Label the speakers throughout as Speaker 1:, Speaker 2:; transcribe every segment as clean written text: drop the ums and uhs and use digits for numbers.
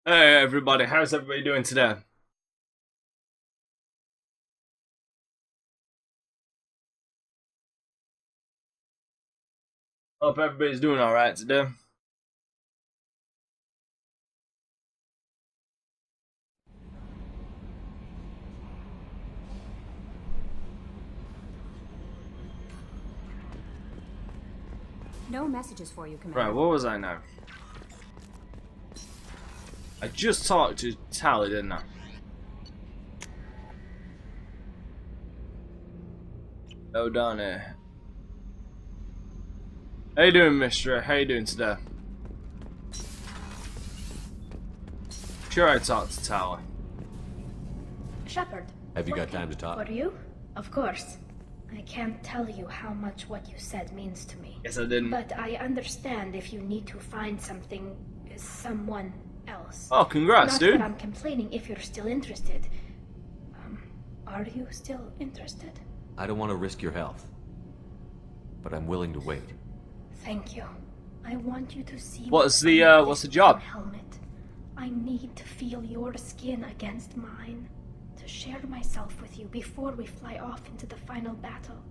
Speaker 1: Hey everybody, how's everybody doing today? Hope everybody's doing alright today.
Speaker 2: No messages for you, Commander.
Speaker 1: Right, what was I now? I just talked to Tally, didn't I? Oh, down here. How you doing, mister? How you doing today? Sure, I talked to Tally.
Speaker 3: Shepard.
Speaker 4: Have you got time to talk?
Speaker 3: For you? Of course. I can't tell you how much what you said means to me.
Speaker 1: Yes, I didn't.
Speaker 3: But I understand if you need to find someone else.
Speaker 1: Oh, congrats,
Speaker 3: Not
Speaker 1: dude.
Speaker 3: that I'm complaining if you're still interested. Are you still interested?
Speaker 4: I don't want to risk your health, but I'm willing to wait.
Speaker 3: Thank you. I want you to see
Speaker 1: What's the job?
Speaker 3: Helmet. I need to feel your skin against mine. To share myself with you before we fly off into the final battle.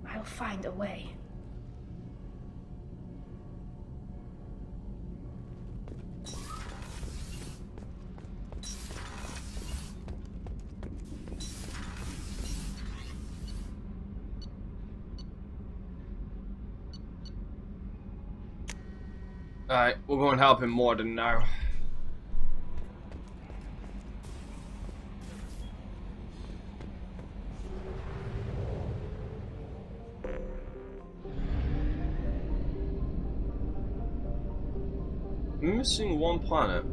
Speaker 3: I'll find a way.
Speaker 1: Alright, we're going to help him more than now. I'm missing one planet.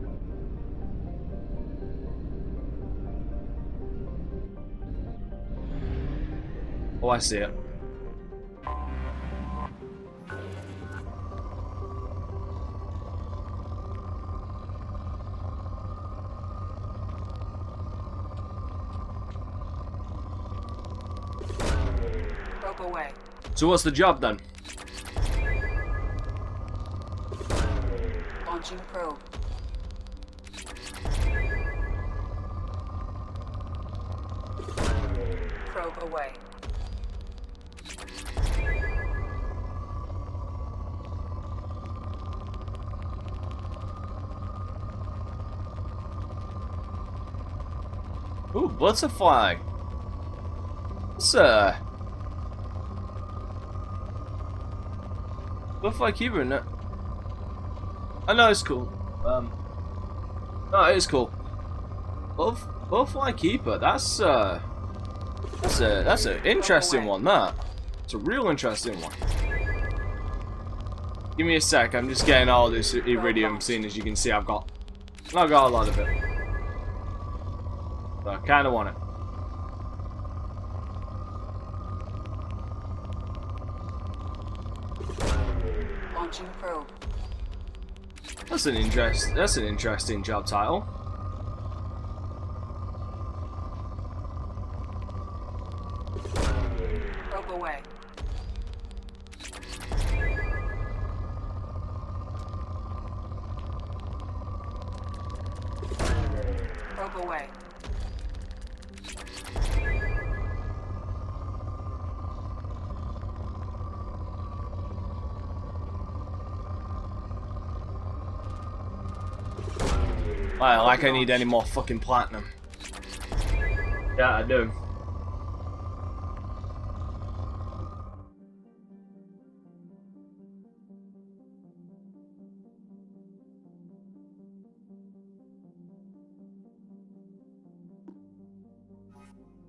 Speaker 1: Oh, I see it.
Speaker 5: Rope away.
Speaker 1: So what's the job then?
Speaker 5: Launching probe. Probe away.
Speaker 1: Ooh, butterfly. What's butterfly keeper in it? I know it's cool. No, it is cool. Butterfly keeper. That's an interesting one. It's a real interesting one. Give me a sec. I'm just getting all this iridium. Seeing as you can see, I've got a lot of it. So I kind of want it.
Speaker 5: Launching probe.
Speaker 1: That's an interesting job title.
Speaker 5: Probe away. Probe away.
Speaker 1: Wow, like I need any more fucking platinum. Yeah, I do.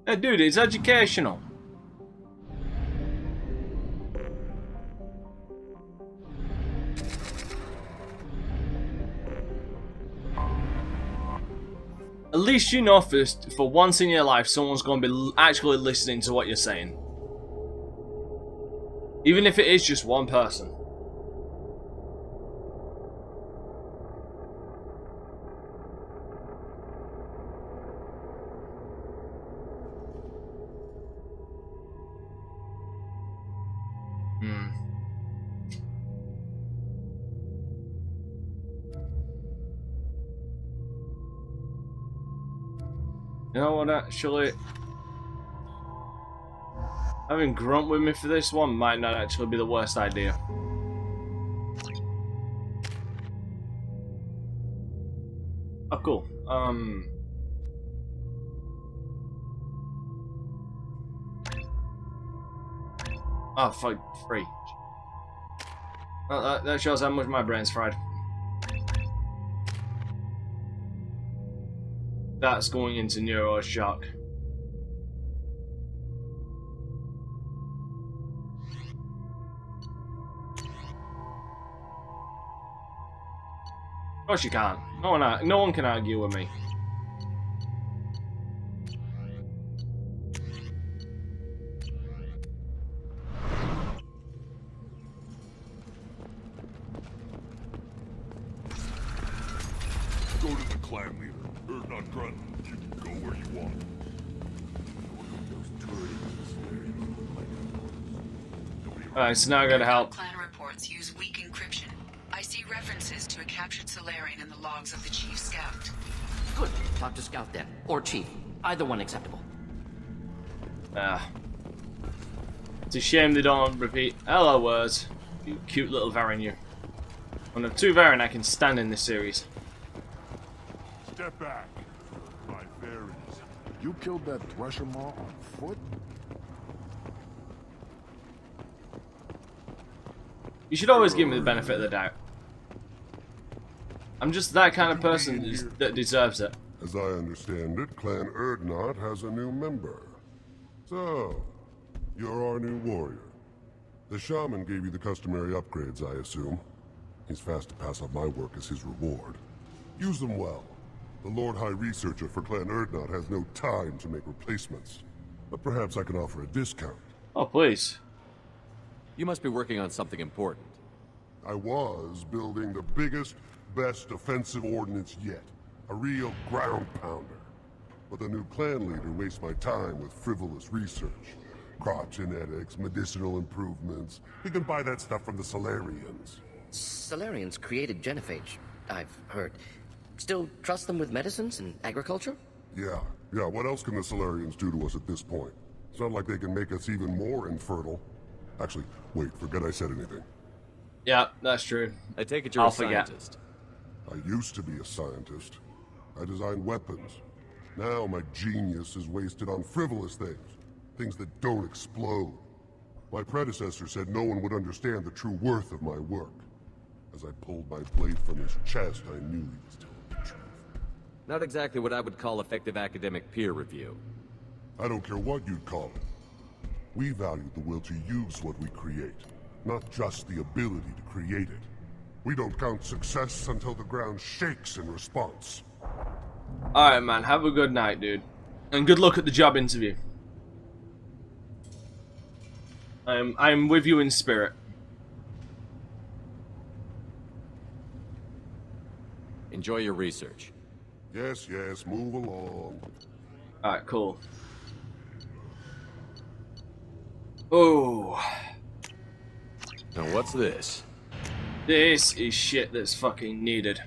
Speaker 1: Hey, dude, it's educational. At least you know for once in your life someone's going to be actually listening to what you're saying. Even if it is just one person. You know what, actually? Having Grunt with me for this one might not actually be the worst idea. Oh, cool. Oh, fuck, free. Well, that shows how much my brain's fried. That's going into neuroshock. Of course you can't. No one can argue with me.
Speaker 6: Go to the clan leader, or not Grunt. You can go where you want.
Speaker 1: Alright, so now I gotta help.
Speaker 5: Clan reports use weak encryption. I see references to a captured Solarian in the logs of the Chief Scout.
Speaker 7: Good. Talk to Scout then. Or Chief. Either one acceptable.
Speaker 1: It's a shame they don't repeat hello words. You cute little Varen, you. One of two Varen I can stand in this series.
Speaker 6: Step back. My fairies. You killed that Thresher Maw on foot?
Speaker 1: You should always give me the benefit of the doubt. I'm just that kind of person that deserves it.
Speaker 6: As I understand it, Clan Erdnot has a new member. So, you're our new warrior. The shaman gave you the customary upgrades, I assume. He's fast to pass up my work as his reward. Use them well. The Lord High Researcher for Clan Erdnot has no time to make replacements. But perhaps I can offer a discount.
Speaker 1: Oh, please.
Speaker 4: You must be working on something important.
Speaker 6: I was building the biggest, best offensive ordnance yet. A real ground pounder. But the new clan leader wastes my time with frivolous research. Crop genetics, medicinal improvements. You can buy that stuff from the Solarians.
Speaker 7: Solarians created genophage, I've heard. Still trust them with medicines and agriculture?
Speaker 6: Yeah. What else can the Solarians do to us at this point? It's not like they can make us even more infertile. Actually, wait, forget I said anything.
Speaker 1: Yeah, that's true.
Speaker 4: I take it you're a scientist.
Speaker 6: I used to be a scientist. I designed weapons. Now my genius is wasted on frivolous things. Things that don't explode. My predecessor said no one would understand the true worth of my work. As I pulled my blade from his chest, I knew he was telling the truth.
Speaker 4: Not exactly what I would call effective academic peer review.
Speaker 6: I don't care what you'd call it. We value the will to use what we create, not just the ability to create it. We don't count success until the ground shakes in response.
Speaker 1: Alright, man. Have a good night, dude. And good luck at the job interview. I'm with you in spirit.
Speaker 4: Enjoy your research.
Speaker 6: Yes, move along.
Speaker 1: Alright, cool. Oh.
Speaker 4: Now what's this?
Speaker 1: This is shit that's fucking needed.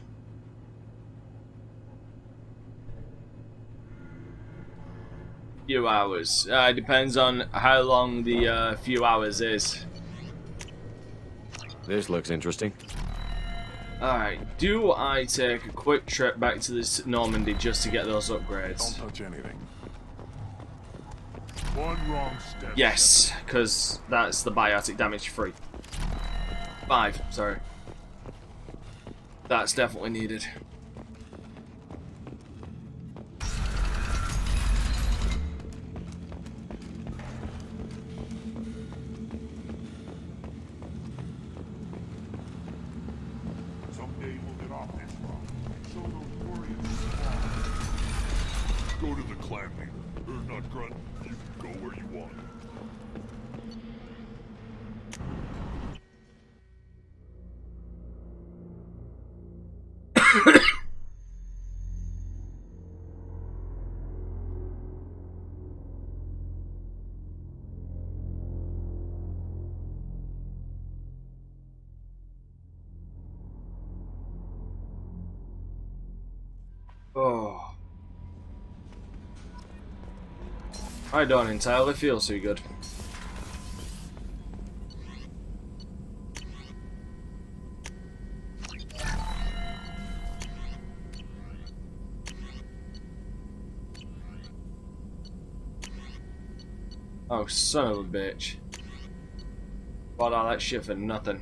Speaker 1: Few hours. Depends on how long the few hours is.
Speaker 4: This looks interesting.
Speaker 1: Alright, do I take a quick trip back to this Normandy just to get those upgrades?
Speaker 6: Don't touch anything. One wrong step.
Speaker 1: Yes, because that's the biotic damage free. 5, sorry. That's definitely needed.
Speaker 6: Someday we'll get off this rock and show those warriors. Go to the clan leader, or not Grunt. You can go where you want.
Speaker 1: Oh. I don't entirely feel so good. Oh, son of a bitch. Bought all that shit for nothing.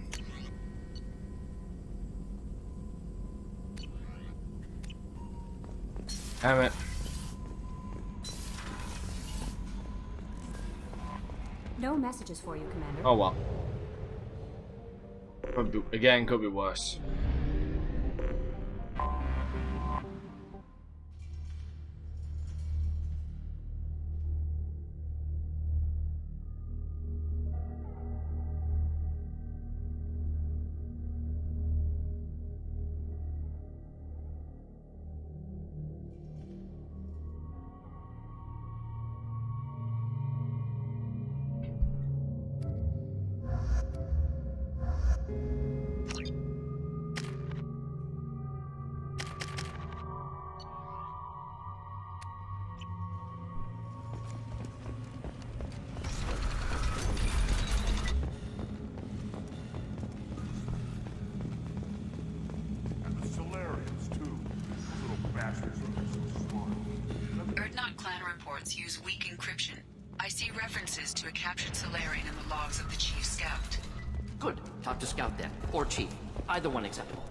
Speaker 1: Damn it.
Speaker 2: No messages for you, Commander.
Speaker 1: Oh well. Could be worse.
Speaker 5: Erdnot clan reports use weak encryption. I see references to a captured Solarian in the logs of the Chief Scout.
Speaker 7: Good. Talk to Scout then. Or Chief. Either one acceptable.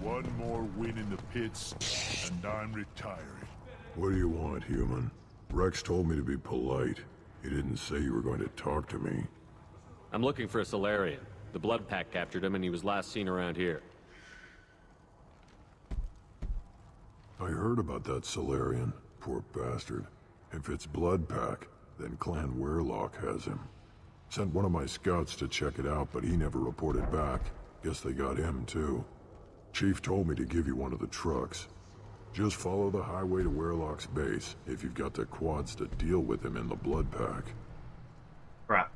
Speaker 8: One more win in the pits, and I'm retiring.
Speaker 6: What do you want, human? Rex told me to be polite. He didn't say you were going to talk to me.
Speaker 9: I'm looking for a Solarian. The Blood Pack captured him and he was last seen around here.
Speaker 6: I heard about that Solarian. Poor bastard. If it's Blood Pack, then Clan Weirlock has him. Sent one of my scouts to check it out, but he never reported back. Guess they got him, too. Chief told me to give you one of the trucks. Just follow the highway to Weirlock's base, if you've got the quads to deal with him in the Blood Pack.
Speaker 1: Right.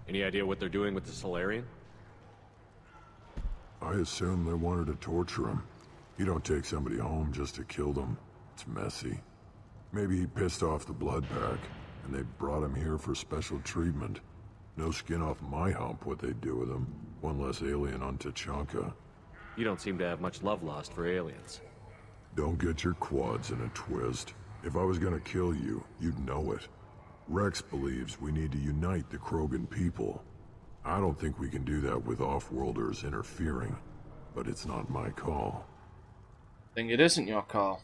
Speaker 9: Any idea what they're doing with the Solarian?
Speaker 6: I assume they wanted to torture him. You don't take somebody home just to kill them. It's messy. Maybe he pissed off the Blood Pack, and they brought him here for special treatment. No skin off my hump what they'd do with him. One less alien on Tachanka.
Speaker 9: You don't seem to have much love lost for aliens.
Speaker 6: Don't get your quads in a twist. If I was gonna kill you, you'd know it. Rex believes we need to unite the Krogan people. I don't think we can do that with off-worlders interfering, but it's not my call.
Speaker 1: I think it isn't your call.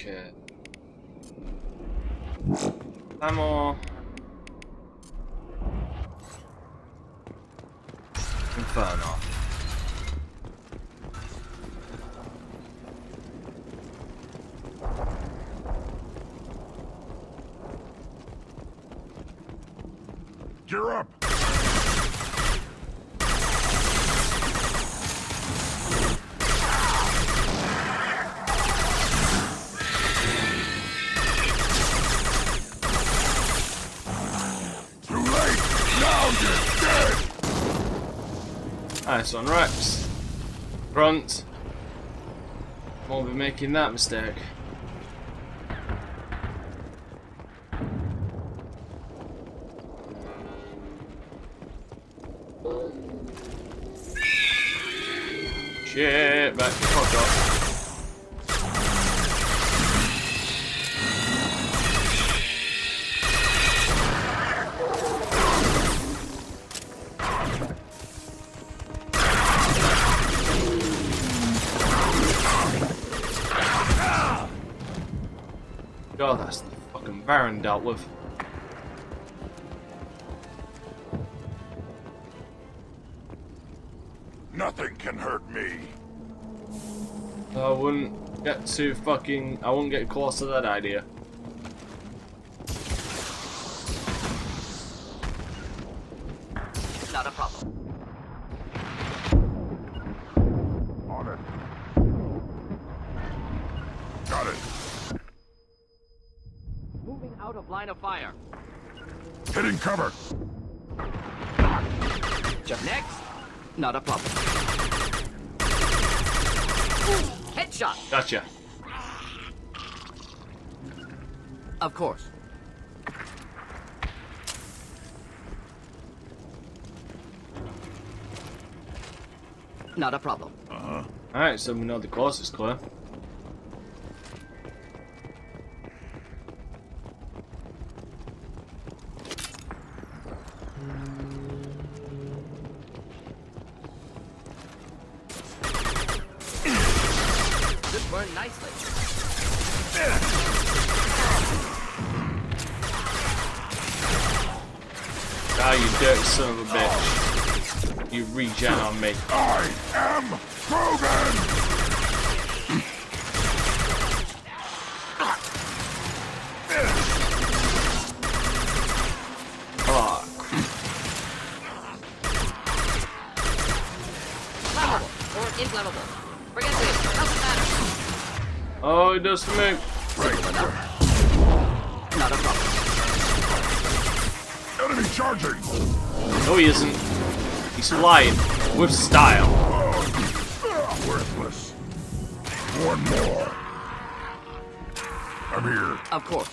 Speaker 1: Okay. Ammo. Inferno.
Speaker 8: Gear up!
Speaker 1: Nice one, Rex. Front. Won't be making that mistake. Shit, back the fuck up. God, that's the fucking Baron dealt with.
Speaker 8: Nothing can hurt me.
Speaker 1: I wouldn't get too fucking. I wouldn't get close to that idea.
Speaker 7: Not a problem.
Speaker 8: On it. Got it.
Speaker 7: Moving out of line of fire.
Speaker 8: Hitting cover.
Speaker 7: Next. Not a problem. Headshot.
Speaker 1: Gotcha.
Speaker 7: Of course. Not a problem.
Speaker 1: Alright, so we know the course is clear.
Speaker 7: This burned nicely.
Speaker 1: Ah, you dirty son of a bitch. You regen on me.
Speaker 8: I am Krogan!
Speaker 1: Oh,
Speaker 7: Flammable or inflammable. Forget this. Doesn't matter.
Speaker 1: oh, it does to me.
Speaker 7: Not a problem.
Speaker 8: Enemy charging!
Speaker 1: No, he isn't. He's flying with style.
Speaker 8: Worthless. One more. I'm here.
Speaker 7: Of course.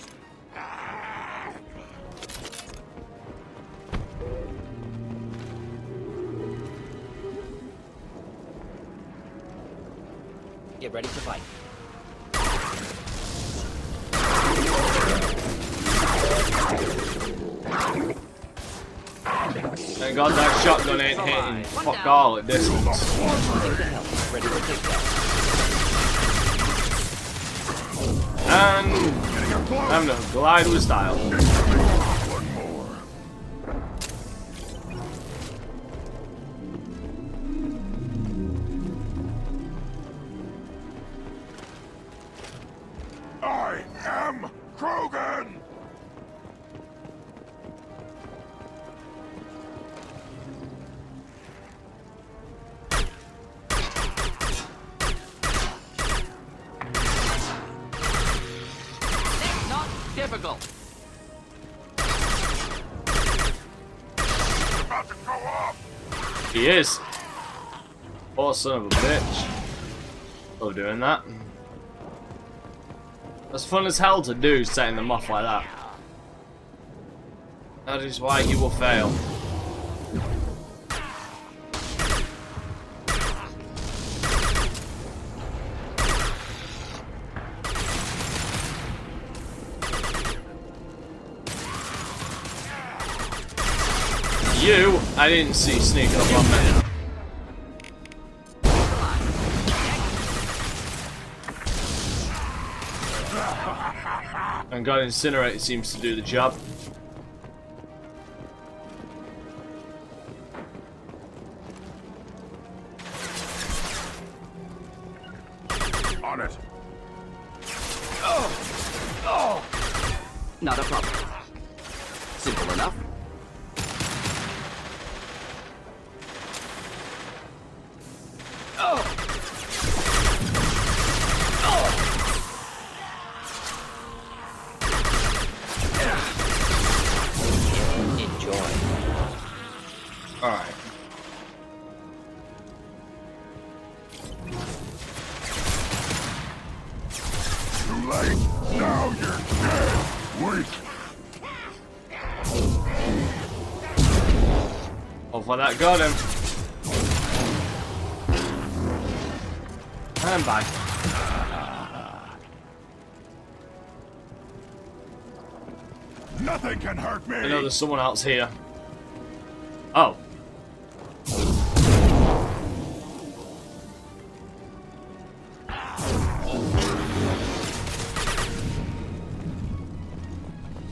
Speaker 7: Get ready to fight.
Speaker 1: Thank God that shotgun ain't hitting fuck all at distance.
Speaker 7: Ready to take that.
Speaker 1: And I'm gonna glide with style.
Speaker 8: One more. I am Krogan!
Speaker 7: It's not difficult.
Speaker 8: About to go off!
Speaker 1: He is. Poor son of a bitch. Love doing that. That's fun as hell to do, setting them off like that. That is why you will fail. You, I didn't see sneak up on me. And God Incinerate seems to do the job.
Speaker 8: On it.
Speaker 7: Not a problem. Simple enough.
Speaker 1: Alright.
Speaker 8: late. Now you're dead. Wait.
Speaker 1: Hopefully that got him. And bye.
Speaker 8: Nothing can hurt me.
Speaker 1: I know there's someone else here. Oh.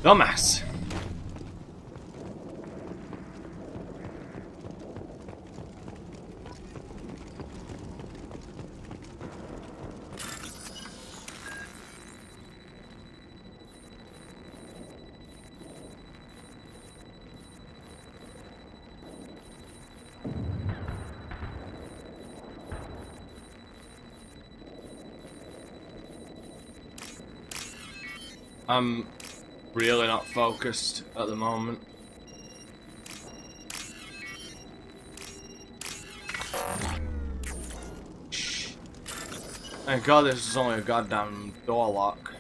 Speaker 1: Dumbass. I'm really not focused at the moment. Thank God this is only a goddamn door lock.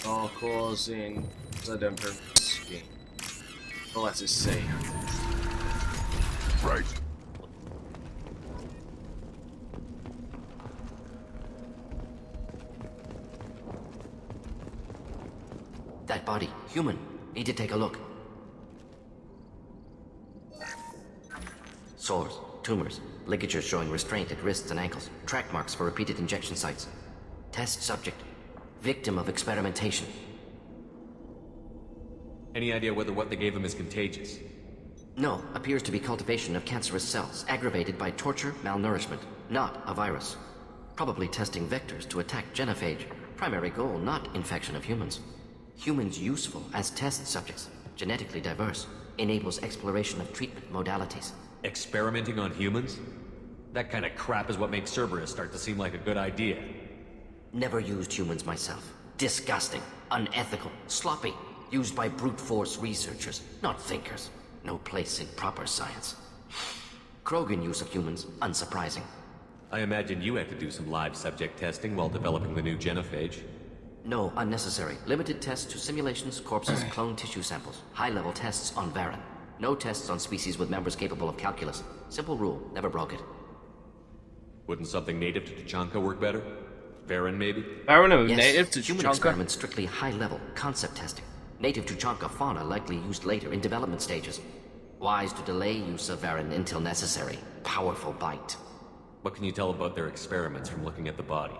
Speaker 1: Door closing. Identity scheme. Well, let's just see.
Speaker 8: Right.
Speaker 7: That body, human. Need to take a look. Sores, tumors, ligatures showing restraint at wrists and ankles, track marks for repeated injection sites. Test subject, victim of experimentation.
Speaker 4: Any idea whether what they gave him is contagious?
Speaker 7: No, appears to be cultivation of cancerous cells, aggravated by torture, malnourishment, not a virus. Probably testing vectors to attack genophage. Primary goal, not infection of humans. Humans useful as test subjects, genetically diverse, enables exploration of treatment modalities.
Speaker 4: Experimenting on humans? That kind of crap is what makes Cerberus start to seem like a good idea.
Speaker 7: Never used humans myself. Disgusting, unethical, sloppy, used by brute force researchers, not thinkers. No place in proper science. Krogan use of humans, unsurprising.
Speaker 4: I imagine you had to do some live subject testing while developing the new genophage.
Speaker 7: No, unnecessary. Limited tests to simulations, corpses, clone tissue samples. High-level tests on Varen. No tests on species with members capable of calculus. Simple rule, never broke it.
Speaker 4: Wouldn't something native to Tuchanka work better? Varen, maybe?
Speaker 1: Varen
Speaker 7: Yes,
Speaker 1: native to
Speaker 7: human
Speaker 1: Tuchanka?
Speaker 7: experiments strictly high-level, concept testing. Native Tuchanka fauna likely used later in development stages. Wise to delay use of Varen until necessary. Powerful bite.
Speaker 4: What can you tell about their experiments from looking at the body?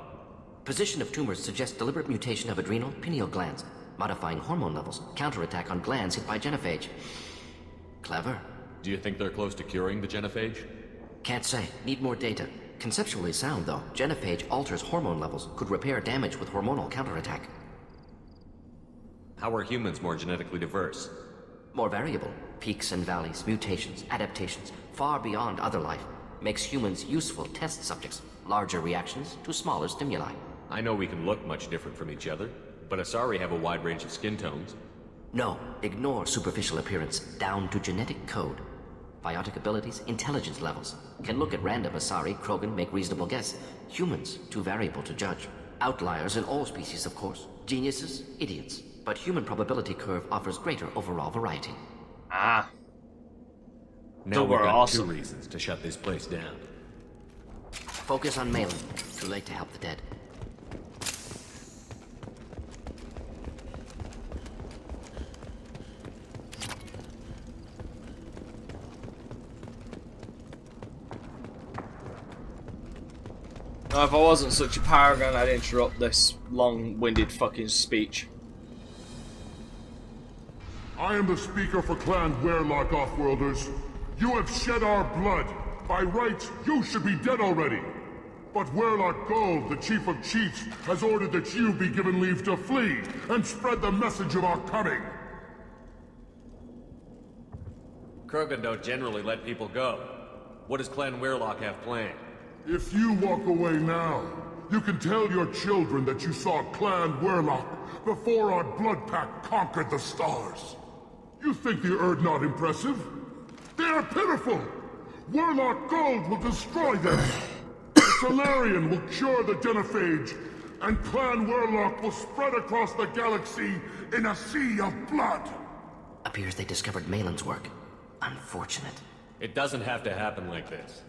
Speaker 7: Position of tumors suggests deliberate mutation of adrenal, pineal glands, modifying hormone levels, counterattack on glands hit by genophage. Clever.
Speaker 4: Do you think they're close to curing the genophage?
Speaker 7: Can't say. Need more data. Conceptually sound, though. Genophage alters hormone levels, could repair damage with hormonal counterattack.
Speaker 4: How are humans more genetically diverse?
Speaker 7: More variable. Peaks and valleys, mutations, adaptations, far beyond other life. Makes humans useful test subjects. Larger reactions to smaller stimuli.
Speaker 4: I know we can look much different from each other, but Asari have a wide range of skin tones.
Speaker 7: No, ignore superficial appearance, down to genetic code. Biotic abilities, intelligence levels. Can look at random Asari, Krogan, make reasonable guess. Humans, too variable to judge. Outliers in all species, of course. Geniuses, idiots. But human probability curve offers greater overall variety.
Speaker 1: Ah.
Speaker 4: Now
Speaker 1: So
Speaker 4: we've
Speaker 1: we're
Speaker 4: got
Speaker 1: awesome.
Speaker 4: 2 reasons to shut this place down.
Speaker 7: Focus on Malin. Too late to help the dead.
Speaker 1: Now, if I wasn't such a paragon, I'd interrupt this long-winded fucking speech.
Speaker 8: I am the speaker for Clan Werlock, Offworlders. You have shed our blood. By rights, you should be dead already. But Werlock Gold, the Chief of Chiefs, has ordered that you be given leave to flee and spread the message of our coming.
Speaker 9: Krogan don't generally let people go. What does Clan Werlock have planned?
Speaker 8: If you walk away now, you can tell your children that you saw Clan Werlock before our blood pact conquered the stars. You think the Erd not impressive? They are pitiful! Warlock Gold will destroy them! The Solarian will cure the Genophage, and Clan Warlock will spread across the galaxy in a sea of blood!
Speaker 7: Appears they discovered Malin's work. Unfortunate.
Speaker 9: It doesn't have to happen like this.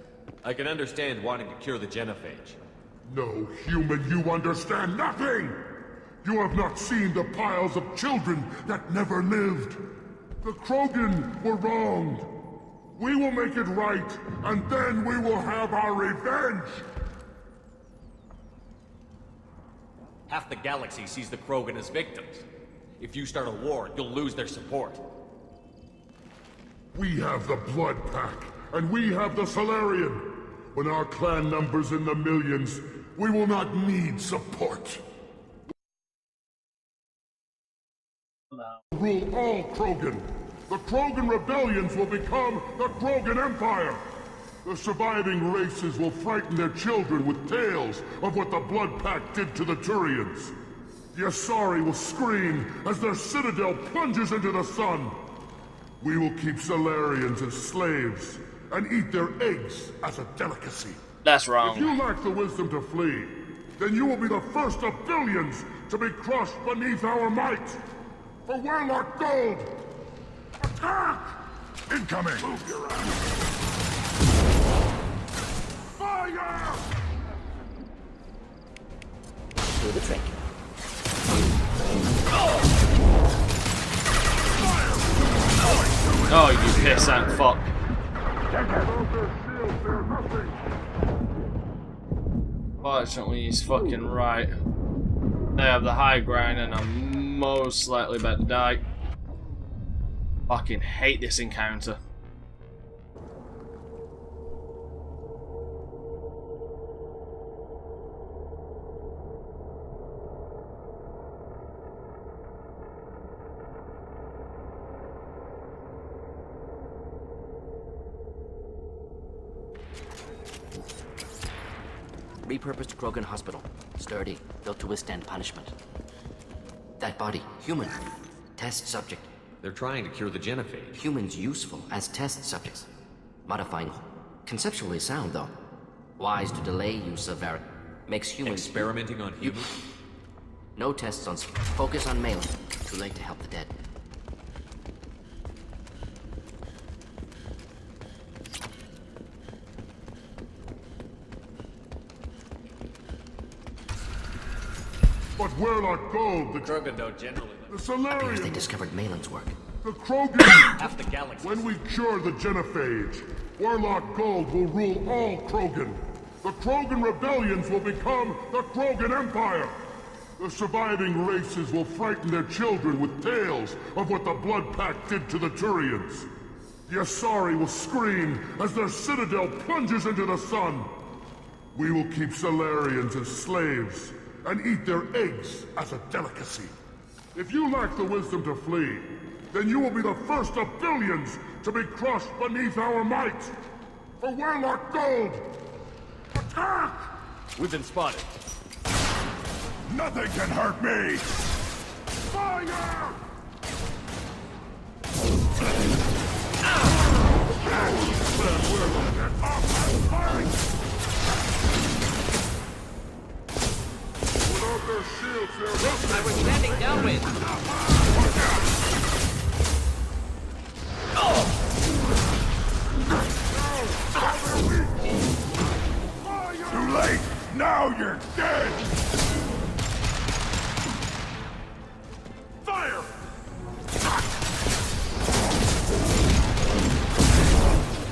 Speaker 9: I can understand wanting to cure the Genophage.
Speaker 8: No, human, you understand nothing! You have not seen the piles of children that never lived. The Krogan were wronged. We will make it right, and then we will have our revenge!
Speaker 9: Half the galaxy sees the Krogan as victims. If you start a war, you'll lose their support.
Speaker 8: We have the Blood Pack, and we have the Solarian. When our clan numbers in the millions, we will not need support. Rule all Krogan. The Krogan rebellions will become the Krogan Empire. The surviving races will frighten their children with tales of what the Blood Pack did to the Turians. The Asari will scream as their citadel plunges into the sun. We will keep Solarians as slaves and eat their eggs as a delicacy.
Speaker 1: That's wrong.
Speaker 8: If you lack the wisdom to flee, then you will be the first of billions to be crushed beneath our might. For Warlock Gold! Attack! Incoming! Move your ass! Fire!
Speaker 7: Do the trick.
Speaker 1: Oh, you pissant fuck. Fortunately, he's fucking right. They have the high ground and I'm most likely about to die. Fucking hate this encounter.
Speaker 7: Repurposed Krogan hospital. Sturdy, built to withstand punishment. That body, human. Test subject.
Speaker 4: They're trying to cure the Genophage.
Speaker 7: Humans useful as test subjects. Modifying. Conceptually sound, though. Wise to delay use of makes humans...
Speaker 4: Experimenting on humans?
Speaker 7: No tests on... Focus on Malin. Too late to help the dead.
Speaker 8: But Warlock Gold, the
Speaker 9: Krogan don't generally...
Speaker 8: The
Speaker 7: Appears
Speaker 8: Solarian!
Speaker 7: they discovered Malin's work.
Speaker 8: The Krogan!
Speaker 9: Half the galaxy.
Speaker 8: When we cure the Genophage, Warlock Gold will rule all Krogan. The Krogan rebellions will become the Krogan Empire. The surviving races will frighten their children with tales of what the Blood Pack did to the Turians. The Asari will scream as their citadel plunges into the sun. We will keep Solarians as slaves and eat their eggs as a delicacy. If you lack the wisdom to flee, then you will be the first of billions to be crushed beneath our might. For Warlock Gold! Attack!
Speaker 9: We've been spotted.
Speaker 8: Nothing can hurt me! Fire! Without their shields, they're...
Speaker 10: I was landing downwind.
Speaker 8: Too late! Now you're dead! Fire!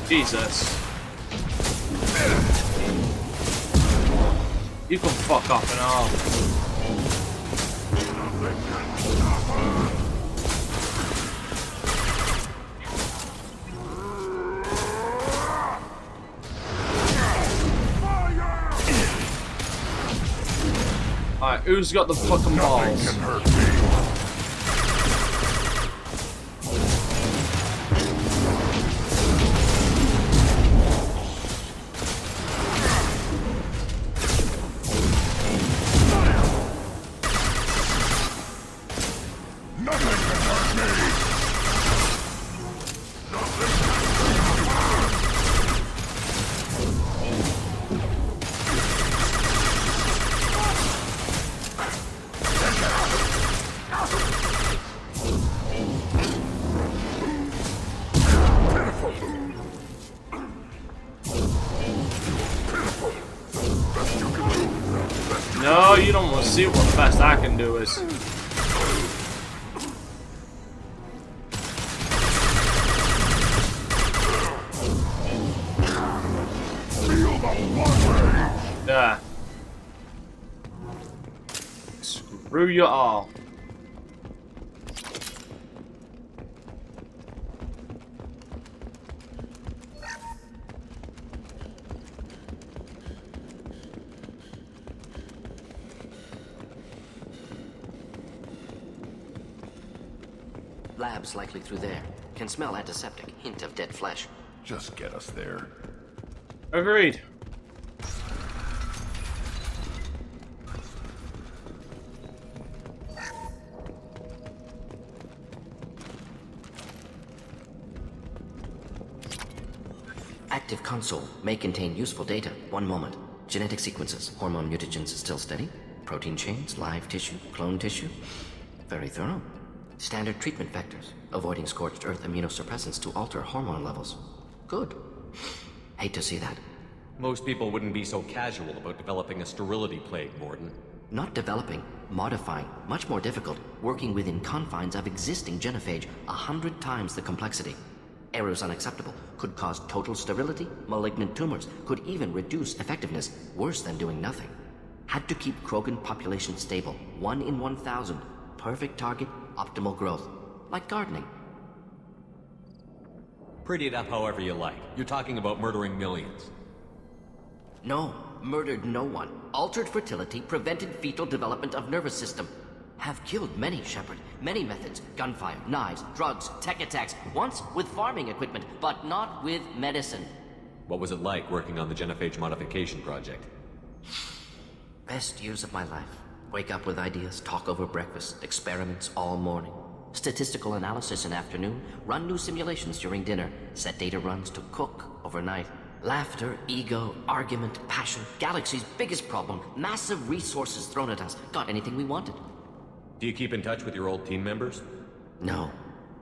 Speaker 1: Jesus. You can fuck off and all. Alright, who's got the fucking balls?
Speaker 8: Nothing can hurt me. Nothing can hurt me.
Speaker 1: see what the best I can do is. Yeah. Screw you all.
Speaker 7: Labs likely through there. Can smell antiseptic. Hint of dead flesh.
Speaker 8: Just get us there.
Speaker 1: Agreed.
Speaker 7: Active console may contain useful data. One moment. Genetic sequences. Hormone mutagens still steady. Protein chains, live tissue, clone tissue. Very thorough. Standard treatment vectors. Avoiding scorched earth immunosuppressants to alter hormone levels. Good. Hate to see that.
Speaker 4: Most people wouldn't be so casual about developing a sterility plague, Morden.
Speaker 7: Not developing, modifying, much more difficult, working within confines of existing genophage, 100 times the complexity. Errors unacceptable, could cause total sterility, malignant tumors, could even reduce effectiveness, worse than doing nothing. Had to keep Krogan population stable, 1 in 1,000, perfect target, optimal growth, like gardening.
Speaker 4: Pretty it up however you like. You're talking about murdering millions.
Speaker 7: No, murdered no one. Altered fertility, prevented fetal development of nervous system. Have killed many, Shepard. Many methods. Gunfire, knives, drugs, tech attacks. Once with farming equipment, but not with medicine.
Speaker 4: What was it like working on the genophage modification project?
Speaker 7: Best years of my life. Wake up with ideas, talk over breakfast, experiments all morning. Statistical analysis in afternoon, run new simulations during dinner, set data runs to cook overnight. Laughter, ego, argument, passion, Galaxy's biggest problem, massive resources thrown at us. Got anything we wanted.
Speaker 4: Do you keep in touch with your old team members?
Speaker 7: No.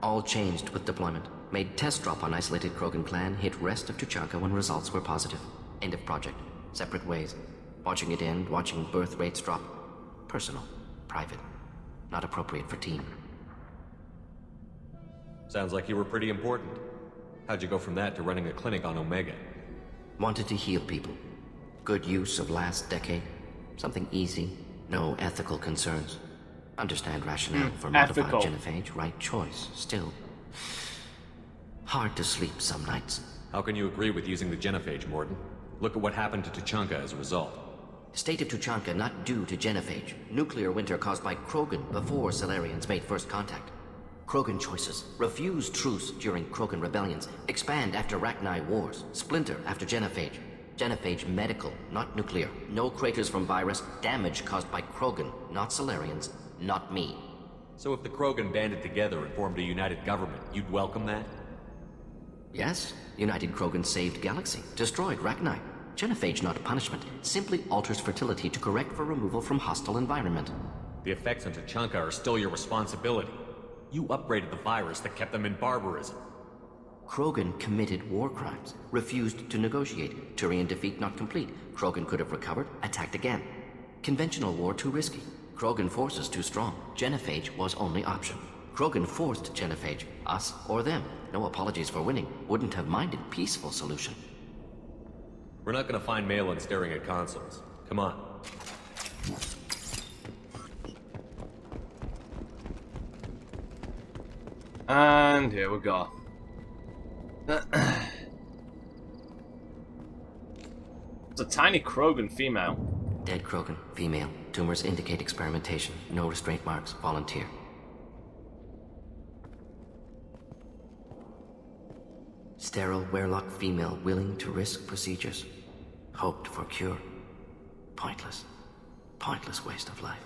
Speaker 7: All changed with deployment. Made test drop on isolated Krogan clan, hit rest of Tuchanka when results were positive. End of project. Separate ways. Watching it end, watching birth rates drop. Personal. Private. Not appropriate for team.
Speaker 4: Sounds like you were pretty important. How'd you go from that to running a clinic on Omega?
Speaker 7: Wanted to heal people. Good use of last decade. Something easy. No ethical concerns. Understand rationale for modified genophage. Right choice. Still. Hard to sleep some nights.
Speaker 4: How can you agree with using the genophage, Morden? Look at what happened to Tuchanka as a result.
Speaker 7: State of Tuchanka not due to genophage. Nuclear winter caused by Krogan before Salarians made first contact. Krogan choices. Refuse truce during Krogan rebellions. Expand after Rachni wars. Splinter after genophage. Genophage medical, not nuclear. No craters from virus. Damage caused by Krogan, not Salarians, not me.
Speaker 4: So if the Krogan banded together and formed a united government, you'd welcome that?
Speaker 7: Yes. United Krogan saved Galaxy. Destroyed Rachni. Genophage not punishment. Simply alters fertility to correct for removal from hostile environment.
Speaker 4: The effects on Tuchanka are still your responsibility. You upgraded the virus that kept them in barbarism.
Speaker 7: Krogan committed war crimes. Refused to negotiate. Turian defeat not complete. Krogan could have recovered, attacked again. Conventional war too risky. Krogan forces too strong. Genophage was only option. Krogan forced genophage. Us or them. No apologies for winning. Wouldn't have minded peaceful solution.
Speaker 4: We're not gonna find Malin staring at consoles. Come on.
Speaker 1: And here we go. It's a tiny Krogan female.
Speaker 7: Dead Krogan, female. Tumors indicate experimentation. No restraint marks. Volunteer. Sterile Werelock female willing to risk procedures. Hoped for cure. Pointless. Pointless waste of life.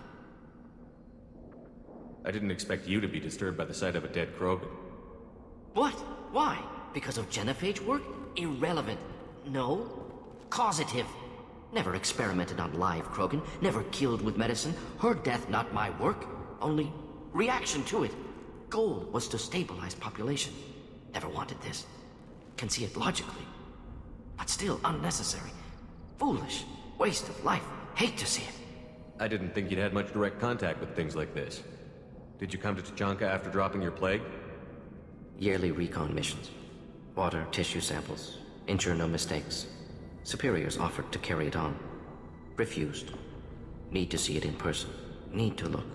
Speaker 4: I didn't expect you to be disturbed by the sight of a dead Krogan.
Speaker 7: What? Why? Because of genophage work? Irrelevant. No. Causative. Never experimented on live Krogan. Never killed with medicine. Her death not my work. Only reaction to it. Goal was to stabilize population. Never wanted this. Can see it logically. But still unnecessary. Foolish. Waste of life. Hate to see it.
Speaker 4: I didn't think you'd had much direct contact with things like this. Did you come to Tuchanka after dropping your plague?
Speaker 7: Yearly recon missions. Water, tissue samples. Ensure no mistakes. Superiors offered to carry it on. Refused. Need to see it in person. Need to look.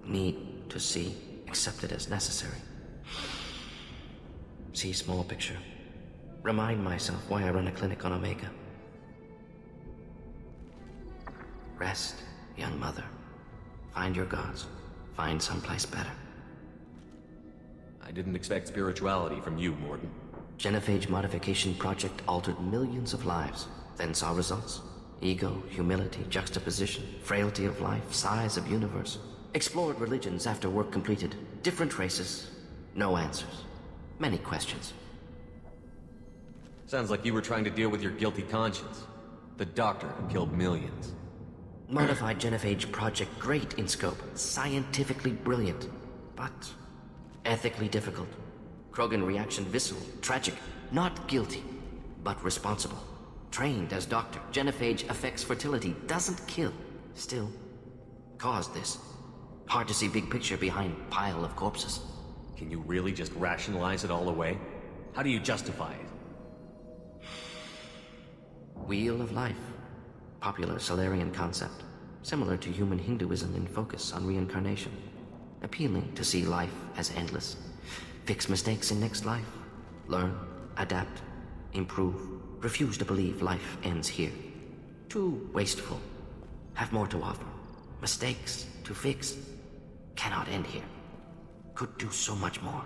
Speaker 7: Need to see. Accepted as necessary. See small picture. Remind myself why I run a clinic on Omega. Rest, young mother. Find your gods. Find someplace better.
Speaker 4: I didn't expect spirituality from you, Mordin.
Speaker 7: Genophage modification project altered millions of lives, then saw results. Ego, humility, juxtaposition, frailty of life, size of universe. Explored religions after work completed. Different races. No answers. Many questions.
Speaker 4: Sounds like you were trying to deal with your guilty conscience. The doctor who killed millions.
Speaker 7: Modified genophage project great in scope. Scientifically brilliant. But ethically difficult. Krogan reaction visceral, tragic. Not guilty, but responsible. Trained as doctor. Genophage affects fertility, doesn't kill. Still, caused this. Hard to see big picture behind pile of corpses.
Speaker 4: Can you really just rationalize it all away? How do you justify it?
Speaker 7: Wheel of life. Popular Solarian concept. Similar to human Hinduism in focus on reincarnation. Appealing to see life as endless. Fix mistakes in next life. Learn, adapt, improve. Refuse to believe life ends here. Too wasteful. Have more to offer. Mistakes to fix. Cannot end here. Could do so much more.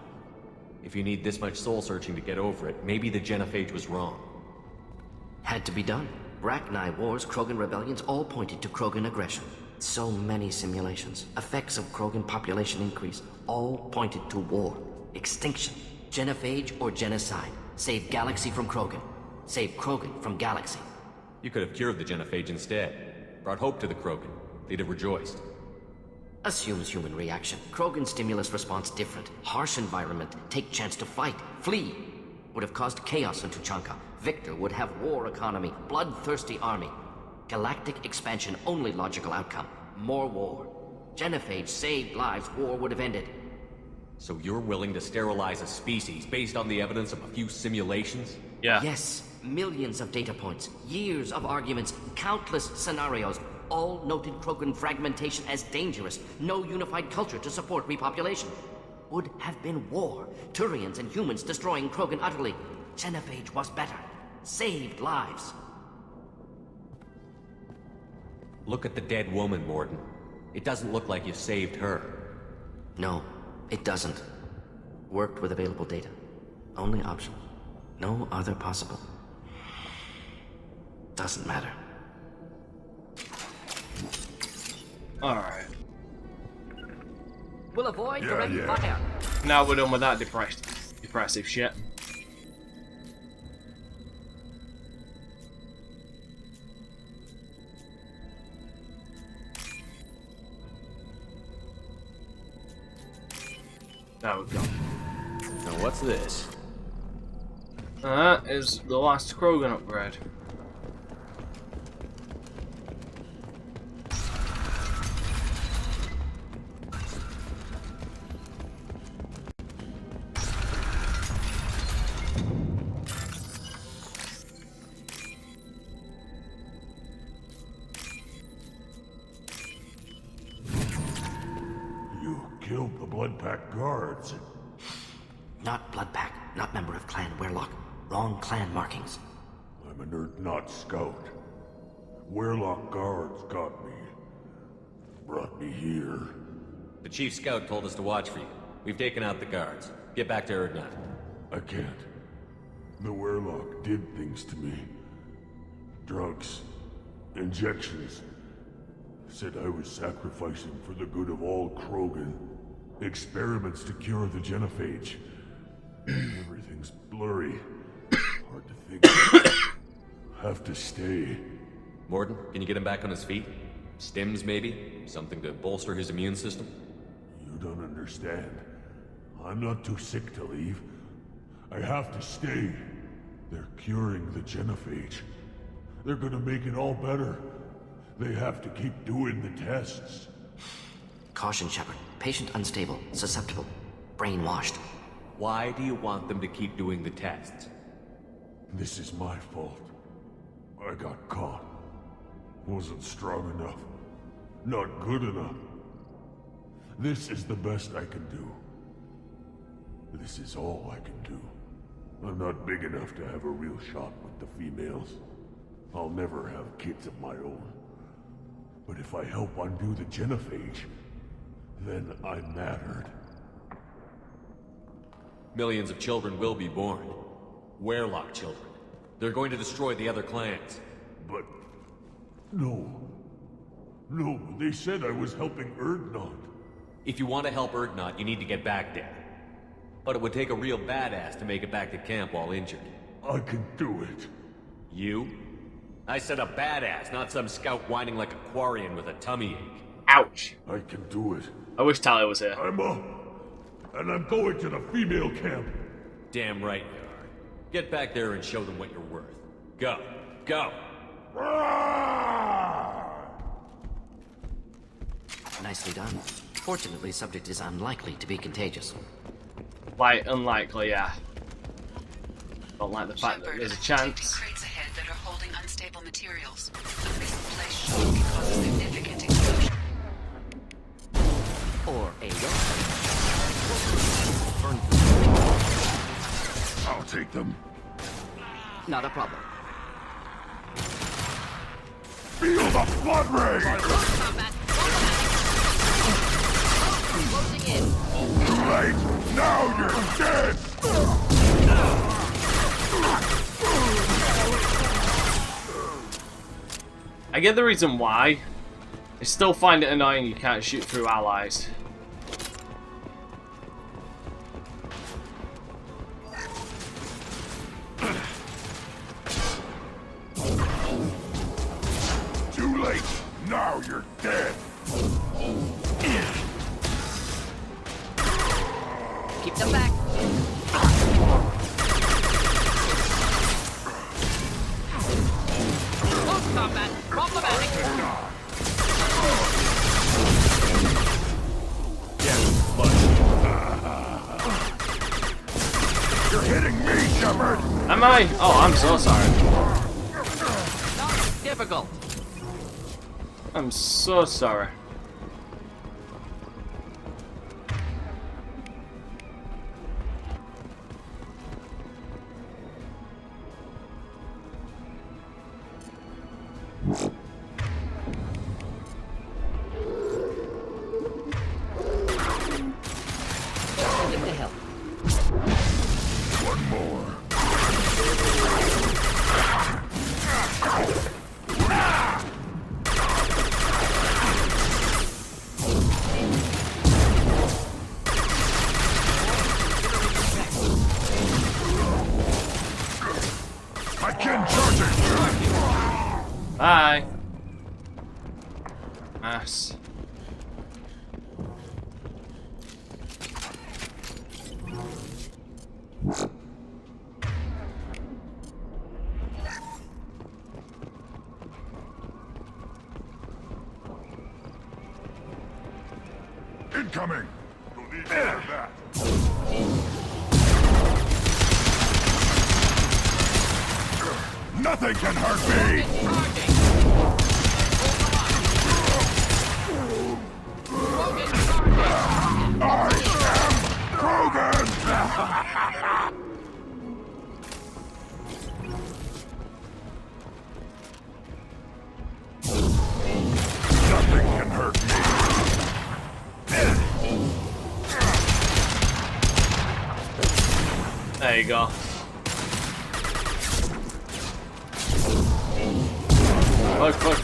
Speaker 4: If you need this much soul-searching to get over it, maybe the genophage was wrong.
Speaker 7: Had to be done. Rachni wars, Krogan rebellions, all pointed to Krogan aggression. So many simulations. Effects of Krogan population increase. All pointed to war. Extinction. Genophage or genocide. Save galaxy from Krogan. Save Krogan from galaxy.
Speaker 4: You could have cured the genophage instead. Brought hope to the Krogan. They'd have rejoiced.
Speaker 7: Assumes human reaction. Krogan stimulus response different. Harsh environment. Take chance to fight. Flee. Would have caused chaos in Tuchanka. Victor would have war economy. Bloodthirsty army. Galactic expansion only logical outcome. More war. Genophage saved lives. War would have ended.
Speaker 4: So you're willing to sterilize a species based on the evidence of a few simulations?
Speaker 1: Yeah.
Speaker 7: Yes. Millions of data points. Years of arguments. Countless scenarios. All noted Krogan fragmentation as dangerous. No unified culture to support repopulation. Would have been war. Turians and humans destroying Krogan utterly. Genophage was better. Saved lives.
Speaker 4: Look at the dead woman, Mordin. It doesn't look like you saved her.
Speaker 7: No, it doesn't. Worked with available data. Only option. No other possible. Doesn't matter.
Speaker 1: Alright.
Speaker 7: We'll avoid
Speaker 8: Yeah,
Speaker 7: direct
Speaker 8: yeah.
Speaker 7: fire.
Speaker 1: Now we're done with that depressive shit. Now we've got.
Speaker 4: Now what's this?
Speaker 1: That is the last Krogan upgrade.
Speaker 8: You killed the Blood Pack guards.
Speaker 7: Not Bloodpack. Not member of Clan Werlock. Wrong clan markings.
Speaker 8: I'm a nerd, not scout. Werlock guards got me. Brought me here.
Speaker 4: The chief scout told us to watch for you. We've taken out the guards. Get back to Erdnot.
Speaker 8: I can't. The Werlock did things to me. Drugs. Injections. Said I was sacrificing for the good of all Krogan. Experiments to cure the genophage. Everything's blurry. Hard to think. Have to stay.
Speaker 4: Mordin, can you get him back on his feet? Stims, maybe? Something to bolster his immune system?
Speaker 8: You don't understand. I'm not too sick to leave. I have to stay. They're curing the genophage. They're gonna make it all better. They have to keep doing the tests.
Speaker 7: Caution, Shepard. Patient unstable, susceptible, brainwashed.
Speaker 9: Why do you want them to keep doing the tests?
Speaker 8: This is my fault. I got caught. Wasn't strong enough. Not good enough. This is the best I can do. This is all I can do. I'm not big enough to have a real shot with the females. I'll never have kids of my own. But if I help undo the genophage, then I mattered.
Speaker 9: Millions of children will be born. Werelock children. They're going to destroy the other clans.
Speaker 8: But... no. No, they said I was helping Erdnot.
Speaker 9: If you want to help Erdnot, you need to get back there. But it would take a real badass to make it back to camp while injured.
Speaker 8: I can do it.
Speaker 9: You? I said a badass, not some scout whining like a Quarian with a tummy ache.
Speaker 1: Ouch.
Speaker 8: I can do it.
Speaker 1: I wish Talia was here.
Speaker 8: I'm up. And I'm going to the female camp.
Speaker 9: Damn right you are. Get back there and show them what you're worth. Go. Go!
Speaker 7: Nicely done. Fortunately, subject is unlikely to be contagious.
Speaker 1: Like, unlikely, yeah. Don't like the fact that there's a chance.
Speaker 5: Crates ahead that are holding unstable materials. A misplaced shock can cause a significant explosion.
Speaker 7: Or a
Speaker 8: I'll take them.
Speaker 7: Not a problem.
Speaker 8: Feel the blood rage!
Speaker 7: Closing in.
Speaker 8: Too late! Now you're dead!
Speaker 1: I get the reason why. I still find it annoying you can't shoot through allies.
Speaker 8: Too late! Now you're dead!
Speaker 7: Keep them back. Close combat. Problematic.
Speaker 8: You're hitting me, Shepard!
Speaker 1: Am I? Oh, I'm so sorry.
Speaker 7: Not difficult.
Speaker 1: I'm so sorry.
Speaker 7: What the hell?
Speaker 8: One more. I can charge it!
Speaker 1: Bye. Ass.
Speaker 8: Incoming! You'll need to have that. Nothing can hurt me! I am Krogan! Nothing can hurt me.
Speaker 1: There you go. Fuck.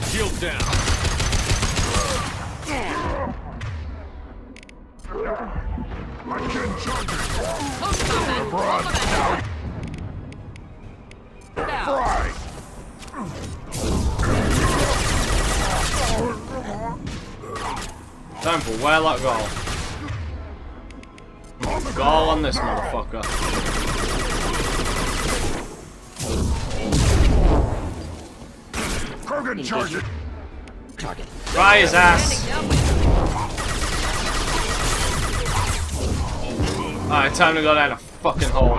Speaker 9: Shield down.
Speaker 8: I can charge it! Broad now! Fry!
Speaker 1: Time for Werelock Gall. Gall on this motherfucker.
Speaker 8: Krogan, charge it!
Speaker 7: Target.
Speaker 1: Try his ass. Alright, time to go down a fucking hole.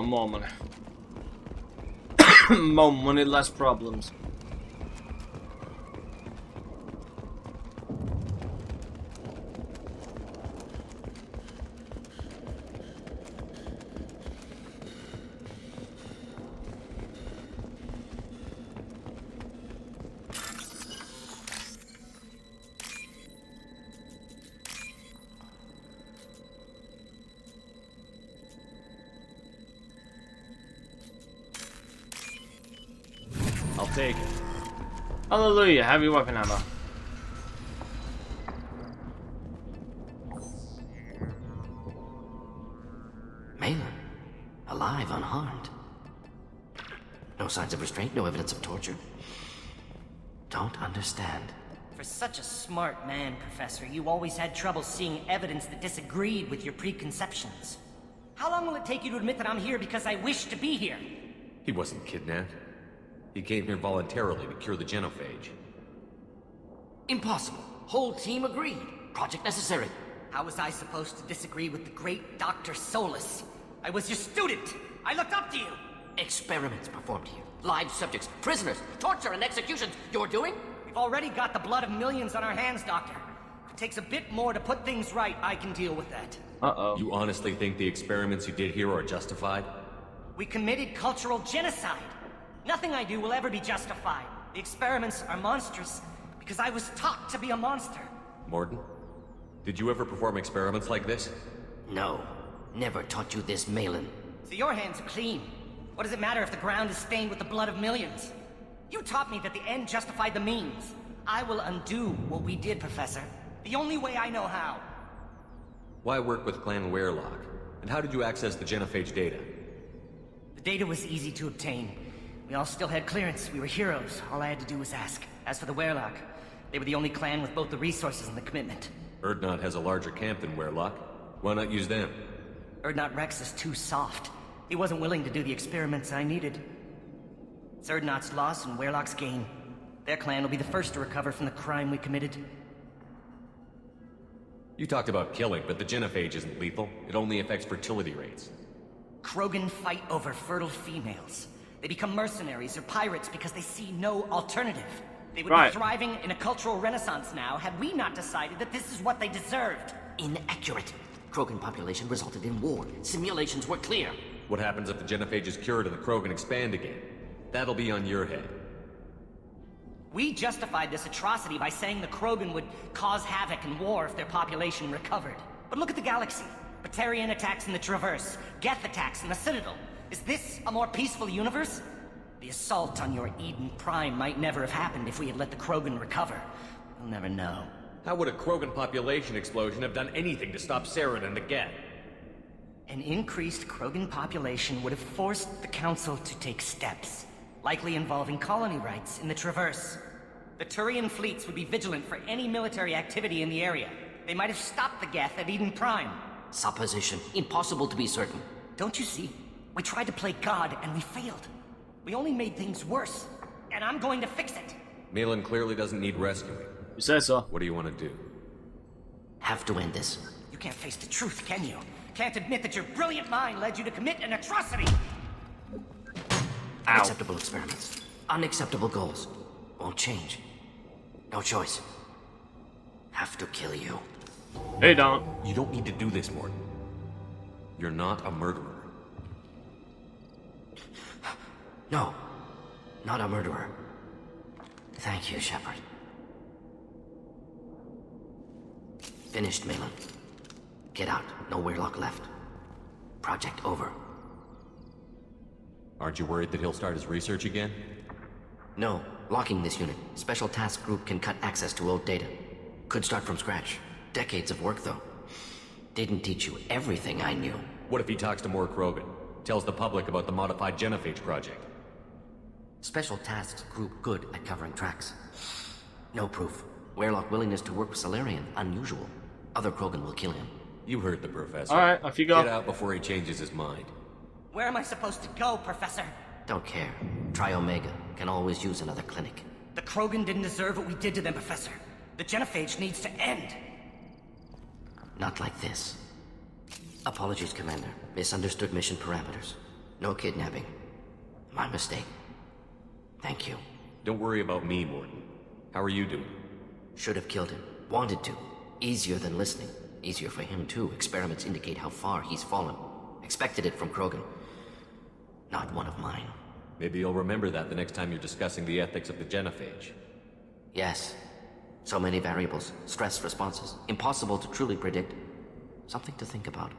Speaker 1: More money. More money, less problems. I'll take it. Hallelujah, heavy weapon ammo.
Speaker 7: Malin, alive, unharmed. No signs of restraint, no evidence of torture. Don't understand.
Speaker 10: For such a smart man, Professor, you always had trouble seeing evidence that disagreed with your preconceptions. How long will it take you to admit that I'm here because I wish to be here?
Speaker 4: He wasn't kidnapped. He came here voluntarily to cure the genophage.
Speaker 7: Impossible. Whole team agreed. Project necessary.
Speaker 10: How was I supposed to disagree with the great Dr. Solus? I was your student! I looked up to you!
Speaker 7: Experiments performed here. Live subjects, prisoners, torture and executions. You're doing?
Speaker 10: We've already got the blood of millions on our hands, Doctor. If it takes a bit more to put things right, I can deal with that.
Speaker 1: Uh-oh.
Speaker 4: You honestly think the experiments you did here are justified?
Speaker 10: We committed cultural genocide. Nothing I do will ever be justified. The experiments are monstrous because I was taught to be a monster.
Speaker 4: Morden, did you ever perform experiments like this?
Speaker 7: No. Never taught you this, Malin.
Speaker 10: So your hands are clean. What does it matter if the ground is stained with the blood of millions? You taught me that the end justified the means. I will undo what we did, Professor. The only way I know how.
Speaker 4: Why work with Clan Werelock? And how did you access the genophage data?
Speaker 10: The data was easy to obtain. We all still had clearance. We were heroes. All I had to do was ask. As for the Werelock, they were the only clan with both the resources and the commitment.
Speaker 4: Erdnot has a larger camp than Werelock. Why not use them?
Speaker 10: Erdnot Rex is too soft. He wasn't willing to do the experiments I needed. It's Erdnot's loss and Werelock's gain. Their clan will be the first to recover from the crime we committed.
Speaker 4: You talked about killing, but the genophage isn't lethal. It only affects fertility rates.
Speaker 10: Krogan fight over fertile females. They become mercenaries or pirates because they see no alternative. They would be thriving in a cultural renaissance now had we not decided that this is what they deserved.
Speaker 7: Inaccurate. Krogan population resulted in war. Simulations were clear.
Speaker 4: What happens if the genophage is cured and the Krogan expand again? That'll be on your head.
Speaker 10: We justified this atrocity by saying the Krogan would cause havoc and war if their population recovered. But look at the galaxy. Batarian attacks in the Traverse, Geth attacks in the Citadel. Is this a more peaceful universe? The assault on your Eden Prime might never have happened if we had let the Krogan recover. We'll never know.
Speaker 4: How would a Krogan population explosion have done anything to stop Saren and the Geth?
Speaker 10: An increased Krogan population would have forced the Council to take steps, likely involving colony rights in the Traverse. The Turian fleets would be vigilant for any military activity in the area. They might have stopped the Geth at Eden Prime.
Speaker 7: Supposition. Impossible to be certain.
Speaker 10: Don't you see? We tried to play God and we failed. We only made things worse. And I'm going to fix it.
Speaker 4: Malin clearly doesn't need rescuing.
Speaker 1: You say so.
Speaker 4: What do you want to do?
Speaker 7: Have to end this.
Speaker 10: You can't face the truth, can you? Can't admit that your brilliant mind led you to commit an atrocity!
Speaker 7: Unacceptable experiments. Unacceptable goals. Won't change. No choice. Have to kill you.
Speaker 1: Hey, don't.
Speaker 4: You don't need to do this, Morden. You're not a murderer.
Speaker 7: No. Not a murderer. Thank you, Shepard. Finished, Malin. Get out. No Werelock left. Project over.
Speaker 4: Aren't you worried that he'll start his research again?
Speaker 7: No. Locking this unit, Special Task Group can cut access to old data. Could start from scratch. Decades of work, though. Didn't teach you everything I knew.
Speaker 4: What if he talks to more Krogan? Tells the public about the modified genophage project?
Speaker 7: Special Tasks Group good at covering tracks. No proof. Werelock willingness to work with Salarian, unusual. Other Krogan will kill him.
Speaker 4: You heard the professor.
Speaker 1: Alright, off you go.
Speaker 4: Get out before he changes his mind.
Speaker 10: Where am I supposed to go, Professor?
Speaker 7: Don't care. Try Omega. Can always use another clinic.
Speaker 10: The Krogan didn't deserve what we did to them, Professor. The genophage needs to end.
Speaker 7: Not like this. Apologies, Commander. Misunderstood mission parameters. No kidnapping. My mistake. Thank you.
Speaker 4: Don't worry about me, Morton. How are you doing?
Speaker 7: Should have killed him. Wanted to. Easier than listening. Easier for him, too. Experiments indicate how far he's fallen. Expected it from Krogan. Not one of mine.
Speaker 4: Maybe you'll remember that the next time you're discussing the ethics of the genophage.
Speaker 7: Yes. So many variables. Stress responses. Impossible to truly predict. Something to think about.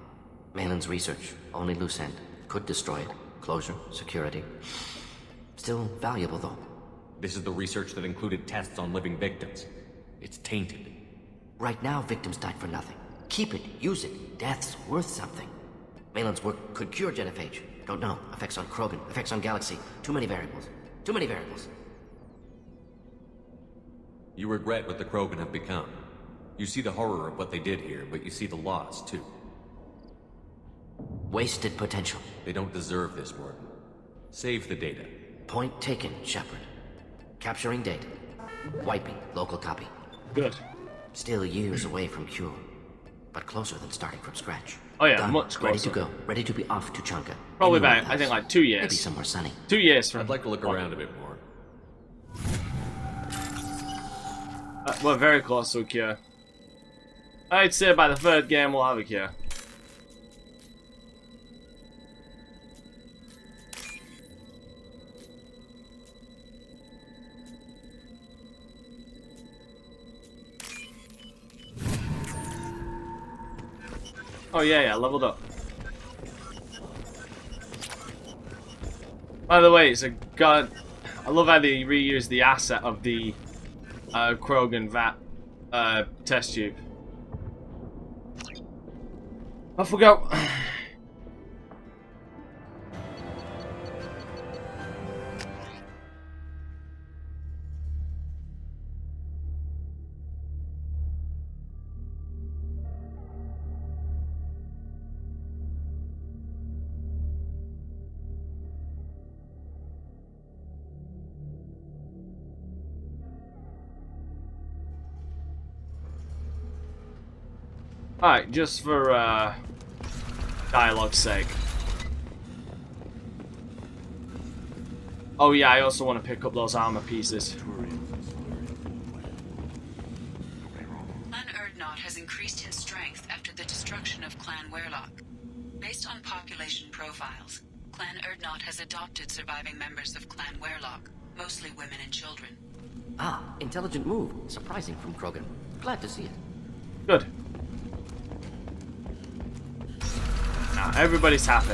Speaker 7: Malin's research. Only loose end. Could destroy it. Closure. Security. Still valuable, though.
Speaker 4: This is the research that included tests on living victims. It's tainted.
Speaker 7: Right now, victims died for nothing. Keep it. Use it. Death's worth something. Malin's work could cure genophage. Don't know. Effects on Krogan. Effects on Galaxy. Too many variables. Too many variables.
Speaker 4: You regret what the Krogan have become. You see the horror of what they did here, but you see the loss, too.
Speaker 7: Wasted potential.
Speaker 4: They don't deserve this, Morton. Save the data.
Speaker 7: Point taken, Shepard. Capturing data. Wiping. Local copy.
Speaker 1: Good.
Speaker 7: Still years away from cure. But closer than starting from scratch.
Speaker 1: Oh yeah,
Speaker 7: Done.
Speaker 1: much closer.
Speaker 7: Ready to go. Ready to be off to Chunka.
Speaker 1: Probably
Speaker 7: Anywhere
Speaker 1: about, I
Speaker 7: else.
Speaker 1: think, like 2 years.
Speaker 7: Maybe somewhere sunny.
Speaker 1: 2 years from...
Speaker 4: I'd like to look around a bit more.
Speaker 1: We're very close to a cure. I'd say by the third game we'll have a cure. Oh yeah, leveled up. By the way, it's a god. I love how they reuse the asset of the Krogan vat test tube. I forgot. Alright, just for dialogue's sake. Oh yeah, I also want to pick up those armor pieces.
Speaker 5: Clan Erdnot has increased in strength after the destruction of Clan Werelock. Based on population profiles, Clan Erdnot has adopted surviving members of Clan Werelock, mostly women and children.
Speaker 7: Ah, intelligent move. Surprising from Krogan. Glad to see it.
Speaker 1: Good. Now everybody's happy.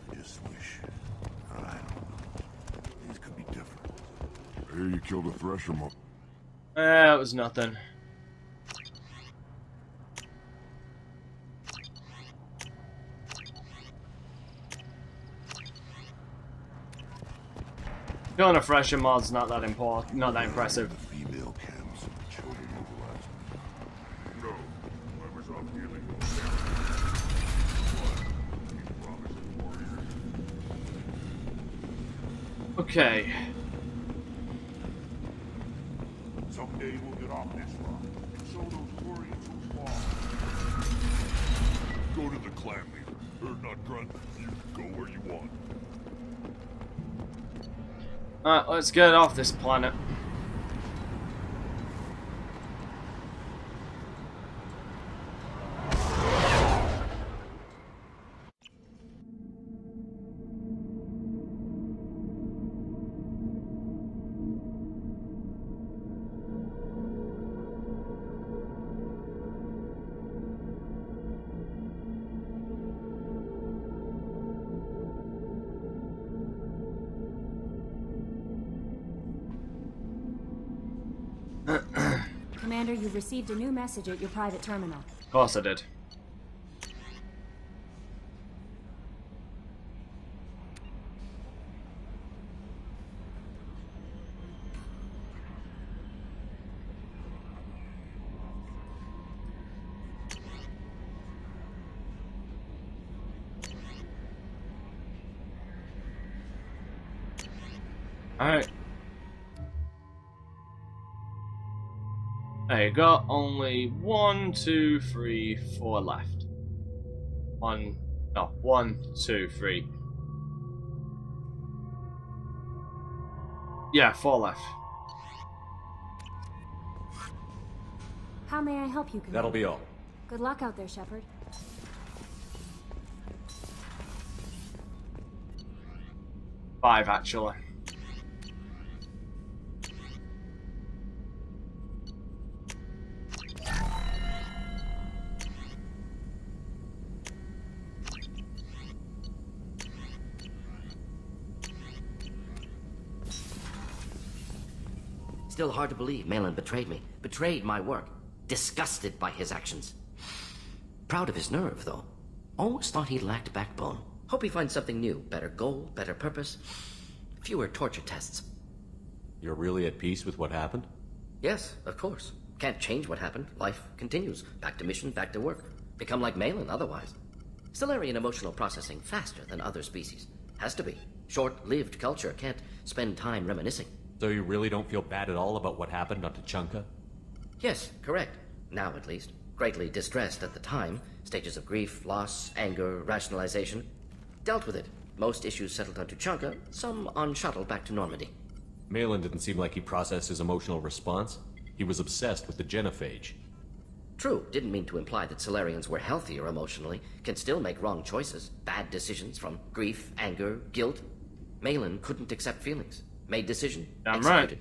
Speaker 8: I just wish. I don't know. Things could be different. I hear you killed a thresher mob.
Speaker 1: It was nothing. Killing a fresher mod's not that important, not that impressive.
Speaker 8: Female camps and children mobilized. No, I was off dealing with
Speaker 1: Okay.
Speaker 8: someday we'll get off this rock and show those warriors who's lost. Go to the clan leader. Not grunt. You go where you want.
Speaker 1: Alright, let's get off this planet.
Speaker 2: Commander, you've received a new message at your private terminal.
Speaker 1: Of course I did. Alright. There you go. Only 1, 2, 3, 4 left. 1, 2, 3. Yeah, 4 left.
Speaker 2: How may I help you, Commander?
Speaker 4: That'll be all.
Speaker 2: Good luck out there, Shepard.
Speaker 1: Five, actually.
Speaker 7: Still hard to believe Malin betrayed me. Betrayed my work. Disgusted by his actions. Proud of his nerve, though. Almost thought he lacked backbone. Hope he finds something new. Better goal, better purpose. Fewer torture tests.
Speaker 4: You're really at peace with what happened?
Speaker 7: Yes, of course. Can't change what happened. Life continues. Back to mission, back to work. Become like Malin otherwise. Stellarian emotional processing faster than other species. Has to be. Short-lived culture can't spend time reminiscing.
Speaker 4: So you really don't feel bad at all about what happened on Tuchanka?
Speaker 7: Yes, correct. Now at least. Greatly distressed at the time. Stages of grief, loss, anger, rationalization. Dealt with it. Most issues settled on Tuchanka, some on shuttle back to Normandy.
Speaker 4: Malin didn't seem like he processed his emotional response. He was obsessed with the genophage.
Speaker 7: True, didn't mean to imply that Solarians were healthier emotionally, can still make wrong choices, bad decisions from grief, anger, guilt. Malin couldn't accept feelings. Made decision.
Speaker 1: Damn
Speaker 7: executed.
Speaker 1: right.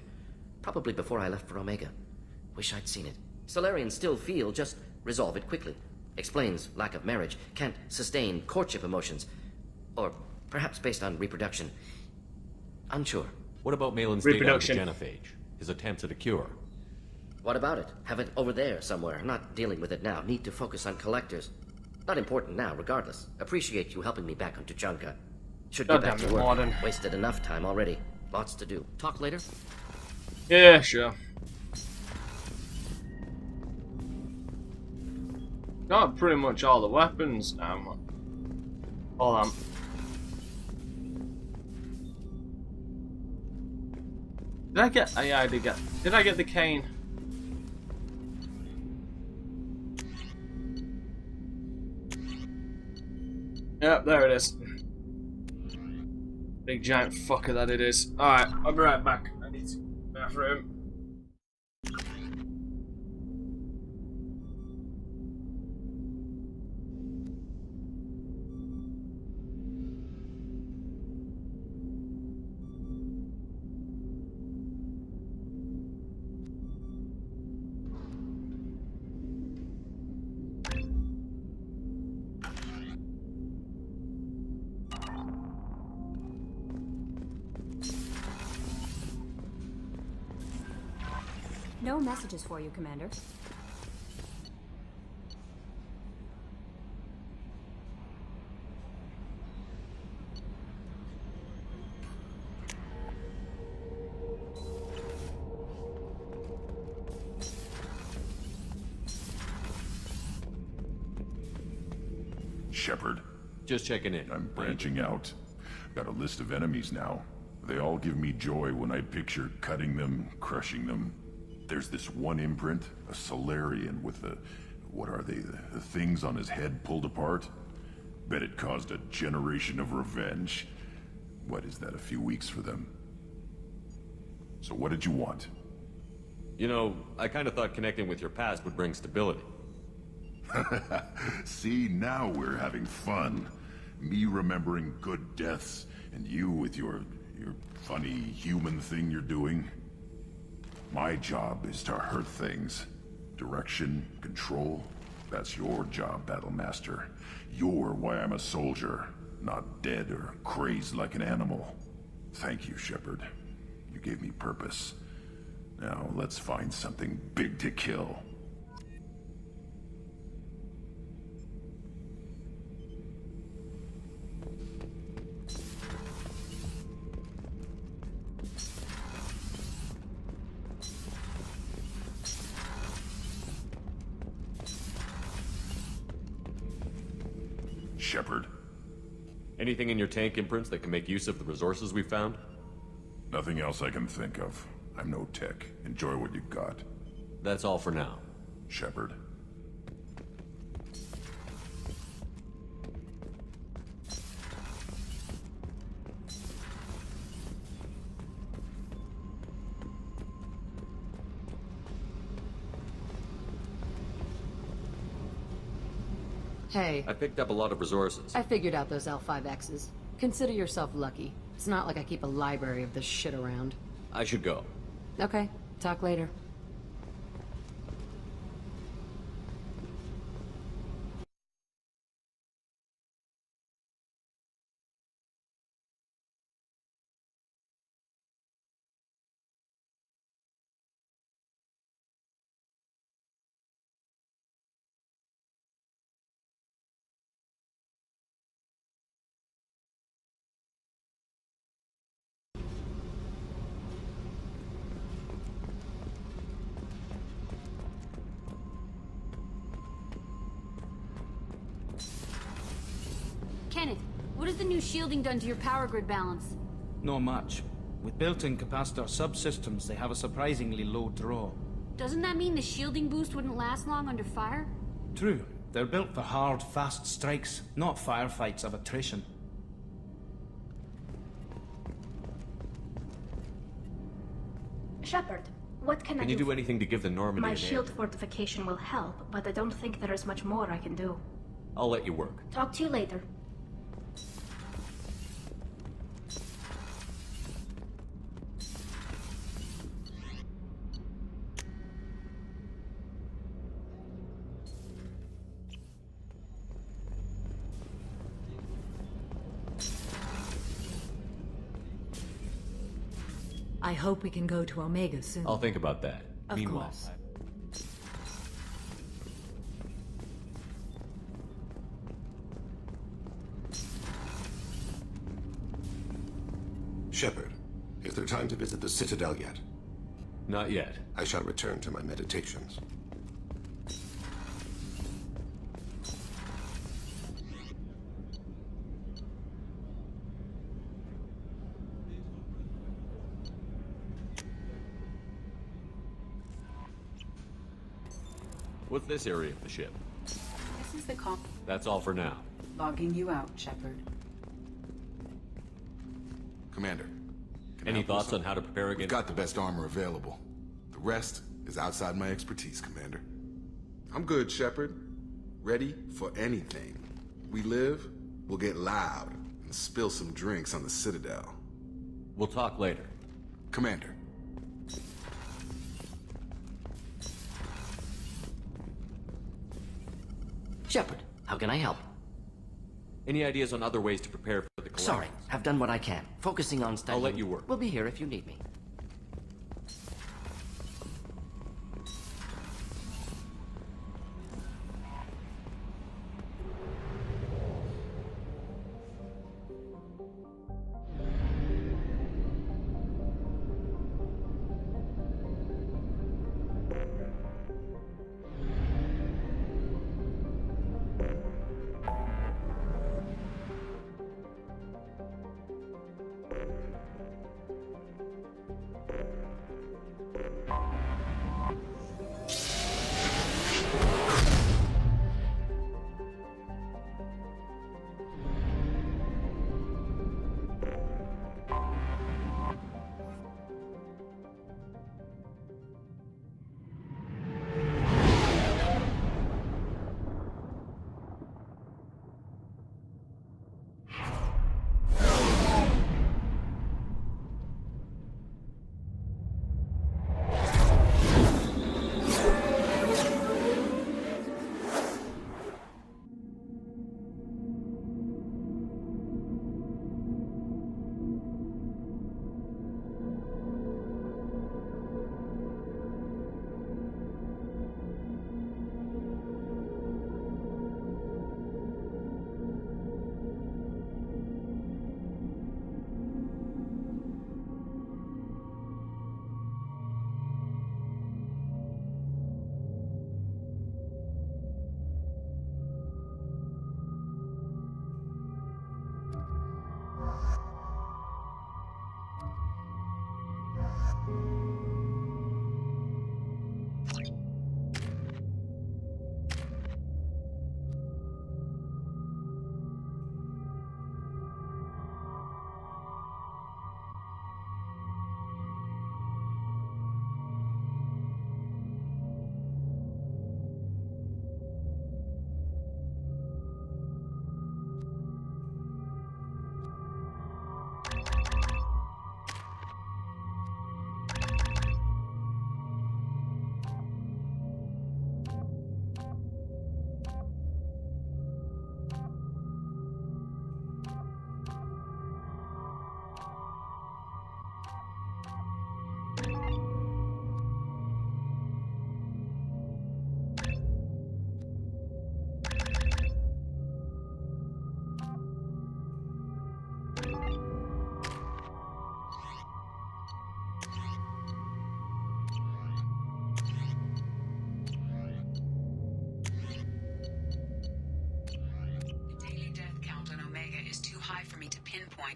Speaker 7: Probably before I left for Omega. Wish I'd seen it. Solarians still feel, just resolve it quickly. Explains lack of marriage, can't sustain courtship emotions. Or perhaps based on reproduction. Unsure.
Speaker 4: What about Malin's data on the
Speaker 1: Reproduction.
Speaker 4: genophage? His attempts at a cure?
Speaker 7: What about it? Have it over there somewhere. Not dealing with it now. Need to focus on collectors. Not important now, regardless. Appreciate you helping me back on Tuchanka. Should get back
Speaker 1: Goddamn
Speaker 7: to
Speaker 1: it,
Speaker 7: work.
Speaker 1: Warden.
Speaker 7: Wasted enough time already. Lots to do. Talk later?
Speaker 1: Yeah, sure. Got pretty much all the weapons now. Hold on. Did I get? Yeah, I did get. Did I get the cane? Yep, there it is. Big giant fucker that it is. Alright, I'll be right back. I need to go to the bathroom.
Speaker 2: No messages for you, Commander.
Speaker 8: Shepard,
Speaker 4: Just checking in.
Speaker 8: I'm branching out. Got a list of enemies now. They all give me joy when I picture cutting them, crushing them. There's this one imprint, a Solarian with the... what are they? The things on his head pulled apart? Bet it caused a generation of revenge. What is that, a few weeks for them? So what did you want?
Speaker 4: You know, I kind of thought connecting with your past would bring stability.
Speaker 8: See, now we're having fun. Me remembering good deaths, and you with your funny human thing you're doing. My job is to hurt things. Direction, control, that's your job, Battle Master. You're why I'm a soldier, not dead or crazed like an animal. Thank you, Shepard. You gave me purpose. Now let's find something big to kill. Shepard?
Speaker 4: Anything in your tank imprints that can make use of the resources we found?
Speaker 8: Nothing else I can think of. I'm no tech. Enjoy what you got.
Speaker 4: That's all for now.
Speaker 8: Shepard.
Speaker 11: Hey,
Speaker 4: I picked up a lot of resources.
Speaker 11: I figured out those L5Xs. Consider yourself lucky. It's not like I keep a library of this shit around.
Speaker 4: I should go.
Speaker 11: Okay, talk later.
Speaker 12: Kenneth, what has the new shielding done to your power grid balance?
Speaker 13: Not much. With built-in capacitor subsystems, they have a surprisingly low draw.
Speaker 12: Doesn't that mean the shielding boost wouldn't last long under fire?
Speaker 13: True. They're built for hard, fast strikes, not firefights of attrition.
Speaker 3: Shepard, what can I do?
Speaker 4: Can you do anything to give the Normandy
Speaker 3: My
Speaker 4: an
Speaker 3: shield
Speaker 4: answer?
Speaker 3: fortification will help, but I don't think there is much more I can do.
Speaker 4: I'll let you work.
Speaker 3: Talk to you later.
Speaker 11: I hope we can go to Omega soon.
Speaker 4: I'll think about that.
Speaker 11: Of
Speaker 4: Meanwhile,
Speaker 11: course.
Speaker 14: Shepard, is there time to visit the Citadel yet?
Speaker 4: Not yet.
Speaker 14: I shall return to my meditations.
Speaker 4: What's this area of the ship?
Speaker 5: This is the call.
Speaker 4: That's all for now.
Speaker 5: Logging you out, Shepard.
Speaker 14: Commander.
Speaker 4: Any thoughts on how to prepare
Speaker 14: We've
Speaker 4: against...
Speaker 14: got the best armor available. The rest is outside my expertise, Commander. I'm good, Shepard. Ready for anything. We live, we'll get loud, and spill some drinks on the Citadel.
Speaker 4: We'll talk later.
Speaker 14: Commander.
Speaker 7: Shepard, how can I help?
Speaker 4: Any ideas on other ways to prepare for the collapse?
Speaker 7: Sorry, I've done what I can. Focusing on studying...
Speaker 4: I'll let you work.
Speaker 7: We'll be here if you need me.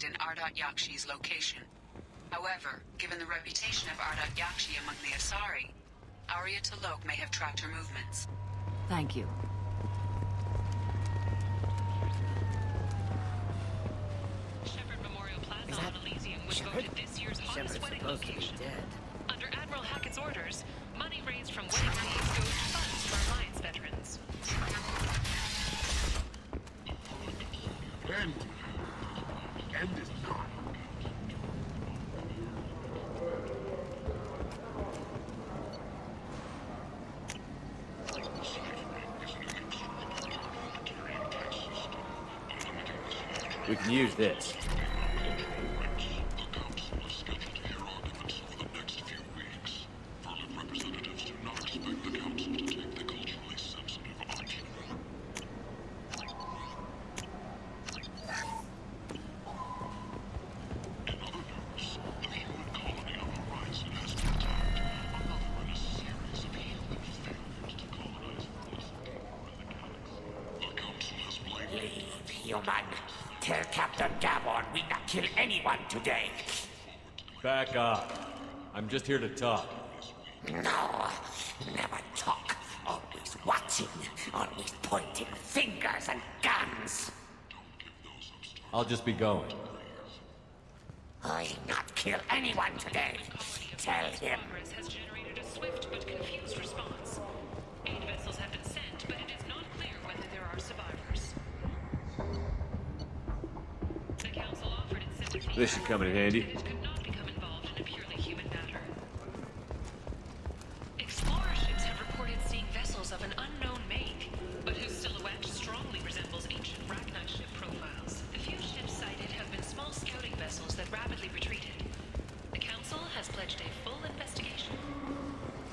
Speaker 5: in Ardat Yakshi's location. However, given the reputation of Ardat Yakshi among the Asari, Arya T'Loak may have tracked her movements.
Speaker 11: Thank you.
Speaker 15: Shepard Memorial Plaza on Elysium was voted this year's hottest wedding location. Under Admiral Hackett's orders, money raised from wedding fees goes to funds for Alliance veterans.
Speaker 8: End is not.
Speaker 9: We can use this.
Speaker 16: Human. Tell Captain Gavon we not kill anyone today.
Speaker 9: Back up. I'm just here to talk.
Speaker 16: No, never talk. Always watching. Always pointing fingers and guns.
Speaker 9: I'll just be going.
Speaker 16: I not kill anyone today. Tell him.
Speaker 15: Progress has generated a swift but confused response. 8 vessels have been sent, but it is not clear whether there are survivors. The Council offered its sympathy.
Speaker 9: This should come in handy.
Speaker 15: It could not become involved in a purely human matter. Explorer ships have reported seeing vessels of an unknown make, but whose silhouette strongly resembles ancient Ragnar ship profiles. The few ships sighted have been small scouting vessels that rapidly retreated. The Council has pledged a full investigation.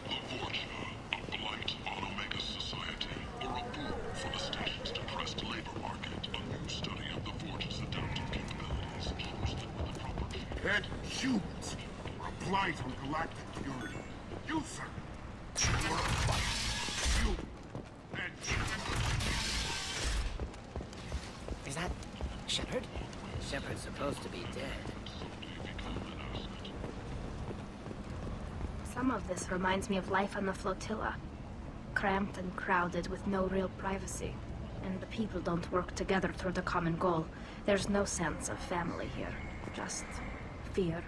Speaker 8: The Vorcha, a blight on Omega society, or a boon for the station's depressed labor market. A new study of the Vorcha's adaptive capabilities shows that with the proper... Head humans, or a blight on galactic purity. You, sir, you're a blight. You and
Speaker 10: Is that Shepard? Shepard's supposed to be dead.
Speaker 3: Some of this reminds me of life on the flotilla. Cramped and crowded with no real privacy. And the people don't work together toward a common goal. There's no sense of family here. Just fear.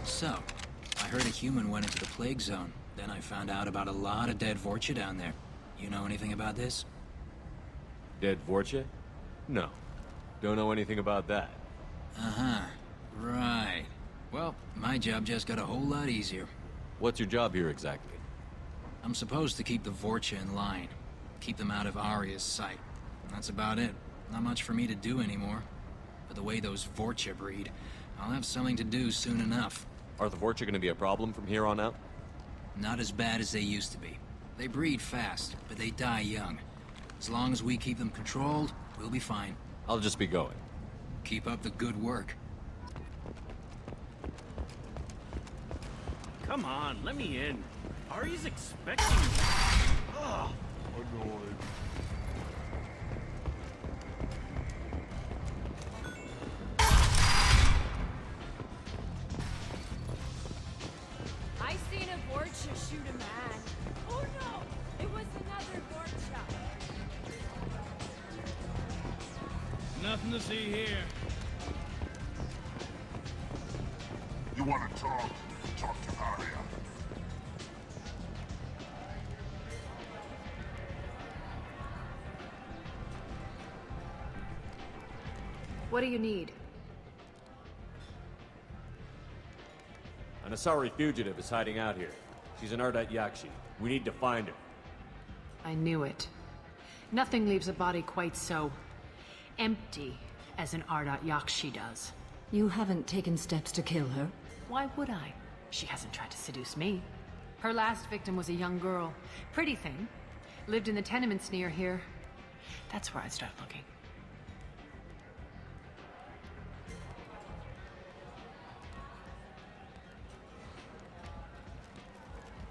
Speaker 13: So, I heard a human went into the plague zone. Then I found out about a lot of dead Vorcha down there. You know anything about this?
Speaker 9: Dead Vorcha? No. Don't know anything about that.
Speaker 13: Uh-huh. Right. Well, my job just got a whole lot easier.
Speaker 9: What's your job here exactly?
Speaker 13: I'm supposed to keep the Vorcha in line. Keep them out of Arya's sight. That's about it. Not much for me to do anymore. But the way those Vorcha breed, I'll have something to do soon enough.
Speaker 9: Are the Vorcha going to be a problem from here on out?
Speaker 13: Not as bad as they used to be. They breed fast, but they die young. As long as we keep them controlled, we'll be fine.
Speaker 9: I'll just be going.
Speaker 13: Keep up the good work.
Speaker 17: Come on, let me in. Ari's expecting me. Ugh.
Speaker 8: annoyed.
Speaker 17: see here.
Speaker 8: You want to talk? Talk to Arya.
Speaker 11: What do you need?
Speaker 9: An Asari fugitive is hiding out here. She's an Ardat Yakshi. We need to find her.
Speaker 11: I knew it. Nothing leaves a body quite so empty as an Ardat Yakshi does.
Speaker 18: You haven't taken steps to kill her?
Speaker 11: Why would I? She hasn't tried to seduce me. Her last victim was a young girl. Pretty thing. Lived in the tenements near here. That's where I'd start looking.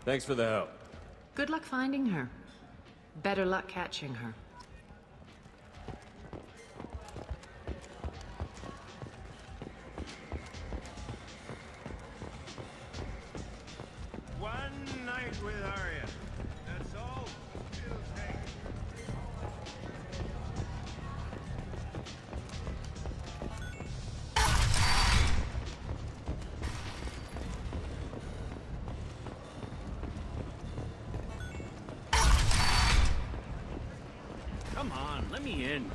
Speaker 9: Thanks for the help.
Speaker 11: Good luck finding her. Better luck catching her.
Speaker 17: One night with Arya. That's all she'll take. Come on, let me in.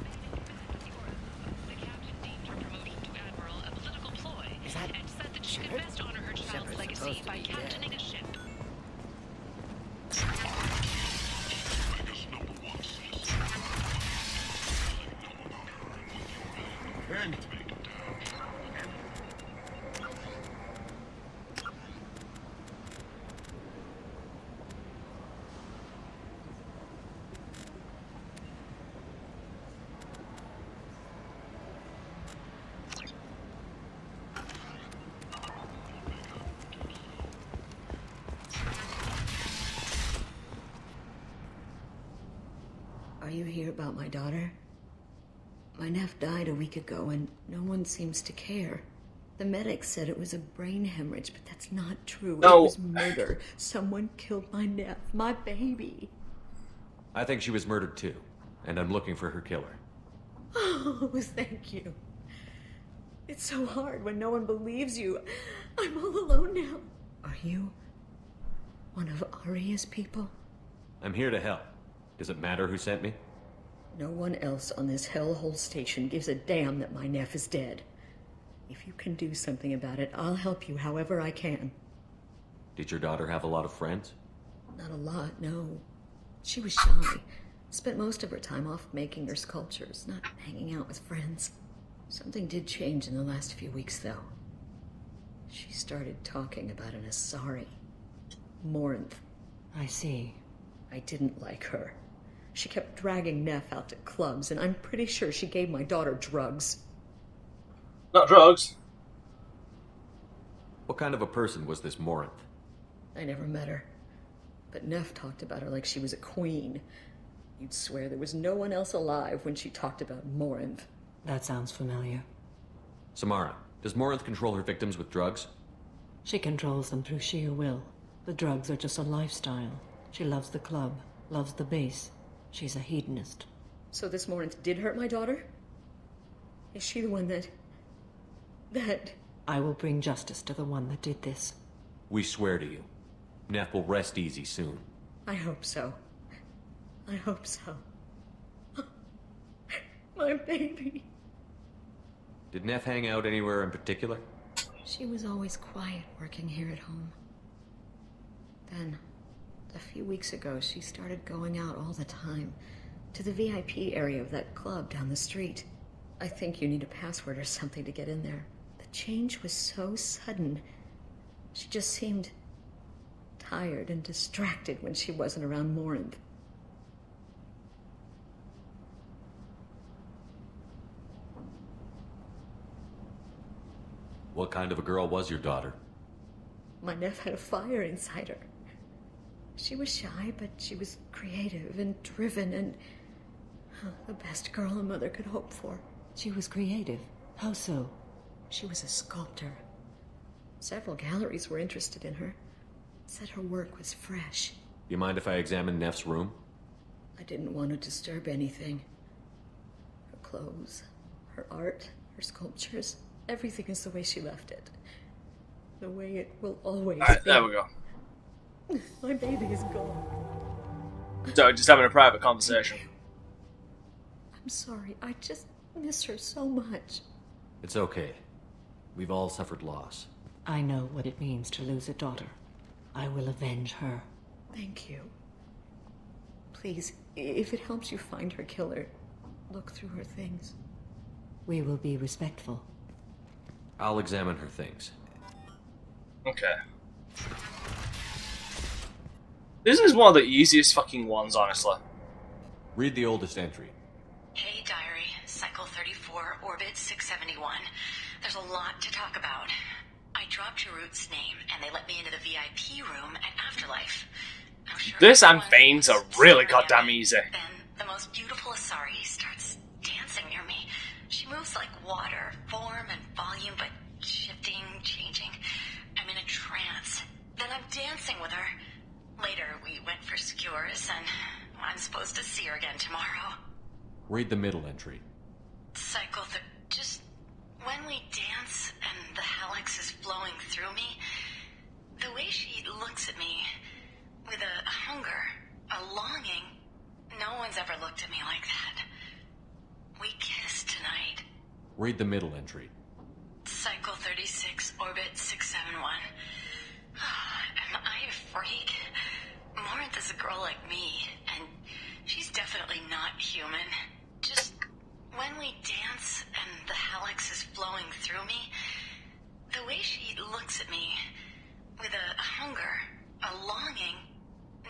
Speaker 10: Is that
Speaker 15: and said that she could best honor her child's legacy by captaining a ship.
Speaker 18: Are you here about my daughter? My nephew died a week ago and no one seems to care. The medics said it was a brain hemorrhage, but that's not true.
Speaker 1: No.
Speaker 18: It was murder. Someone killed my nephew, my baby.
Speaker 4: I think she was murdered too, and I'm looking for her killer.
Speaker 18: Oh, thank you. It's so hard when no one believes you. I'm all alone now. Are you one of Arya's people?
Speaker 4: I'm here to help. Does it matter who sent me?
Speaker 18: No one else on this hellhole station gives a damn that my nephew is dead. If you can do something about it, I'll help you however I can.
Speaker 4: Did your daughter have a lot of friends?
Speaker 18: Not a lot, no. She was shy. Spent most of her time off making her sculptures, not hanging out with friends. Something did change in the last few weeks, though. She started talking about an Asari. Morinth. I see. I didn't like her. She kept dragging Neff out to clubs, and I'm pretty sure she gave my daughter drugs.
Speaker 1: Not drugs.
Speaker 4: What kind of a person was this Morinth?
Speaker 18: I never met her. But Neff talked about her like she was a queen. You'd swear there was no one else alive when she talked about Morinth. That sounds familiar.
Speaker 4: Samara, does Morinth control her victims with drugs?
Speaker 18: She controls them through sheer will. The drugs are just a lifestyle. She loves the club, loves the base. She's a hedonist. So this Morinth did hurt my daughter? Is she the one that... I will bring justice to the one that did this.
Speaker 4: We swear to you. Neff will rest easy soon.
Speaker 18: I hope so. I hope so. My baby.
Speaker 4: Did Neff hang out anywhere in particular?
Speaker 18: She was always quiet working here at home. Then, a few weeks ago, she started going out all the time. To the VIP area of that club down the street. I think you need a password or something to get in there. The change was so sudden. She just seemed tired and distracted when she wasn't around Morinth.
Speaker 4: What kind of a girl was your daughter?
Speaker 18: My nephew had a fire inside her. She was shy, but she was creative and driven and the best girl a mother could hope for. She was creative? How so? She was a sculptor. Several galleries were interested in her. Said her work was fresh.
Speaker 4: Do you mind if I examine Neff's room?
Speaker 18: I didn't want to disturb anything. Her clothes, Her art, her sculptures, everything is the way she left it. The way it will always be.
Speaker 1: There we go.
Speaker 18: My baby is gone.
Speaker 1: So, just having a private conversation.
Speaker 18: I'm sorry, I just miss her so much.
Speaker 4: It's okay. We've all suffered loss.
Speaker 18: I know what it means to lose a daughter. I will avenge her. Thank you. Please, if it helps you find her killer, look through her things. We will be respectful.
Speaker 4: I'll examine her things.
Speaker 1: Okay. This is one of the easiest fucking ones, honestly.
Speaker 4: Read the oldest entry.
Speaker 5: Hey, Diary. Cycle 34, Orbit 671. There's a lot to talk about. I dropped your root's name, and they let me into the VIP room at Afterlife. I'm sure
Speaker 1: This and Veins are really goddamn easy.
Speaker 5: Then the most beautiful Asari starts dancing near me. She moves like water, form and volume, but shifting, changing. I'm in a trance. Then I'm dancing with her. Later, we went for skewers, and I'm supposed to see her again tomorrow.
Speaker 4: Read the middle entry.
Speaker 5: Cycle just when we dance and the helix is flowing through me, the way she looks at me with a hunger, a longing, no one's ever looked at me like that. We kissed tonight.
Speaker 4: Read the middle entry.
Speaker 5: Cycle 36, Orbit 671. Am I a freak? Morinth is a girl like me, and she's definitely not human. Just when we dance and the helix is flowing through me, the way she looks at me with a hunger, a longing,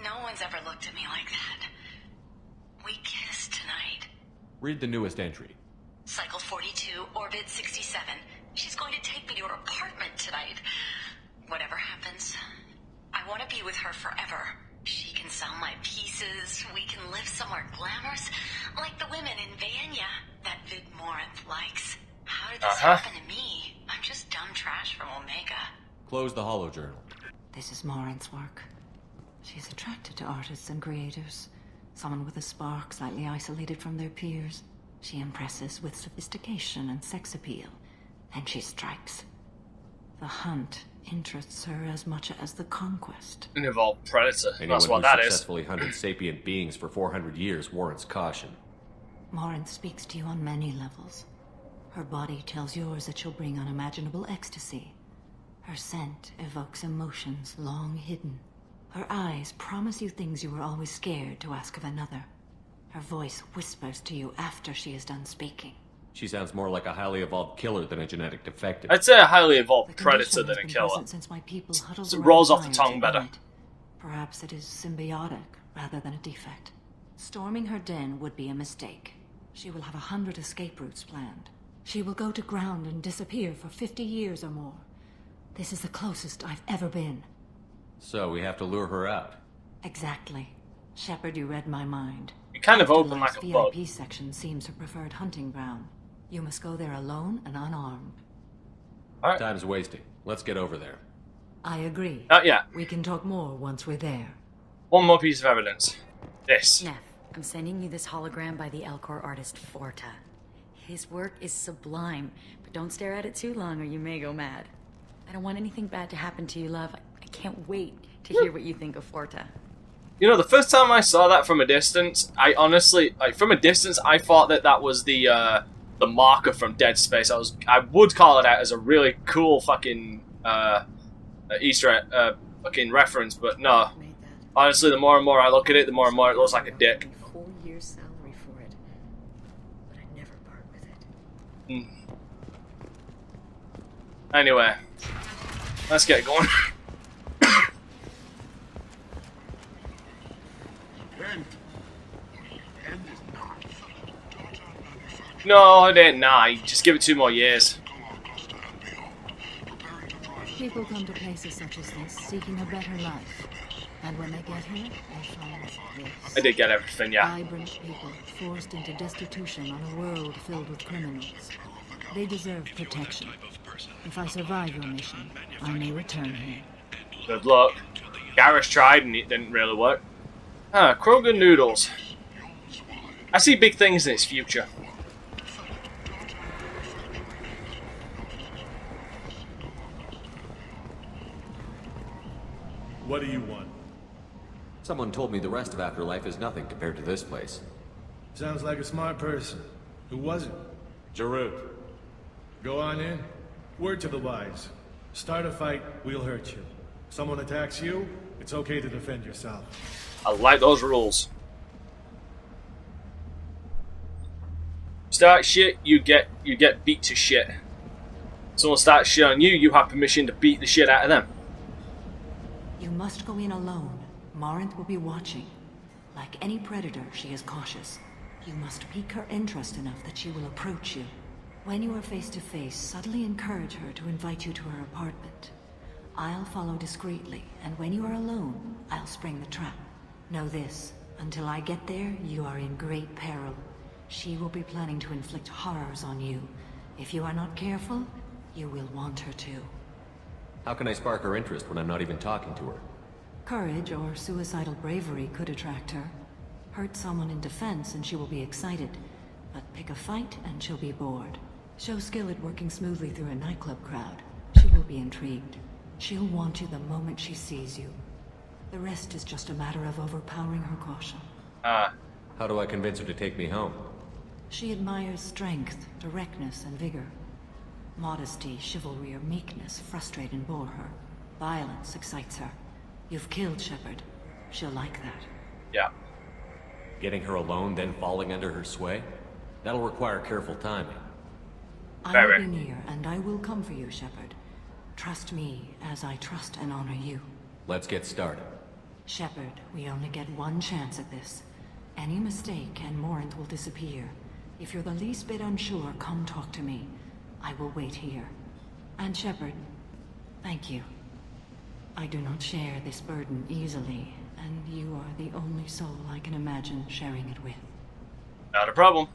Speaker 5: no one's ever looked at me like that. We kissed tonight.
Speaker 4: Read the newest entry.
Speaker 5: Cycle 42, Orbit 67. She's going to take me to her apartment tonight. Whatever happens, I want to be with her forever. She can sell my pieces, we can live somewhere glamorous, like the women in Vanya that Vid Morinth likes. How did this happen to me? I'm just dumb trash from Omega.
Speaker 4: Close the holo journal.
Speaker 18: This is Morinth's work. She's attracted to artists and creators. Someone with a spark, slightly isolated from their peers. She impresses with sophistication and sex appeal. And she strikes. The hunt interests her as much as the conquest.
Speaker 1: An evolved predator.
Speaker 4: Anyone
Speaker 1: That's what
Speaker 4: who
Speaker 1: that is.
Speaker 4: successfully hunted sapient beings for 400 years warrants caution.
Speaker 18: Morinth speaks to you on many levels. Her body tells yours that she'll bring unimaginable ecstasy. Her scent evokes emotions long hidden. Her eyes promise you things you were always scared to ask of another. Her voice whispers to you after she is done speaking.
Speaker 4: She sounds more like a highly evolved killer than a genetic defective.
Speaker 1: I'd say a highly evolved predator than a killer.
Speaker 18: Since my people huddled
Speaker 1: So it
Speaker 18: around
Speaker 1: rolls off the
Speaker 18: fires
Speaker 1: tongue
Speaker 18: at
Speaker 1: better.
Speaker 18: night. Perhaps it is symbiotic rather than a defect. Storming her den would be a mistake. She will have 100 escape routes planned. She will go to ground and disappear for 50 years or more. This is the closest I've ever been.
Speaker 4: So we have to lure her out.
Speaker 18: Exactly. Shepard, you read my mind.
Speaker 1: You kind of open like a book.
Speaker 18: VIP section seems her preferred hunting ground. You must go there alone and unarmed.
Speaker 1: Alright.
Speaker 4: Time's wasting. Let's get over there.
Speaker 18: I agree.
Speaker 1: Yeah.
Speaker 18: We can talk more once we're there.
Speaker 1: One more piece of evidence. This.
Speaker 2: Neff, I'm sending you this hologram by the Elcor artist Forta. His work is sublime, but don't stare at it too long or you may go mad. I don't want anything bad to happen to you, love. I can't wait to hear what you think of Forta.
Speaker 1: You know, the first time I saw that from a distance, I honestly, from a distance, I thought that was the marker from Dead Space. I would call it out as a really cool fucking Easter egg, fucking reference, but no. Honestly, the more and more I look at it, the more and more it looks like a dick.
Speaker 18: A whole year's salary for it, but I'd never part with it.
Speaker 1: Anyway, let's get going. No, I didn't. Nah, just give it 2 more years.
Speaker 18: People come to places such as this seeking a better life. And when they get here, they find this.
Speaker 1: I did get everything, yeah.
Speaker 18: Vibrant people forced into destitution on a world filled with criminals. They deserve protection. If I survive your mission, I may return here.
Speaker 1: Good luck. Garrus tried and it didn't really work. Krogan noodles. I see big things in its future.
Speaker 19: What do you want?
Speaker 4: Someone told me the rest of Afterlife is nothing compared to this place.
Speaker 19: Sounds like a smart person. Who was it?
Speaker 9: Jarut.
Speaker 19: Go on in. Word to the wise. Start a fight, we'll hurt you. Someone attacks you, it's okay to defend yourself.
Speaker 1: I like those rules. Start shit, you get beat to shit. Someone starts shit on you, you have permission to beat the shit out of them.
Speaker 2: You must go in alone. Marinth will be watching. Like any predator, she is cautious. You must pique her interest enough that she will approach you. When you are face to face, subtly encourage her to invite you to her apartment. I'll follow discreetly, and when you are alone, I'll spring the trap. Know this, until I get there, you are in great peril. She will be planning to inflict horrors on you. If you are not careful, you will want her to.
Speaker 4: How can I spark her interest when I'm not even talking to her?
Speaker 2: Courage or suicidal bravery could attract her. Hurt someone in defense and she will be excited. But pick a fight and she'll be bored. Show skill at working smoothly through a nightclub crowd. She will be intrigued. She'll want you the moment she sees you. The rest is just a matter of overpowering her caution.
Speaker 4: How do I convince her to take me home?
Speaker 2: She admires strength, directness, and vigor. Modesty, chivalry, or meekness frustrate and bore her. Violence excites her. You've killed Shepard. She'll like that.
Speaker 1: Yeah.
Speaker 4: Getting her alone, then falling under her sway? That'll require careful timing.
Speaker 2: I will be near, and I will come for you, Shepard. Trust me, as I trust and honor you.
Speaker 4: Let's get started.
Speaker 2: Shepard, we only get one chance at this. Any mistake, and Morinth will disappear. If you're the least bit unsure, come talk to me. I will wait here. And Shepard, thank you. I do not share this burden easily, and you are the only soul I can imagine sharing it with.
Speaker 1: Not a problem.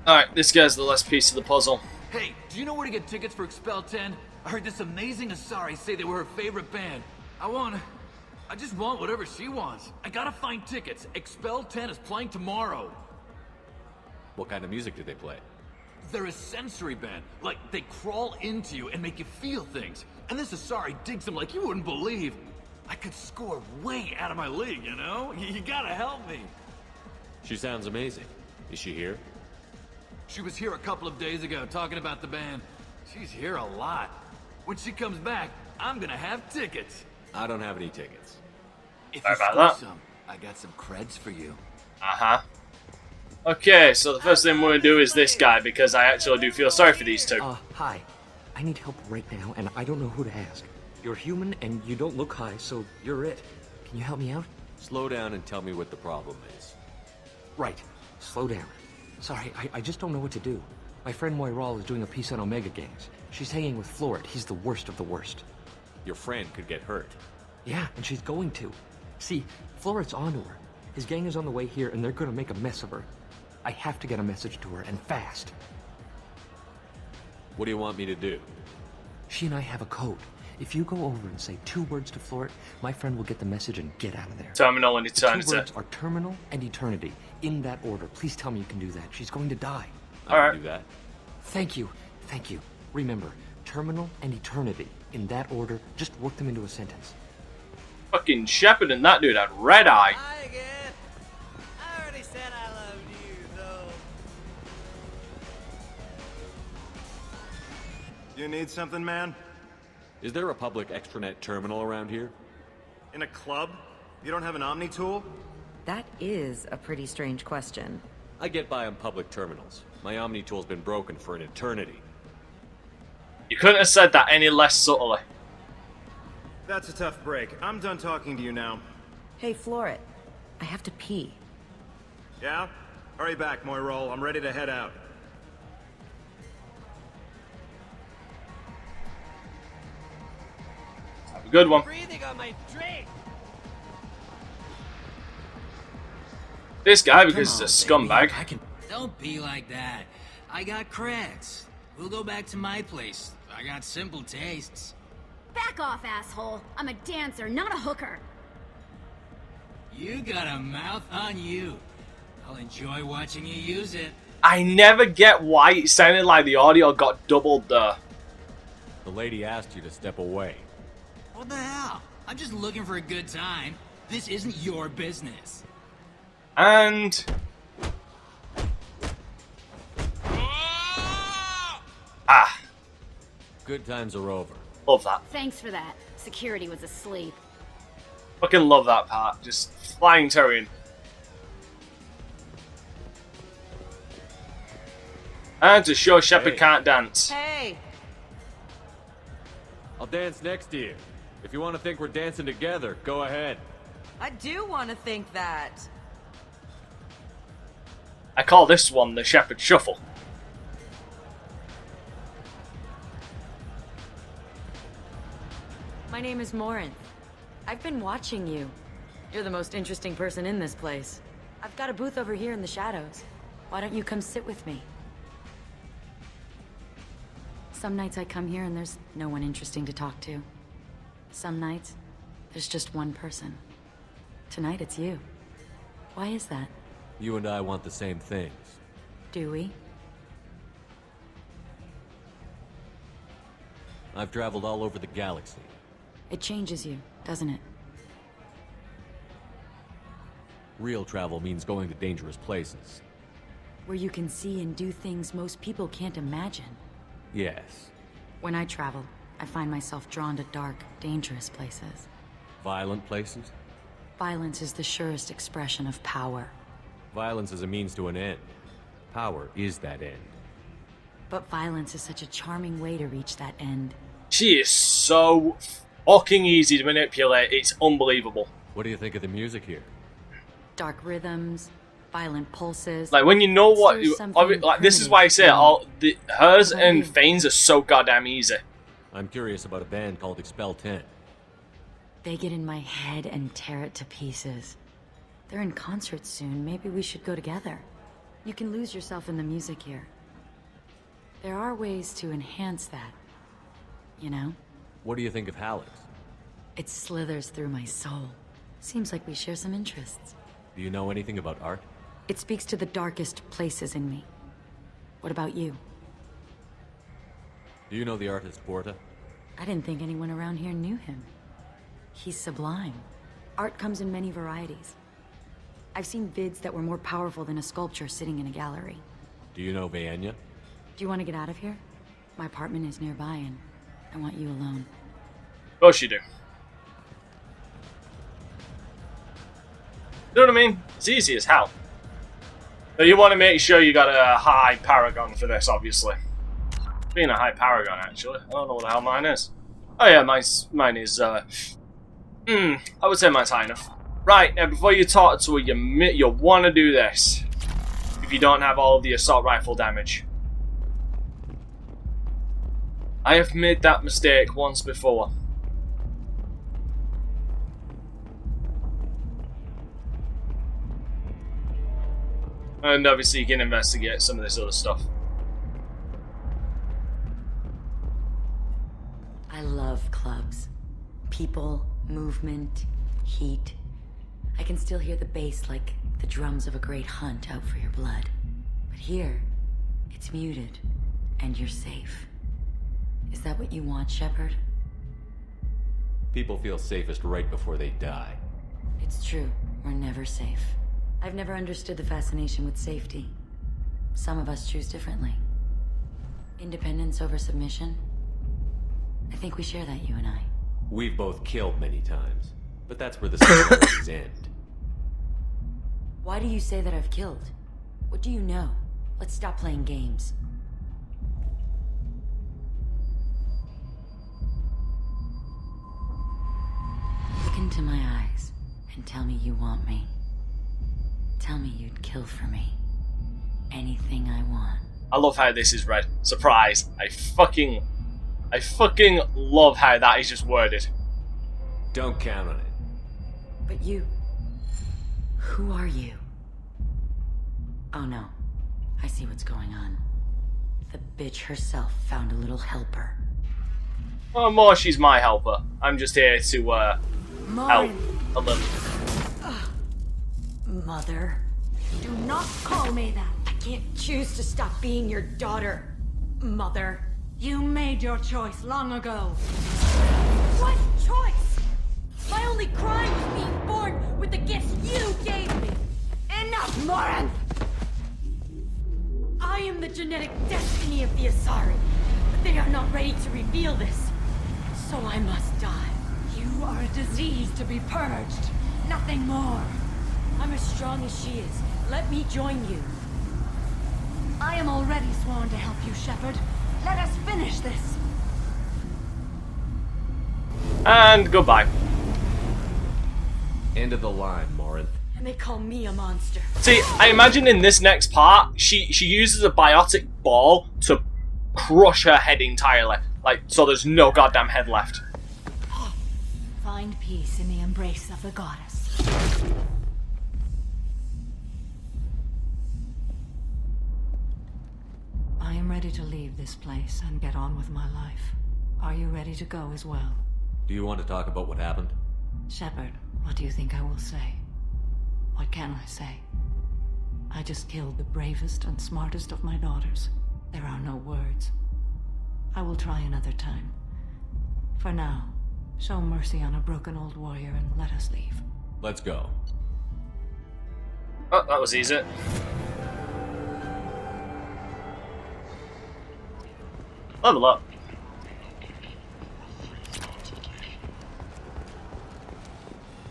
Speaker 1: Alright, this guy's the last piece of the puzzle.
Speaker 17: Hey, do you know where to get tickets for Expel 10? I heard this amazing Asari say they were her favorite band. I just want whatever she wants. I gotta find tickets. Expel 10 is playing tomorrow.
Speaker 4: What kind of music do they play?
Speaker 17: They're a sensory band. Like, they crawl into you and make you feel things. And this Asari digs them like you wouldn't believe. I could score way out of my league, you know? You gotta help me.
Speaker 4: She sounds amazing. Is she here?
Speaker 17: She was here a couple of days ago talking about the band. She's here a lot. When she comes back, I'm gonna have tickets.
Speaker 4: I don't have any tickets.
Speaker 17: If
Speaker 1: Sorry
Speaker 17: you
Speaker 1: about
Speaker 17: score
Speaker 1: that.
Speaker 17: some, I got some creds for you.
Speaker 1: Uh-huh. Okay, so the first thing we're gonna do is this guy, because I actually do feel sorry for these two.
Speaker 20: Hi. I need help right now, and I don't know who to ask. You're human, and you don't look high, so you're it. Can you help me out?
Speaker 4: Slow down and tell me what the problem is.
Speaker 20: Right. Slow down. Sorry, I just don't know what to do. My friend Moiral is doing a piece on Omega gangs. She's hanging with Florid. He's the worst of the worst.
Speaker 4: Your friend could get hurt.
Speaker 20: Yeah, and she's going to. See, Florid's onto her. His gang is on the way here, and they're gonna make a mess of her. I have to get a message to her, and fast.
Speaker 4: What do you want me to do?
Speaker 20: She and I have a code. If you go over and say 2 words to Florid, my friend will get the message and get out of there.
Speaker 1: Terminal and eternity.
Speaker 20: The 2 words are terminal and eternity. In that order. Please tell me you can do that. She's going to die.
Speaker 4: I can do that.
Speaker 20: Thank you. Thank you. Remember, terminal and eternity. In that order, just work them into a sentence.
Speaker 1: Fucking Shepard and that dude had red eye.
Speaker 21: Hi again. I already said I loved you, though.
Speaker 22: You need something, man?
Speaker 4: Is there a public extranet terminal around here?
Speaker 22: In a club? You don't have an Omni tool?
Speaker 23: That is a pretty strange question.
Speaker 4: I get by on public terminals. My Omni tool's been broken for an eternity.
Speaker 1: You couldn't have said that any less subtly.
Speaker 22: That's a tough break. I'm done talking to you now.
Speaker 23: Hey, Florid. I have to pee.
Speaker 22: Yeah? Hurry back, Moiral. I'm ready to head out.
Speaker 1: Have a good one.
Speaker 21: Breathing on my drink.
Speaker 1: This guy, because he's a scumbag.
Speaker 13: Don't be like that. I got creds. We'll go back to my place. I got simple tastes.
Speaker 12: Back off, asshole. I'm a dancer, not a hooker.
Speaker 13: You got a mouth on you. I'll enjoy watching you use it.
Speaker 1: I never get why it sounded like the audio got doubled there.
Speaker 9: The lady asked you to step away.
Speaker 13: What the hell? I'm just looking for a good time. This isn't your business.
Speaker 1: And... Ah.
Speaker 9: Good times are over.
Speaker 1: Love that.
Speaker 12: Thanks for that. Security was asleep.
Speaker 1: Fucking love that part. Just flying Tyrion. And to show Shepard can't dance.
Speaker 23: Hey!
Speaker 9: I'll dance next to you. If you want to think we're dancing together, go ahead.
Speaker 23: I do want to think that.
Speaker 1: I call this one the Shepard Shuffle.
Speaker 2: My name is Morin. I've been watching you. You're the most interesting person in this place. I've got a booth over here in the shadows. Why don't you come sit with me? Some nights I come here and there's no one interesting to talk to. Some nights, there's just one person. Tonight it's you. Why is that?
Speaker 9: You and I want the same things.
Speaker 2: Do we?
Speaker 9: I've traveled all over the galaxy.
Speaker 2: It changes you, doesn't it?
Speaker 9: Real travel means going to dangerous places.
Speaker 2: Where you can see and do things most people can't imagine.
Speaker 9: Yes.
Speaker 2: When I travel, I find myself drawn to dark, dangerous places.
Speaker 9: Violent places?
Speaker 2: Violence is the surest expression of power.
Speaker 9: Violence is a means to an end. Power is that end.
Speaker 2: But violence is such a charming way to reach that end.
Speaker 1: She is so fucking easy to manipulate. It's unbelievable.
Speaker 9: What do you think of the music here?
Speaker 2: Dark rhythms, violent pulses.
Speaker 1: Like when you know what, like this is why I say hers and Fane's are so goddamn easy.
Speaker 9: I'm curious about a band called Expel 10.
Speaker 2: They get in my head and tear it to pieces. They're in concert soon. Maybe we should go together. You can lose yourself in the music here. There are ways to enhance that, you know?
Speaker 9: What do you think of Hallex?
Speaker 2: It slithers through my soul. Seems like we share some interests.
Speaker 9: Do you know anything about art?
Speaker 2: It speaks to the darkest places in me. What about you?
Speaker 9: Do you know the artist Porta?
Speaker 2: I didn't think anyone around here knew him. He's sublime. Art comes in many varieties. I've seen vids that were more powerful than a sculpture sitting in a gallery.
Speaker 9: Do you know Vaenya?
Speaker 2: Do you want to get out of here? My apartment is nearby and I want you alone.
Speaker 1: Of course you do. You know what I mean? It's easy as hell. But you want to make sure you got a high paragon for this, obviously. Being a high paragon, actually. I don't know what the hell mine is. Oh yeah, mine is, I would say mine's high enough. Right, now before you talk to her, you want to do this. If you don't have all of the assault rifle damage. I have made that mistake once before. And obviously you can investigate some of this other stuff.
Speaker 2: I love clubs. People, movement, heat. I can still hear the bass like the drums of a great hunt out for your blood. But here, it's muted, and you're safe. Is that what you want, Shepard?
Speaker 9: People feel safest right before they die.
Speaker 2: It's true. We're never safe. I've never understood the fascination with safety. Some of us choose differently. Independence over submission? I think we share that, you and I.
Speaker 9: We've both killed many times, but that's where the similarities end.
Speaker 2: Why do you say that I've killed? What do you know? Let's stop playing games. Look into my eyes and tell me you want me. Tell me you'd kill for me. Anything I want.
Speaker 1: I love how this is read. Surprise. I fucking love how that is just worded.
Speaker 9: Don't count on it.
Speaker 2: But you... Who are you? Oh no. I see what's going on. The bitch herself found a little helper.
Speaker 1: Oh, more she's my helper. I'm just here to, help a little.
Speaker 2: Mother.
Speaker 3: Do not call me that.
Speaker 2: I can't choose to stop being your daughter, Mother.
Speaker 6: You made your choice long ago.
Speaker 2: What choice? My only crime was being born with the gifts you gave me.
Speaker 6: Enough, Morin!
Speaker 2: I am the genetic destiny of the Asari, but they are not ready to reveal this. So I must die.
Speaker 6: You are a disease to be purged. Nothing more.
Speaker 2: I'm as strong as she is. Let me join you.
Speaker 6: I am already sworn to help you, Shepard. Let us finish this.
Speaker 1: And goodbye.
Speaker 4: End of the line, Morin.
Speaker 2: And they call me a monster.
Speaker 1: See, I imagine in this next part, she uses a biotic ball to crush her head entirely. Like, so there's no goddamn head left.
Speaker 6: Find peace in the embrace of the goddess. I am ready to leave this place and get on with my life. Are you ready to go as well?
Speaker 4: Do you want to talk about what happened?
Speaker 6: Shepard, what do you think I will say? What can I say? I just killed the bravest and smartest of my daughters. There are no words. I will try another time. For now, show mercy on a broken old warrior and let us leave.
Speaker 4: Let's go.
Speaker 1: Oh, that was easy. Level up.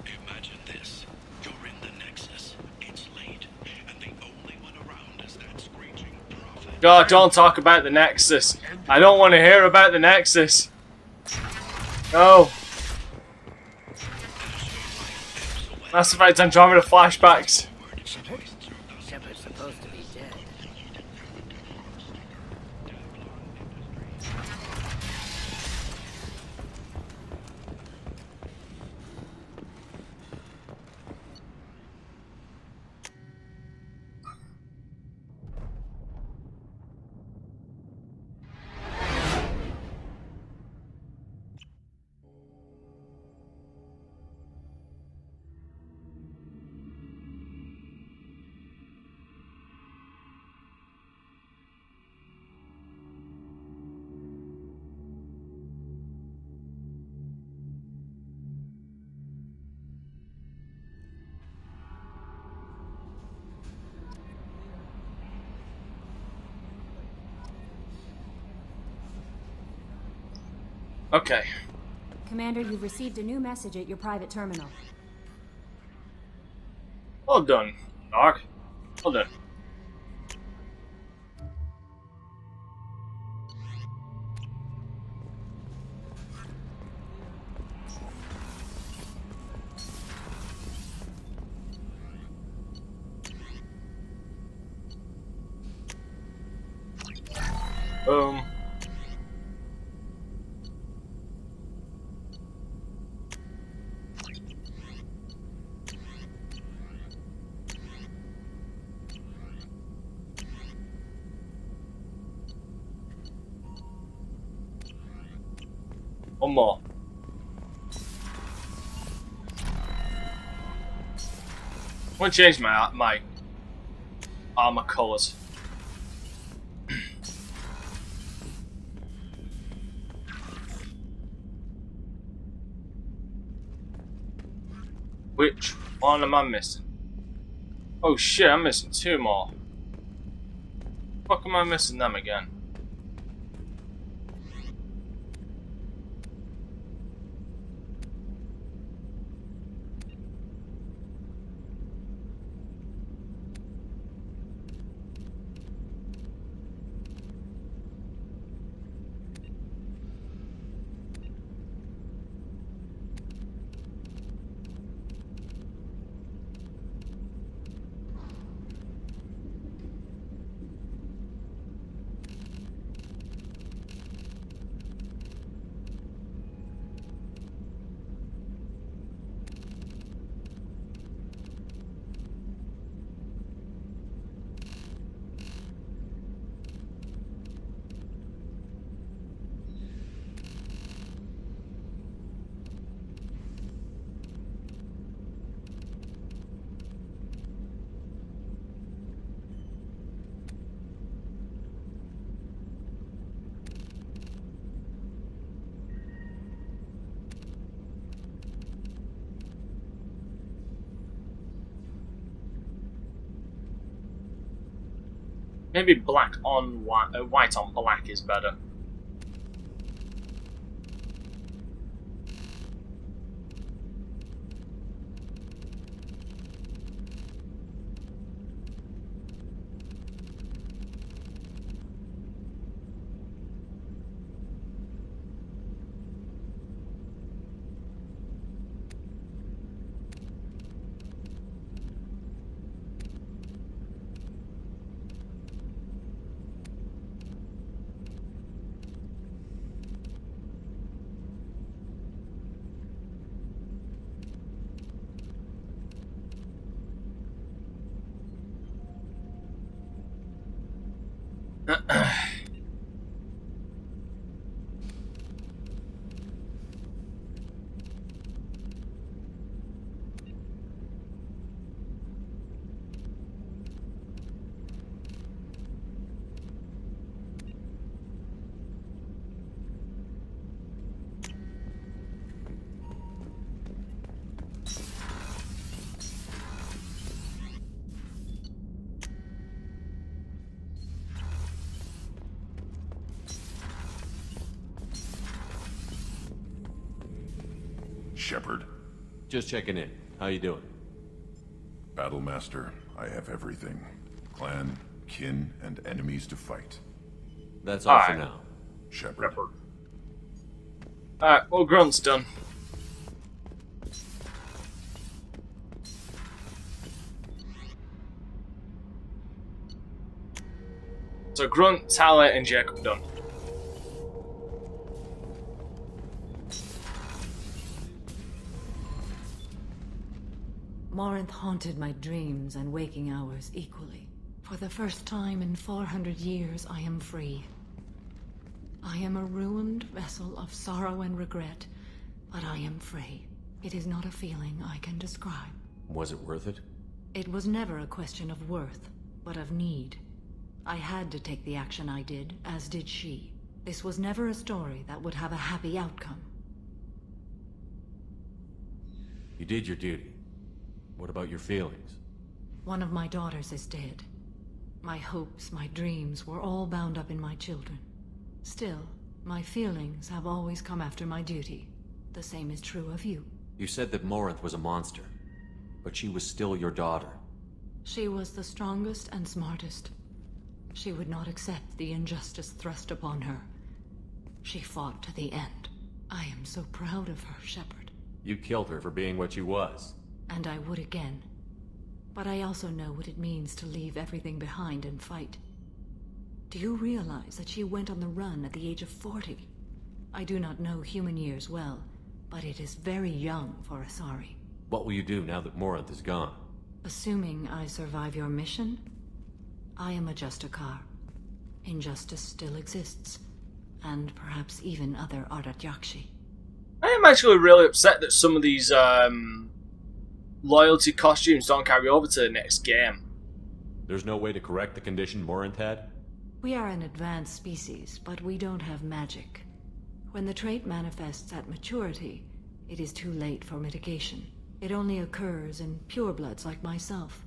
Speaker 7: Imagine this. You're in the Nexus. It's late, and the only one around is that screeching prophet.
Speaker 1: God, don't talk about the Nexus. I don't want to hear about the Nexus. No. Mass Effect Andromeda flashbacks.
Speaker 10: Shepard's supposed to be dead.
Speaker 1: Okay.
Speaker 12: Commander, you've received a new message at your private terminal.
Speaker 1: Well done, Doc. Well done. Boom. One more. I want to change my armor colors. Which one am I missing? Oh shit, I'm missing two more. Fuck am I missing them again? Maybe black on white, white on black is better.
Speaker 8: Shepard.
Speaker 4: Just checking in. How you doing?
Speaker 8: Battlemaster, I have everything. Clan, kin, and enemies to fight.
Speaker 4: That's all for now.
Speaker 8: Shepard.
Speaker 1: Alright, well, Grunt's done. So Grunt, Tally, and Jacob done.
Speaker 6: Morinth haunted my dreams and waking hours equally. For the first time in 400 years, I am free. I am a ruined vessel of sorrow and regret, but I am free. It is not a feeling I can describe.
Speaker 4: Was it worth it?
Speaker 6: It was never a question of worth, but of need. I had to take the action I did, as did she. This was never a story that would have a happy outcome.
Speaker 4: You did your duty. What about your feelings?
Speaker 6: One of my daughters is dead. My hopes, my dreams were all bound up in my children. Still, my feelings have always come after my duty. The same is true of you.
Speaker 4: You said that Morinth was a monster, but she was still your daughter.
Speaker 6: She was the strongest and smartest. She would not accept the injustice thrust upon her. She fought to the end. I am so proud of her, Shepard.
Speaker 4: You killed her for being what she was.
Speaker 6: And I would again. But I also know what it means to leave everything behind and fight. Do you realize that she went on the run at the age of 40? I do not know human years well, but it is very young for Asari.
Speaker 4: What will you do now that Morinth is gone?
Speaker 6: Assuming I survive your mission, I am a Justicar. Injustice still exists, and perhaps even other Ardat Yakshi.
Speaker 1: I am actually really upset that some of these loyalty costumes don't carry over to the next game.
Speaker 4: There's no way to correct the condition Morinth had?
Speaker 6: We are an advanced species, but we don't have magic. When the trait manifests at maturity, it is too late for mitigation. It only occurs in purebloods like myself.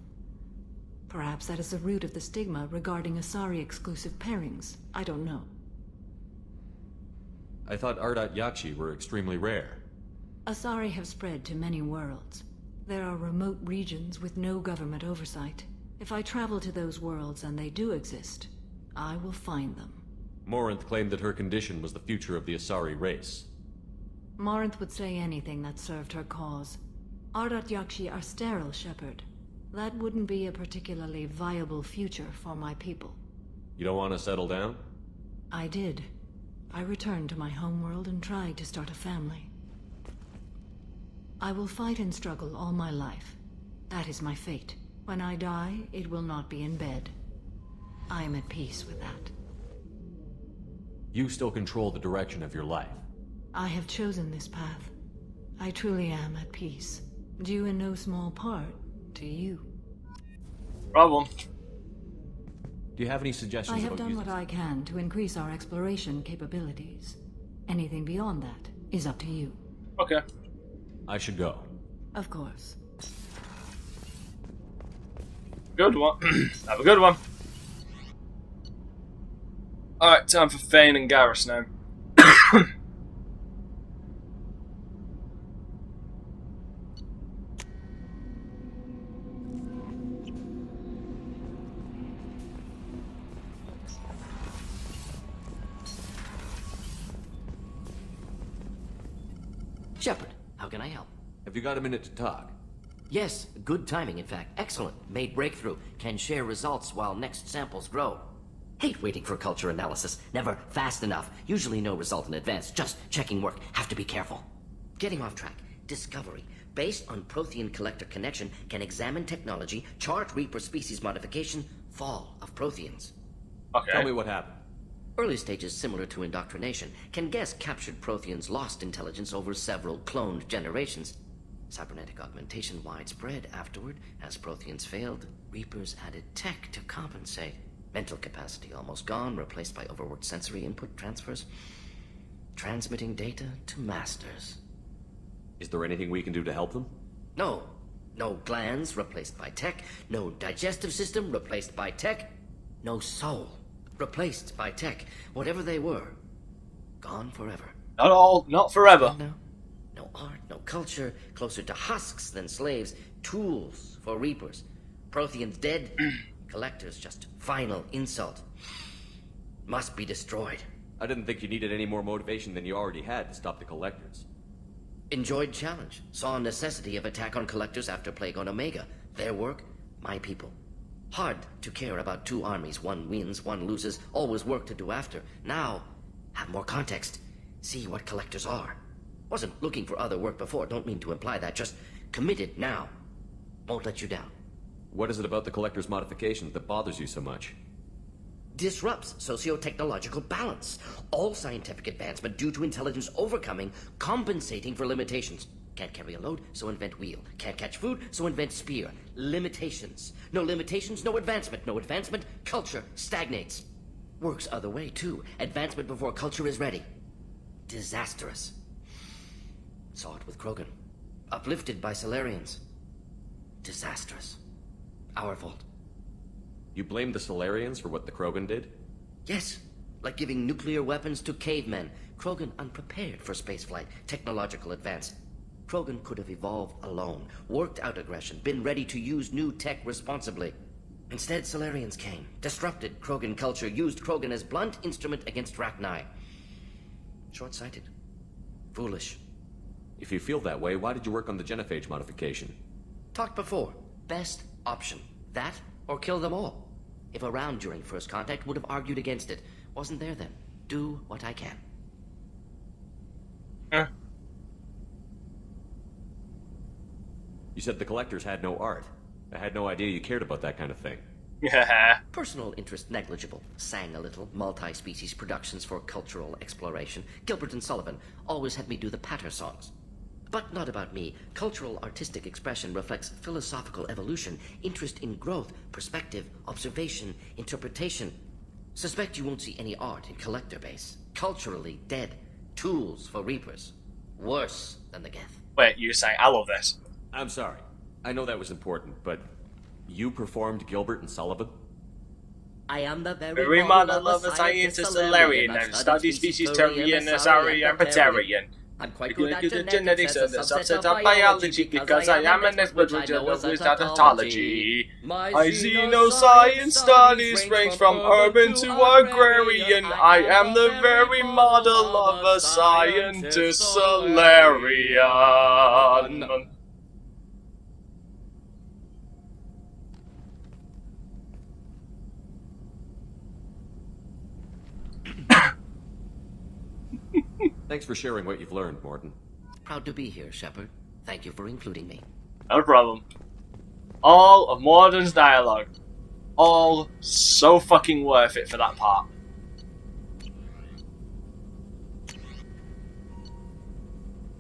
Speaker 6: Perhaps that is the root of the stigma regarding Asari-exclusive pairings. I don't know.
Speaker 4: I thought Ardat Yakshi were extremely rare.
Speaker 6: Asari have spread to many worlds. There are remote regions with no government oversight. If I travel to those worlds, and they do exist, I will find them.
Speaker 4: Morinth claimed that her condition was the future of the Asari race.
Speaker 6: Morinth would say anything that served her cause. Ardat Yakshi are sterile, Shepard. That wouldn't be a particularly viable future for my people.
Speaker 4: You don't want to settle down?
Speaker 6: I did. I returned to my homeworld and tried to start a family. I will fight and struggle all my life. That is my fate. When I die, it will not be in bed. I am at peace with that.
Speaker 4: You still control the direction of your life.
Speaker 6: I have chosen this path. I truly am at peace. Due in no small part to you.
Speaker 1: Problem.
Speaker 4: Do you have any suggestions?
Speaker 6: I have done what I can to increase our exploration capabilities. Anything beyond that is up to you.
Speaker 1: Okay.
Speaker 4: I should go.
Speaker 6: Of course.
Speaker 1: Good one. Have a good one. Alright, time for Fane and Garrus now.
Speaker 11: Shepard, how can I help?
Speaker 4: Have you got a minute to talk?
Speaker 11: Yes, good timing, in fact. Excellent. Made breakthrough. Can share results while next samples grow. Hate waiting for culture analysis. Never fast enough. Usually no result in advance. Just checking work. Have to be careful. Getting off track. Discovery. Based on Prothean collector connection, can examine technology, chart Reaper species modification, fall of Protheans.
Speaker 1: Okay.
Speaker 4: Tell me what happened.
Speaker 11: Early stages similar to indoctrination. Can guess captured Protheans lost intelligence over several cloned generations. Cybernetic augmentation widespread afterward. As Protheans failed, Reapers added tech to compensate. Mental capacity almost gone, replaced by overworked sensory input transfers. Transmitting data to masters.
Speaker 4: Is there anything we can do to help them?
Speaker 11: No. No glands replaced by tech. No digestive system replaced by tech. No soul replaced by tech. Whatever they were, gone forever.
Speaker 1: Not all, not forever.
Speaker 11: No. No art, no culture, closer to husks than slaves, tools for Reapers. Protheans dead, collectors just final insult. Must be destroyed.
Speaker 4: I didn't think you needed any more motivation than you already had to stop the collectors.
Speaker 11: Enjoyed challenge. Saw necessity of attack on collectors after Plague on Omega. Their work, my people. Hard to care about two armies. One wins, one loses. Always work to do after. Now, have more context. See what collectors are. Wasn't looking for other work before. Don't mean to imply that. Just committed now. Won't let you down.
Speaker 4: What is it about the collector's modifications that bothers you so much?
Speaker 11: Disrupts socio-technological balance. All scientific advancement due to intelligence overcoming, compensating for limitations. Can't carry a load, so invent wheel. Can't catch food, so invent spear. Limitations. No limitations, no advancement. No advancement, culture stagnates. Works other way, too. Advancement before culture is ready. Disastrous. Saw it with Krogan. Uplifted by Solarians. Disastrous. Our fault.
Speaker 4: You blame the Solarians for what the Krogan did?
Speaker 11: Yes. Like giving nuclear weapons to cavemen. Krogan unprepared for spaceflight, technological advance. Krogan could have evolved alone, worked out aggression, been ready to use new tech responsibly. Instead, Solarians came, disrupted Krogan culture, used Krogan as blunt instrument against Rachni. Short-sighted. Foolish.
Speaker 4: If you feel that way, why did you work on the genophage modification?
Speaker 11: Talked before. Best option. That or kill them all. If around during first contact, would have argued against it. Wasn't there then. Do what I can.
Speaker 4: You said the collectors had no art. I had no idea you cared about that kind of thing.
Speaker 11: Personal interest negligible. Sang a little. Multi-species productions for cultural exploration. Gilbert and Sullivan always had me do the patter songs. But not about me. Cultural artistic expression reflects philosophical evolution, interest in growth, perspective, observation, interpretation. Suspect you won't see any art in collector base. Culturally dead. Tools for Reapers. Worse than the Geth.
Speaker 1: Wait, you say I love this.
Speaker 4: I'm sorry. I know that was important, but you performed Gilbert and Sullivan?
Speaker 11: I am the
Speaker 1: very model of a scientist Solarian. I've studied species Turian, Asari, and Patarian.
Speaker 11: I'm quite
Speaker 1: good at genetics and the subset of biology because I am an expert with adaptology. My xenoscience studies range from urban to agrarian. I am the very model of a scientist Solarian.
Speaker 4: Thanks for sharing what you've learned, Morton.
Speaker 11: Proud to be here, Shepard. Thank you for including me.
Speaker 1: No problem. All of Morden's dialogue. All so fucking worth it for that part.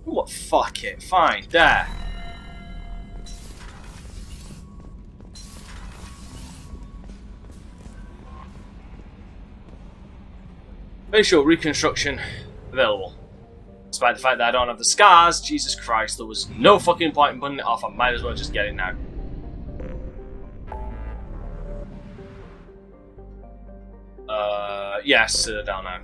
Speaker 1: What? Fuck it. Fine. There. Facial reconstruction available. Despite the fact that I don't have the scars, Jesus Christ, there was no fucking point in putting it off. I might as well just get it now. Yes, Citadel now.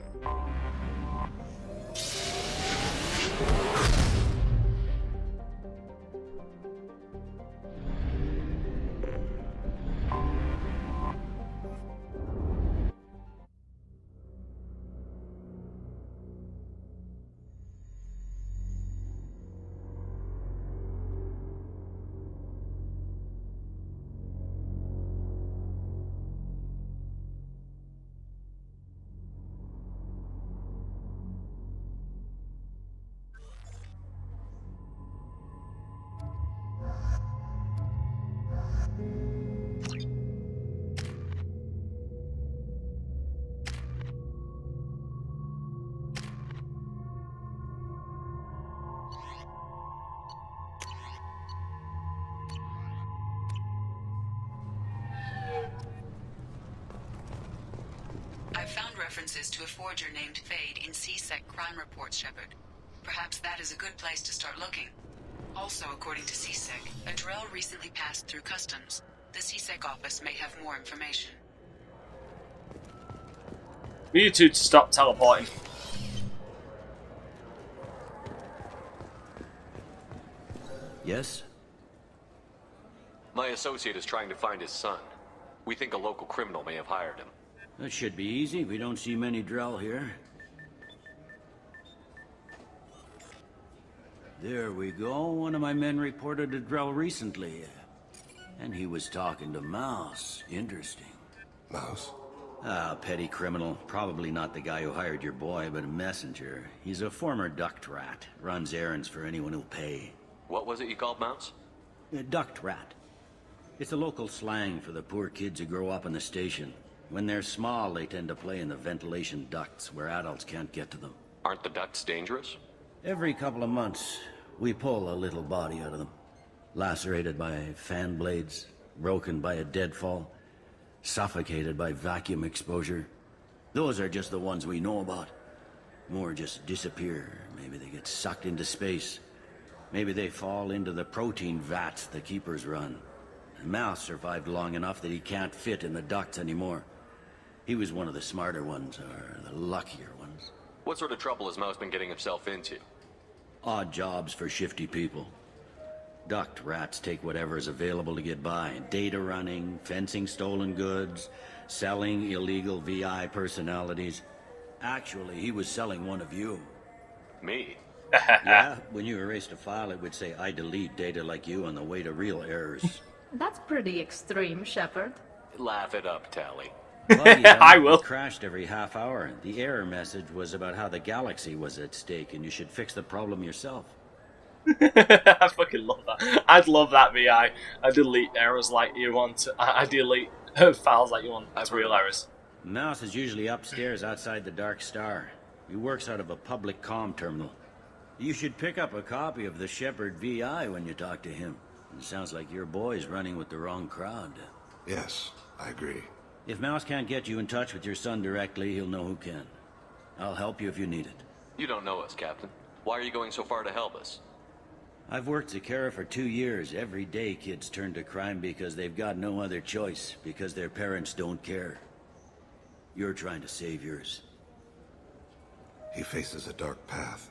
Speaker 5: I've found references to a forger named Fade in CSEC crime reports, Shepard. Perhaps that is a good place to start looking. Also, according to CSEC, a Drell recently passed through customs. The CSEC office may have more information.
Speaker 1: We need to stop teleporting.
Speaker 14: Yes?
Speaker 4: My associate is trying to find his son. We think a local criminal may have hired him.
Speaker 14: That should be easy. We don't see many Drell here. There we go. One of my men reported a Drell recently. And he was talking to Mouse. Interesting.
Speaker 15: Mouse?
Speaker 14: Ah, petty criminal. Probably not the guy who hired your boy, but a messenger. He's a former duct rat. Runs errands for anyone who'll pay.
Speaker 4: What was it you called Mouse?
Speaker 14: A duct rat. It's a local slang for the poor kids who grow up in the station. When they're small, they tend to play in the ventilation ducts where adults can't get to them.
Speaker 4: Aren't the ducts dangerous?
Speaker 14: Every couple of months, we pull a little body out of them. Lacerated by fan blades, broken by a deadfall, suffocated by vacuum exposure. Those are just the ones we know about. More just disappear. Maybe they get sucked into space. Maybe they fall into the protein vats the keepers run. Mouse survived long enough that he can't fit in the ducts anymore. He was one of the smarter ones, or the luckier ones.
Speaker 4: What sort of trouble has Mouse been getting himself into?
Speaker 14: Odd jobs for shifty people. Duct rats take whatever's available to get by. Data running, fencing stolen goods, selling illegal VI personalities. Actually, he was selling one of you.
Speaker 4: Me?
Speaker 14: Yeah, when you erased a file, it would say, I delete data like you on the way to real errors.
Speaker 3: That's pretty extreme, Shepard.
Speaker 4: Laugh it up, Tally.
Speaker 14: Well, yeah,
Speaker 1: I will.
Speaker 14: It crashed every half hour. The error message was about how the galaxy was at stake and you should fix the problem yourself.
Speaker 1: I fucking love that. I'd love that VI. I delete errors like you want. I delete files like you want. That's real errors.
Speaker 14: Mouse is usually upstairs outside the Dark Star. He works out of a public comm terminal. You should pick up a copy of the Shepard VI when you talk to him. It sounds like your boy's running with the wrong crowd.
Speaker 15: Yes, I agree.
Speaker 14: If Mouse can't get you in touch with your son directly, he'll know who can. I'll help you if you need it.
Speaker 4: You don't know us, Captain. Why are you going so far to help us?
Speaker 14: I've worked Zakera for 2 years. Every day kids turn to crime because they've got no other choice, because their parents don't care. You're trying to save yours.
Speaker 15: He faces a dark path.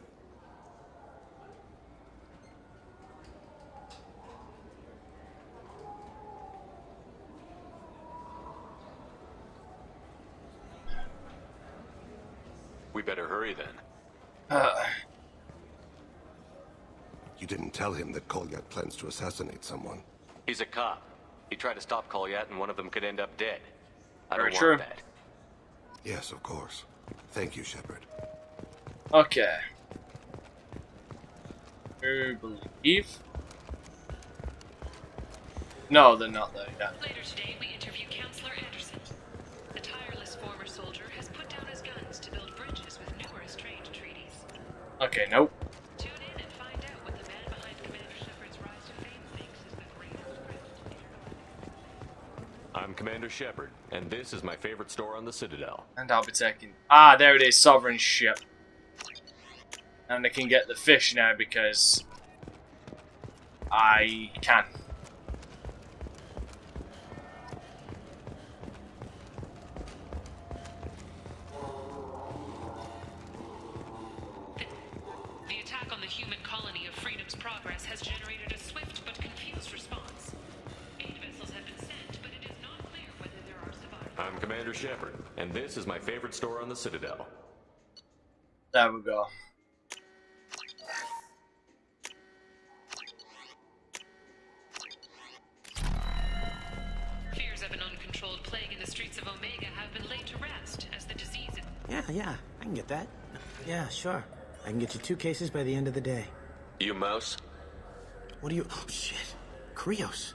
Speaker 4: We better hurry then.
Speaker 15: You didn't tell him that Kolyat plans to assassinate someone.
Speaker 4: He's a cop. He tried to stop Kolyat and one of them could end up dead. I
Speaker 1: Very
Speaker 4: don't
Speaker 1: true.
Speaker 4: want that.
Speaker 15: Yes, of course. Thank you, Shepard.
Speaker 1: Okay. I believe. No, they're not there yet.
Speaker 16: Later today, we interview Counselor Anderson. A tireless former soldier has put down his guns to build bridges with numerous trained treaties.
Speaker 1: Okay, nope.
Speaker 16: Tune in and find out what the man behind Commander Shepard's rise to fame thinks is the greatest threat.
Speaker 4: I'm Commander Shepard, and this is my favorite store on the Citadel.
Speaker 1: And I'll be taking... Ah, there it is, Sovereign Ship. And I can get the fish now because... I can.
Speaker 4: Commander Shepard, and this is my favorite store on the Citadel.
Speaker 1: There we go.
Speaker 16: Fears of an uncontrolled plague in the streets of Omega have been laid to rest as the disease...
Speaker 17: Yeah, I can get that. Yeah, sure. I can get you 2 cases by the end of the day.
Speaker 4: You mouse?
Speaker 17: What are you... Oh, shit. Krios.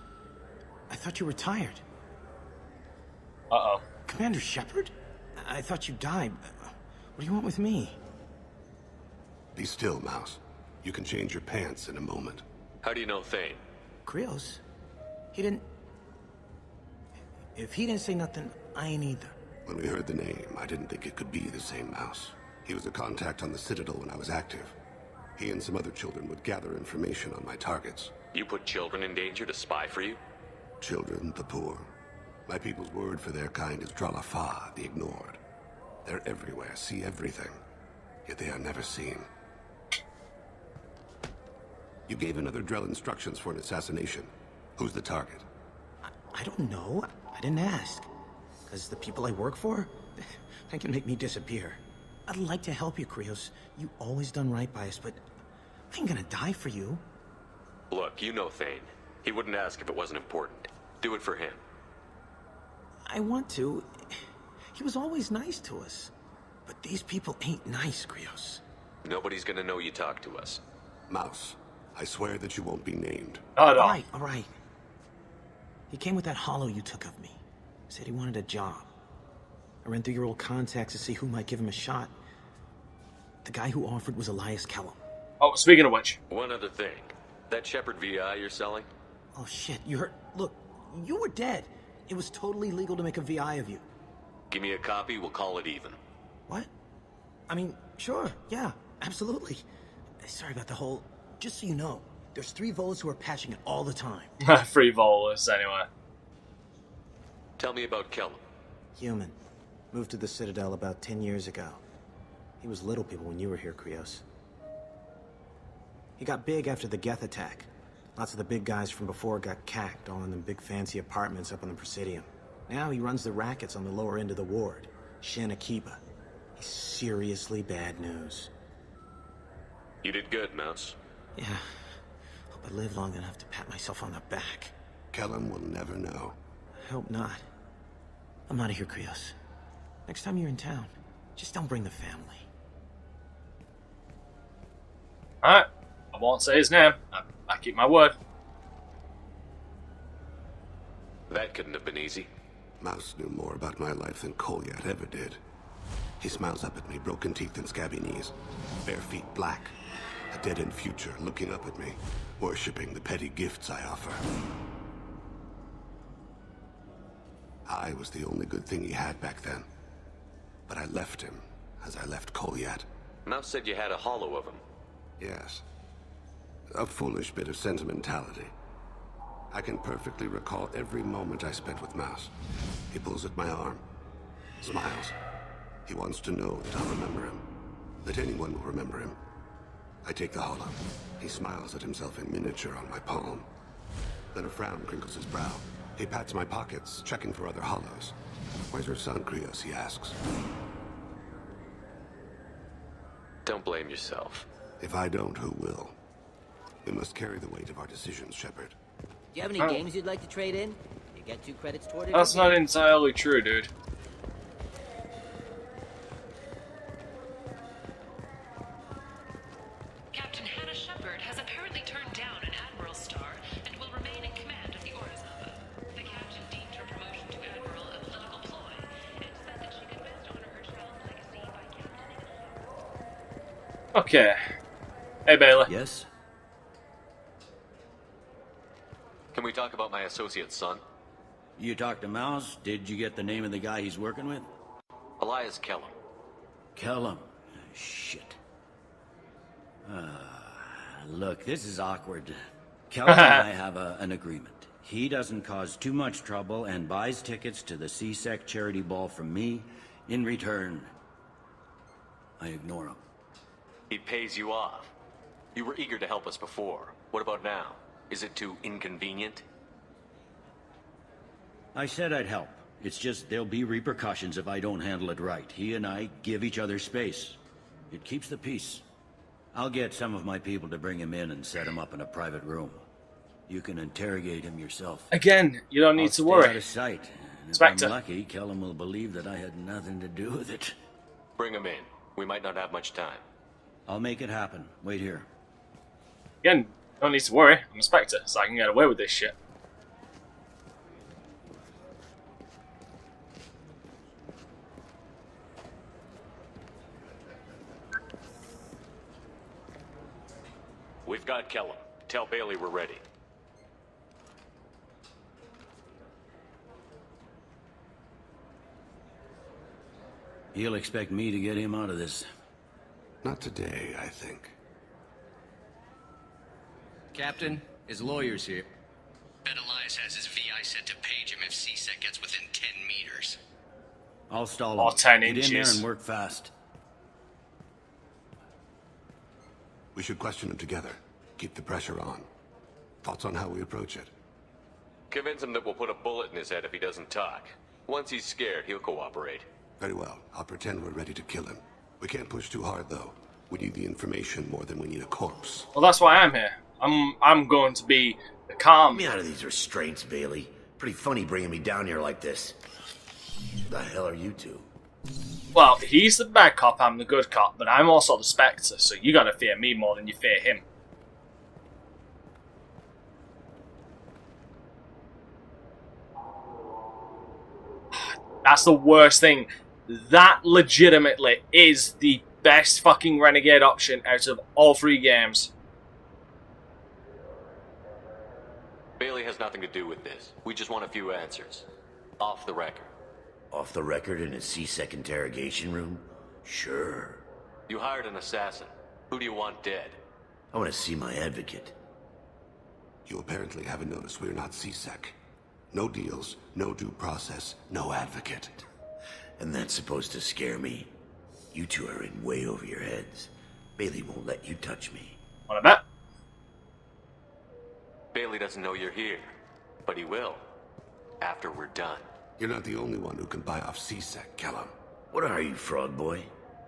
Speaker 17: I thought you were tired.
Speaker 1: Uh-oh.
Speaker 17: Commander Shepard? I thought you died. What do you want with me?
Speaker 15: Be still, Mouse. You can change your pants in a moment.
Speaker 4: How do you know Thane?
Speaker 17: Krios? He didn't... If he didn't say nothing, I ain't either.
Speaker 15: When we heard the name, I didn't think it could be the same Mouse. He was a contact on the Citadel when I was active. He and some other children would gather information on my targets.
Speaker 4: You put children in danger to spy for you?
Speaker 15: Children, the poor. My people's word for their kind is Dralafa, the ignored. They're everywhere, see everything, yet they are never seen. You gave another Drell instructions for an assassination. Who's the target?
Speaker 17: I don't know. I didn't ask. Because the people I work for, they can make me disappear. I'd like to help you, Krios. You always done right by us, but I ain't gonna die for you.
Speaker 4: Look, you know Thane. He wouldn't ask if it wasn't important. Do it for him.
Speaker 17: I want to. He was always nice to us. But these people ain't nice, Krios.
Speaker 4: Nobody's gonna know you talk to us.
Speaker 15: Mouse, I swear that you won't be named.
Speaker 1: Oh, no.
Speaker 17: All right. He came with that hollow you took of me. Said he wanted a job. I ran through your old contacts to see who might give him a shot. The guy who offered was Elias Kellum.
Speaker 1: Oh, speaking of which.
Speaker 4: One other thing. That Shepard VI you're selling?
Speaker 17: Oh, shit. You heard... Look, you were dead. It was totally legal to make a VI of you.
Speaker 4: Give me a copy, we'll call it even.
Speaker 17: What? I mean, sure. Yeah, absolutely. Sorry about the whole... Just so you know, there's 3 Volas who are patching it all the time.
Speaker 1: 3 Volas, anyway.
Speaker 4: Tell me about Kellum.
Speaker 17: Human. Moved to the Citadel about 10 years ago. He was little people when you were here, Krios. He got big after the Geth attack. Lots of the big guys from before got cacked, all in them big fancy apartments up on the Presidium. Now he runs the rackets on the lower end of the ward, Shin Akiba. He's seriously bad news.
Speaker 4: You did good, Mouse.
Speaker 17: Yeah. Hope I live long enough to pat myself on the back.
Speaker 15: Kellum will never know.
Speaker 17: I hope not. I'm out of here, Krios. Next time you're in town, just don't bring the family.
Speaker 1: Alright. I won't say his name. I keep my word.
Speaker 4: That couldn't have been easy.
Speaker 15: Mouse knew more about my life than Kolyat ever did. He smiles up at me, broken teeth and scabby knees. Bare feet black. A dead-end future looking up at me, worshipping the petty gifts I offer. I was the only good thing he had back then. But I left him, as I left Kolyat.
Speaker 4: Mouse said you had a hollow of him.
Speaker 15: Yes. A foolish bit of sentimentality. I can perfectly recall every moment I spent with Mouse. He pulls at my arm, smiles. He wants to know that I'll remember him, that anyone will remember him. I take the hollow. He smiles at himself in miniature on my palm. Then a frown crinkles his brow. He pats my pockets, checking for other hollows. Where's your son, Krios? He asks.
Speaker 4: Don't blame yourself.
Speaker 15: If I don't, who will? We must carry the weight of our decisions, Shepard.
Speaker 18: Do you have any games you'd like to trade in? You get 2 credits toward it.
Speaker 1: That's not entirely true, dude.
Speaker 16: Captain Hannah Shepard has apparently turned down an admiral's star and will remain in command of the Orizaba. The captain deemed her promotion to admiral a political ploy and said that she could best honor her child's legacy by captaining.
Speaker 1: Okay. Hey, Bailey.
Speaker 14: Yes?
Speaker 4: Can we talk about my associate's son?
Speaker 14: You talked to Mouse? Did you get the name of the guy he's working with?
Speaker 4: Elias Kellum.
Speaker 14: Kellum. Shit. Look, this is awkward. Kellum and I have an agreement. He doesn't cause too much trouble and buys tickets to the C-Sec charity ball from me. In return, I ignore him.
Speaker 4: He pays you off. You were eager to help us before. What about now? Is it too inconvenient?
Speaker 14: I said I'd help. It's just there'll be repercussions if I don't handle it right. He and I give each other space. It keeps the peace. I'll get some of my people to bring him in and set him up in a private room. You can interrogate him yourself.
Speaker 1: Again, you don't need to
Speaker 14: Stay
Speaker 1: worry.
Speaker 14: out of sight. And if
Speaker 1: Spectre.
Speaker 14: I'm lucky, Kellum will believe that I had nothing to do with it.
Speaker 9: Bring him in. We might not have much time.
Speaker 14: I'll make it happen. Wait here.
Speaker 1: Again, don't need to worry. I'm a Spectre, so I can get away with this shit.
Speaker 9: We've got Kellum. Tell Bailey we're ready.
Speaker 14: He'll expect me to get him out of this.
Speaker 15: Not today, I think.
Speaker 19: Captain, his lawyer's here. Bet Elias has his VI set to page him if CSEC gets within 10 meters.
Speaker 14: I'll stall him.
Speaker 1: Or 10
Speaker 14: Get in there
Speaker 1: inches.
Speaker 14: and work fast.
Speaker 15: We should question him together. Keep the pressure on. Thoughts on how we approach it?
Speaker 9: Convince him that we'll put a bullet in his head if he doesn't talk. Once he's scared, he'll cooperate.
Speaker 15: Very well. I'll pretend we're ready to kill him. We can't push too hard, though. We need the information more than we need a corpse.
Speaker 1: Well, that's why I'm here. I'm going to be the calm.
Speaker 11: Get me out of these restraints, Bailey. Pretty funny bringing me down here like this. Who the hell are you two?
Speaker 1: Well, he's the bad cop, I'm the good cop, but I'm also the Spectre, so you gotta fear me more than you fear him. That's the worst thing. That legitimately is the best fucking Renegade option out of all 3 games.
Speaker 9: Bailey has nothing to do with this. We just want a few answers. Off the record.
Speaker 11: Off the record in a CSEC interrogation room? Sure.
Speaker 9: You hired an assassin. Who do you want dead?
Speaker 11: I want to see my advocate.
Speaker 15: You apparently haven't noticed we're not CSEC. No deals, no due process, no advocate.
Speaker 11: And that's supposed to scare me. You two are in way over your heads. Bailey won't let you touch me.
Speaker 1: What I bet?
Speaker 9: Bailey doesn't know you're here, but he will. After we're done.
Speaker 15: You're not the only one who can buy off CSEC, Kellum.
Speaker 11: What are you, Frog Boy?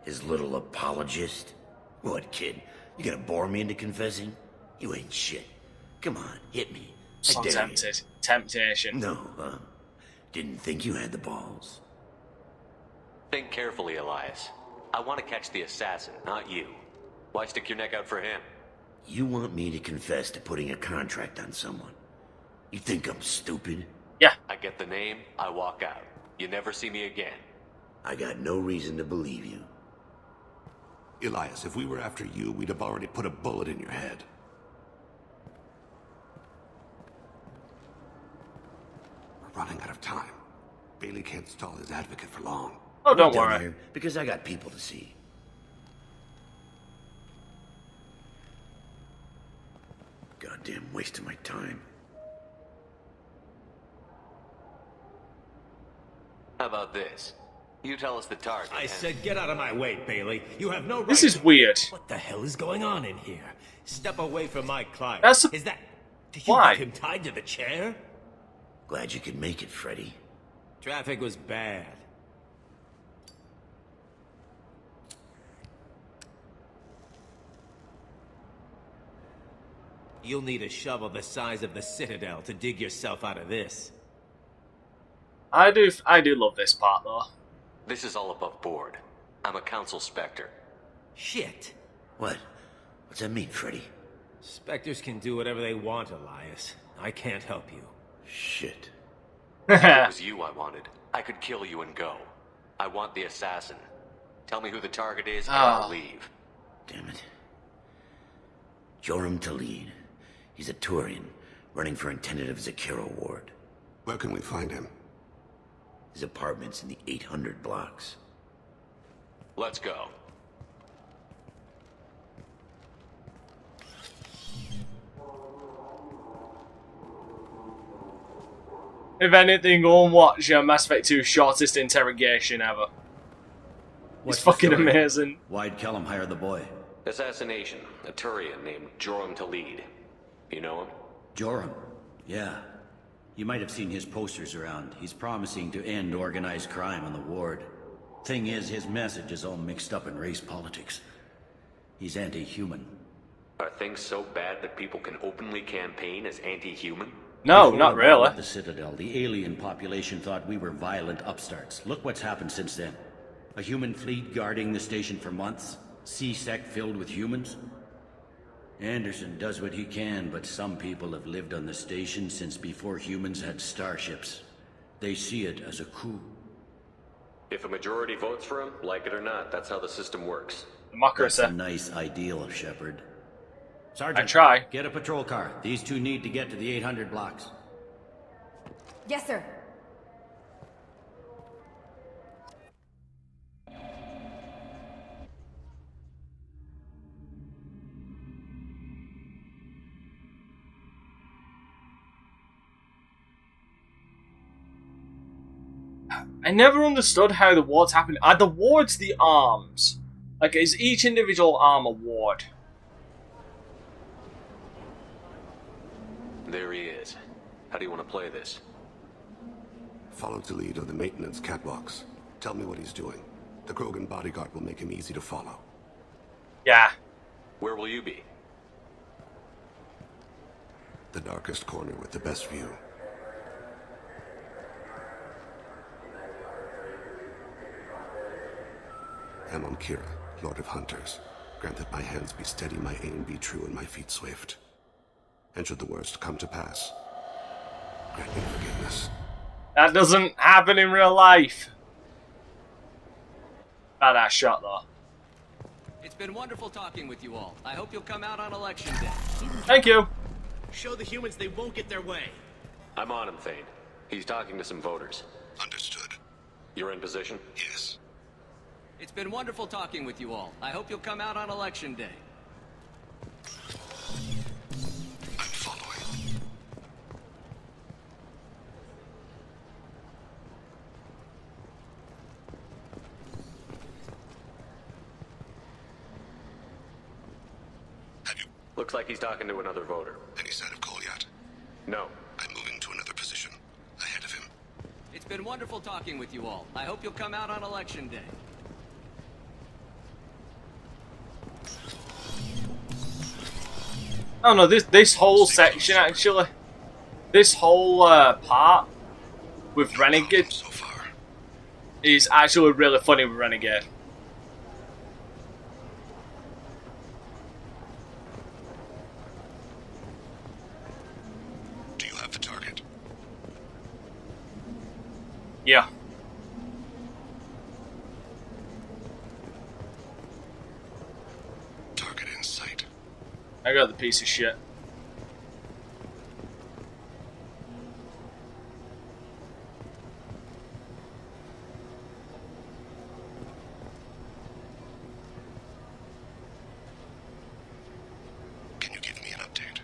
Speaker 11: His little apologist? What, kid? You gonna bore me into confessing? You ain't shit. Come on, hit me.
Speaker 1: So
Speaker 11: I dare
Speaker 1: tempted. Temptation.
Speaker 11: You. No, huh? Didn't think you had the balls.
Speaker 9: Think carefully, Elias. I want to catch the assassin, not you. Why stick your neck out for him?
Speaker 11: You want me to confess to putting a contract on someone? You think I'm stupid?
Speaker 1: Yeah.
Speaker 9: I get the name, I walk out. You never see me again.
Speaker 11: I got no reason to believe you.
Speaker 15: Elias, if we were after you, we'd have already put a bullet in your head. We're running out of time. Bailey can't stall his advocate for long.
Speaker 1: Oh, don't
Speaker 11: Down
Speaker 1: worry.
Speaker 11: here because I got people to see. Goddamn waste of my time.
Speaker 9: How about this? You tell us the target.
Speaker 20: I said get out of my way, Bailey. You have no right.
Speaker 1: This is weird.
Speaker 20: What the hell is going on in here? Step away from my client.
Speaker 1: That's
Speaker 20: Is that... Do you
Speaker 1: Why?
Speaker 20: want him tied to the chair?
Speaker 11: Glad you could make it, Freddy.
Speaker 20: Traffic was bad. You'll need a shovel the size of the Citadel to dig yourself out of this.
Speaker 1: I do love this part though.
Speaker 9: This is all above board. I'm a council specter.
Speaker 20: Shit.
Speaker 11: What? What's that mean, Freddy?
Speaker 20: Spectres can do whatever they want, Elias. I can't help you.
Speaker 11: Shit.
Speaker 9: If it was you I wanted, I could kill you and go. I want the assassin. Tell me who the target is, and I'll leave.
Speaker 11: Damn it. Joram Talid. He's a Turian, running for intendant of Zakiro Ward.
Speaker 15: Where can we find him?
Speaker 11: His apartment's in the 800 blocks.
Speaker 9: Let's go.
Speaker 1: If anything, go and watch Mass Effect 2's shortest interrogation ever.
Speaker 14: What's
Speaker 1: It's
Speaker 14: the
Speaker 1: fucking
Speaker 14: story?
Speaker 1: amazing.
Speaker 14: Why'd Kellum hire the boy?
Speaker 9: Assassination. A Turian named Joram Talid. You know him?
Speaker 14: Joram. Yeah. You might have seen his posters around. He's promising to end organized crime on the ward. Thing is, his message is all mixed up in race politics. He's anti-human.
Speaker 9: Are things so bad that people can openly campaign as anti-human?
Speaker 1: No,
Speaker 14: Before
Speaker 1: not
Speaker 14: the battle
Speaker 1: really.
Speaker 14: at the Citadel, the alien population thought we were violent upstarts. Look what's happened since then. A human fleet guarding the station for months. C-Sec filled with humans. Anderson does what he can, but some people have lived on the station since before humans had starships. They see it as a coup.
Speaker 9: If a majority votes for him, like it or not, that's how the system works.
Speaker 1: Democracy.
Speaker 14: That's a nice ideal, Shepard. Sergeant,
Speaker 1: I try.
Speaker 14: Get a patrol car. These two need to get to the 800 blocks.
Speaker 2: Yes, sir.
Speaker 1: I never understood how the wards happen. Are the wards the arms? Like, is each individual arm a ward?
Speaker 9: There he is. How do you want to play this?
Speaker 15: Follow the lead of the maintenance catwalks. Tell me what he's doing. The Krogan bodyguard will make him easy to follow.
Speaker 1: Yeah.
Speaker 9: Where will you be?
Speaker 15: The darkest corner with the best view. Amon Kira, Lord of Hunters. Grant that my hands be steady, my aim be true, and my feet swift. And should the worst come to pass, grant me forgiveness.
Speaker 1: That doesn't happen in real life. About that shot, though.
Speaker 19: It's been wonderful talking with you all. I hope you'll come out on election day.
Speaker 1: Thank you.
Speaker 20: Show the humans they won't get their way.
Speaker 9: I'm on him, Thane. He's talking to some voters.
Speaker 15: Understood.
Speaker 9: You're in position?
Speaker 15: Yes.
Speaker 19: It's been wonderful talking with you all. I hope you'll come out on election day.
Speaker 15: I'm following. Have you?
Speaker 9: Looks like he's talking to another voter.
Speaker 15: Any sign of Kolyat?
Speaker 9: No.
Speaker 15: I'm moving to another position. Ahead of him.
Speaker 19: It's been wonderful talking with you all. I hope you'll come out on election day.
Speaker 1: Oh no, this whole section actually, this whole part with Renegade
Speaker 15: So far.
Speaker 1: is actually really funny with Renegade.
Speaker 15: Do you have the target?
Speaker 1: Yeah.
Speaker 15: Target in sight.
Speaker 1: I got the piece of shit.
Speaker 15: Can you give me an update?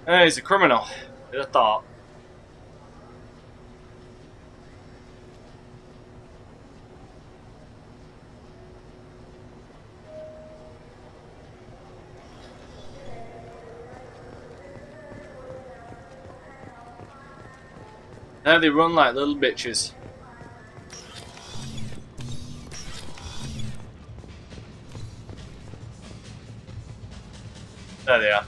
Speaker 1: Hey, he's a criminal. Who'd have thought? Now they run like little bitches. There they are.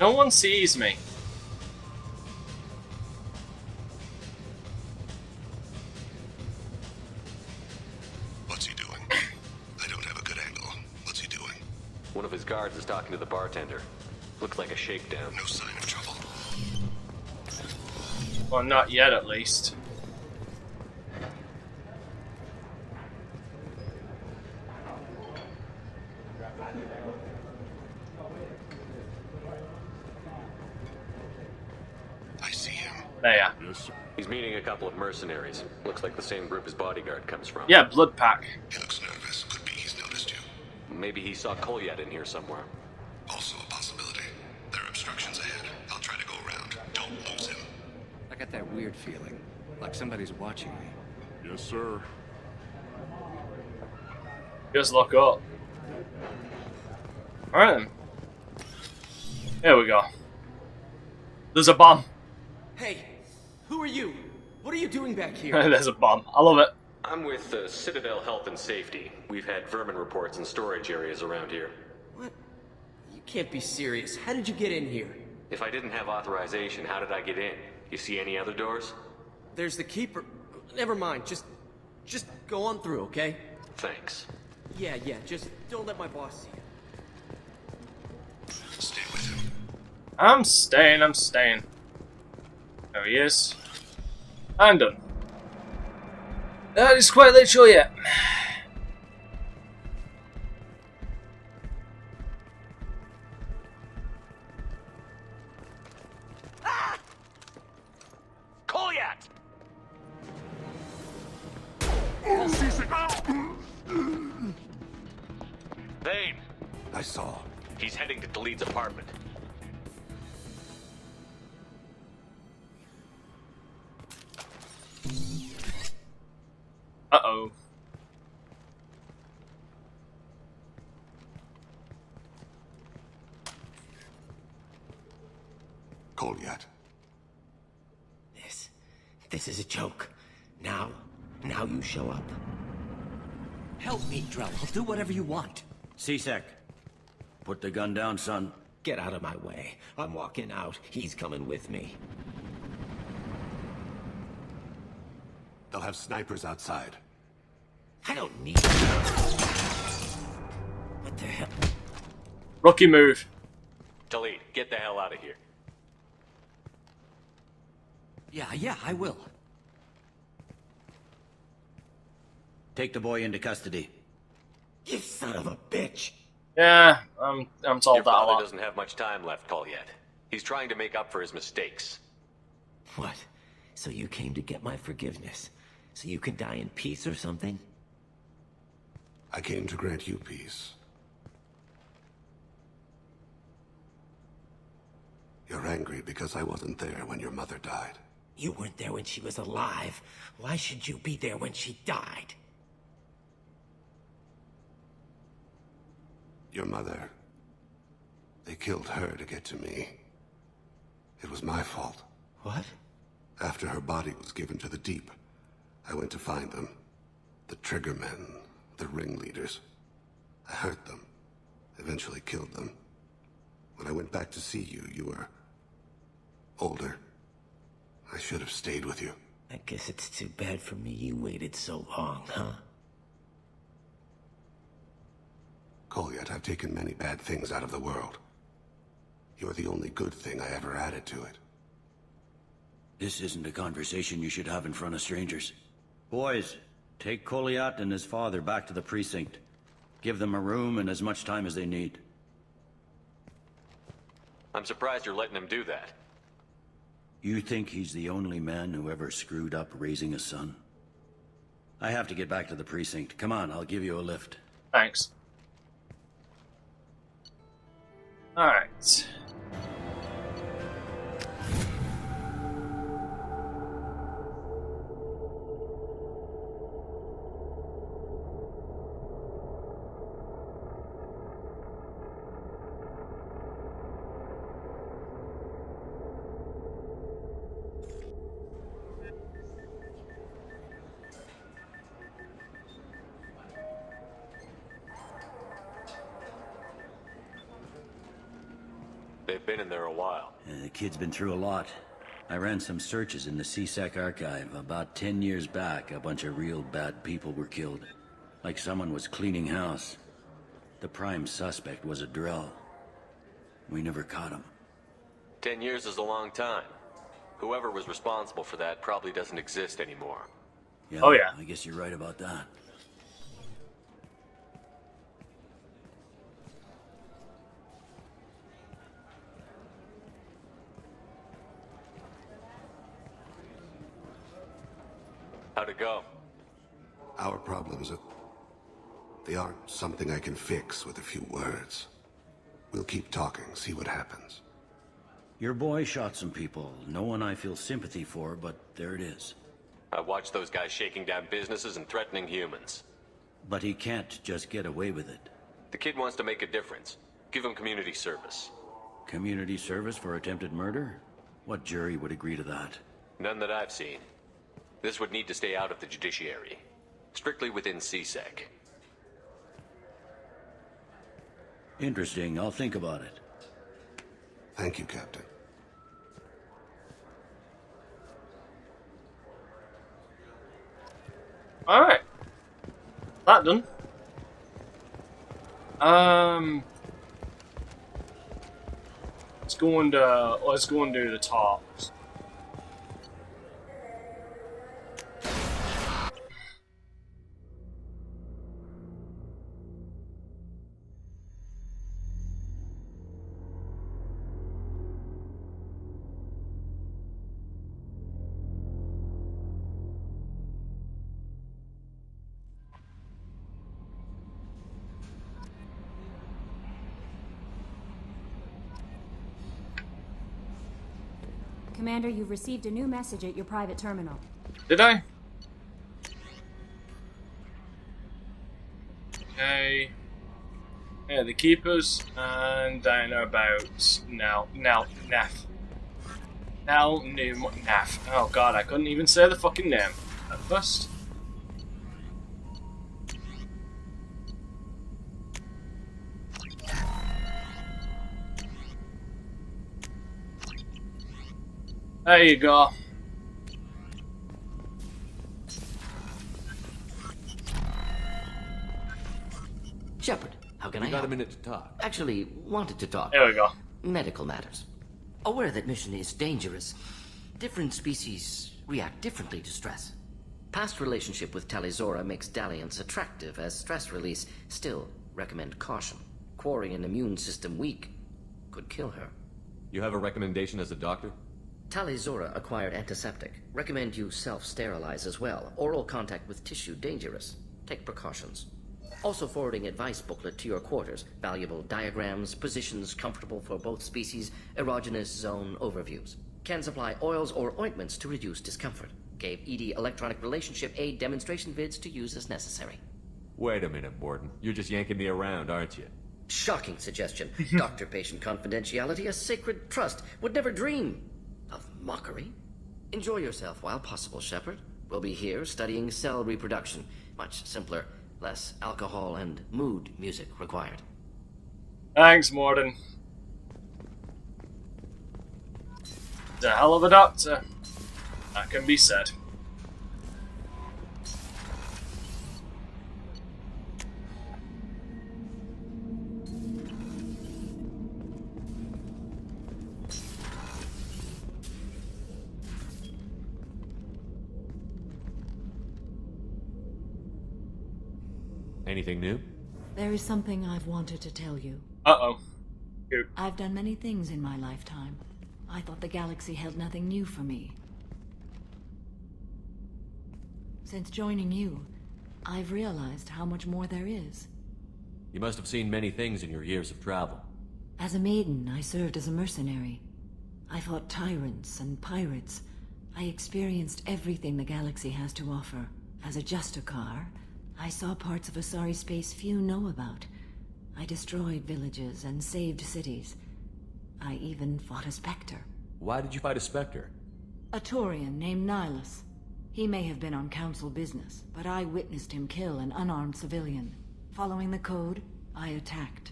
Speaker 1: No one sees me.
Speaker 15: What's he doing? I don't have a good angle. What's he doing?
Speaker 9: One of his guards is talking to the bartender. Looks like a shakedown.
Speaker 15: No sign of trouble.
Speaker 1: Well, not yet, at least.
Speaker 15: I see him.
Speaker 1: There.
Speaker 8: Yes, sir.
Speaker 9: He's meeting a couple of mercenaries. Looks like the same group his bodyguard comes from.
Speaker 1: Yeah, blood pack.
Speaker 15: He looks nervous. Could be he's noticed you.
Speaker 9: Maybe he saw Kolyat in here somewhere.
Speaker 15: Also a possibility. There are obstructions ahead. I'll try to go around. Don't lose him.
Speaker 19: I got that weird feeling, like somebody's watching me.
Speaker 8: Yes, sir.
Speaker 1: Just look up. Alright then. Here we go. There's a bomb.
Speaker 13: Hey, who are you? What are you doing back here?
Speaker 1: There's a bomb. I love it.
Speaker 9: I'm with Citadel Health and Safety. We've had vermin reports in storage areas around here.
Speaker 13: What? You can't be serious. How did you get in here?
Speaker 9: If I didn't have authorization, how did I get in? You see any other doors?
Speaker 13: There's the keeper. Never mind. Just go on through, okay?
Speaker 9: Thanks.
Speaker 13: Yeah, just don't let my boss see you.
Speaker 15: Stay with him.
Speaker 1: I'm staying. There he is. I'm done. It's quite late show yet.
Speaker 9: Kolyat! Vane!
Speaker 15: I saw.
Speaker 9: He's heading to Delete's apartment.
Speaker 1: Uh-oh.
Speaker 15: Kolyat.
Speaker 13: This is a joke. Now you show up. Help me, Drell. I'll do whatever you want.
Speaker 14: C-Sec, put the gun down, son.
Speaker 13: Get out of my way. I'm walking out. He's coming with me.
Speaker 15: They'll have snipers outside.
Speaker 13: I don't need them. What the hell?
Speaker 1: Rookie move.
Speaker 9: Delete, get the hell out of here.
Speaker 13: Yeah, I will.
Speaker 14: Take the boy into custody.
Speaker 13: You son of a bitch!
Speaker 1: Yeah, I'm told
Speaker 9: Your
Speaker 1: that a
Speaker 9: father
Speaker 1: lot.
Speaker 9: doesn't have much time left, Kolyat. He's trying to make up for his mistakes.
Speaker 13: What? So you came to get my forgiveness? So you can die in peace or something?
Speaker 15: I came to grant you peace. You're angry because I wasn't there when your mother died.
Speaker 13: You weren't there when she was alive. Why should you be there when she died?
Speaker 15: Your mother... They killed her to get to me. It was my fault.
Speaker 13: What?
Speaker 15: After her body was given to the Deep, I went to find them. The Triggermen, the ringleaders. I hurt them. Eventually killed them. When I went back to see you, you were... older. I should have stayed with you.
Speaker 13: I guess it's too bad for me you waited so long, huh?
Speaker 15: Kolyat, I've taken many bad things out of the world. You're the only good thing I ever added to it.
Speaker 14: This isn't a conversation you should have in front of strangers. Boys, take Kolyat and his father back to the precinct. Give them a room and as much time as they need.
Speaker 9: I'm surprised you're letting him do that.
Speaker 14: You think he's the only man who ever screwed up raising a son? I have to get back to the precinct. Come on, I'll give you a lift.
Speaker 1: Thanks. Alright.
Speaker 9: They've been in there a while.
Speaker 14: The kid's been through a lot. I ran some searches in the C-Sec archive. About 10 years back, a bunch of real bad people were killed. Like someone was cleaning house. The prime suspect was a Drell. We never caught him.
Speaker 9: 10 years is a long time. Whoever was responsible for that probably doesn't exist anymore.
Speaker 14: Yeah,
Speaker 1: oh yeah.
Speaker 14: I guess you're right about that.
Speaker 9: How'd it go?
Speaker 15: Our problems they aren't something I can fix with a few words. We'll keep talking, see what happens.
Speaker 14: Your boy shot some people. No one I feel sympathy for, but there it is.
Speaker 9: I watched those guys shaking down businesses and threatening humans.
Speaker 14: But he can't just get away with it.
Speaker 9: The kid wants to make a difference. Give him community service.
Speaker 14: Community service for attempted murder? What jury would agree to that?
Speaker 9: None that I've seen. This would need to stay out of the judiciary. Strictly within CSEC.
Speaker 14: Interesting. I'll think about it.
Speaker 15: Thank you, Captain.
Speaker 1: Alright. That done. Let's go and do the talks.
Speaker 12: Commander, you've received a new message at your private terminal.
Speaker 1: Did I? Okay. Yeah, the keepers, and I know about Naf. Naf. Oh god, I couldn't even say the fucking name at first. There you go.
Speaker 11: Shepard, how can I
Speaker 4: You got
Speaker 11: help?
Speaker 4: a minute to talk.
Speaker 11: Actually, wanted to talk.
Speaker 1: There we go.
Speaker 11: Medical matters. Aware that mission is dangerous. Different species react differently to stress. Past relationship with Talizora makes dalliance attractive as stress release. Still, recommend caution. Quarry an immune system weak could kill her.
Speaker 4: You have a recommendation as a doctor?
Speaker 11: Talizora acquired antiseptic. Recommend you self-sterilize as well. Oral contact with tissue dangerous. Take precautions. Also forwarding advice booklet to your quarters. Valuable diagrams, positions comfortable for both species, erogenous zone overviews. Can supply oils or ointments to reduce discomfort. Gave ED electronic relationship aid demonstration vids to use as necessary.
Speaker 4: Wait a minute, Morden. You're just yanking me around, aren't you?
Speaker 11: Shocking suggestion. Doctor-patient confidentiality, a sacred trust. Would never dream of mockery. Enjoy yourself while possible, Shepard. We'll be here studying cell reproduction. Much simpler, less alcohol and mood music required.
Speaker 1: Thanks, Morden. He's a hell of a doctor. That can be said.
Speaker 4: Anything new?
Speaker 6: There is something I've wanted to tell you.
Speaker 1: Uh-oh.
Speaker 6: I've done many things in my lifetime. I thought the galaxy held nothing new for me. Since joining you, I've realized how much more there is.
Speaker 4: You must have seen many things in your years of travel.
Speaker 6: As a maiden, I served as a mercenary. I fought tyrants and pirates. I experienced everything the galaxy has to offer. As a Justicar, I saw parts of Asari space few know about. I destroyed villages and saved cities. I even fought a Spectre.
Speaker 4: Why did you fight a Spectre?
Speaker 6: A Taurian named Nihilus. He may have been on Council business, but I witnessed him kill an unarmed civilian. Following the code, I attacked.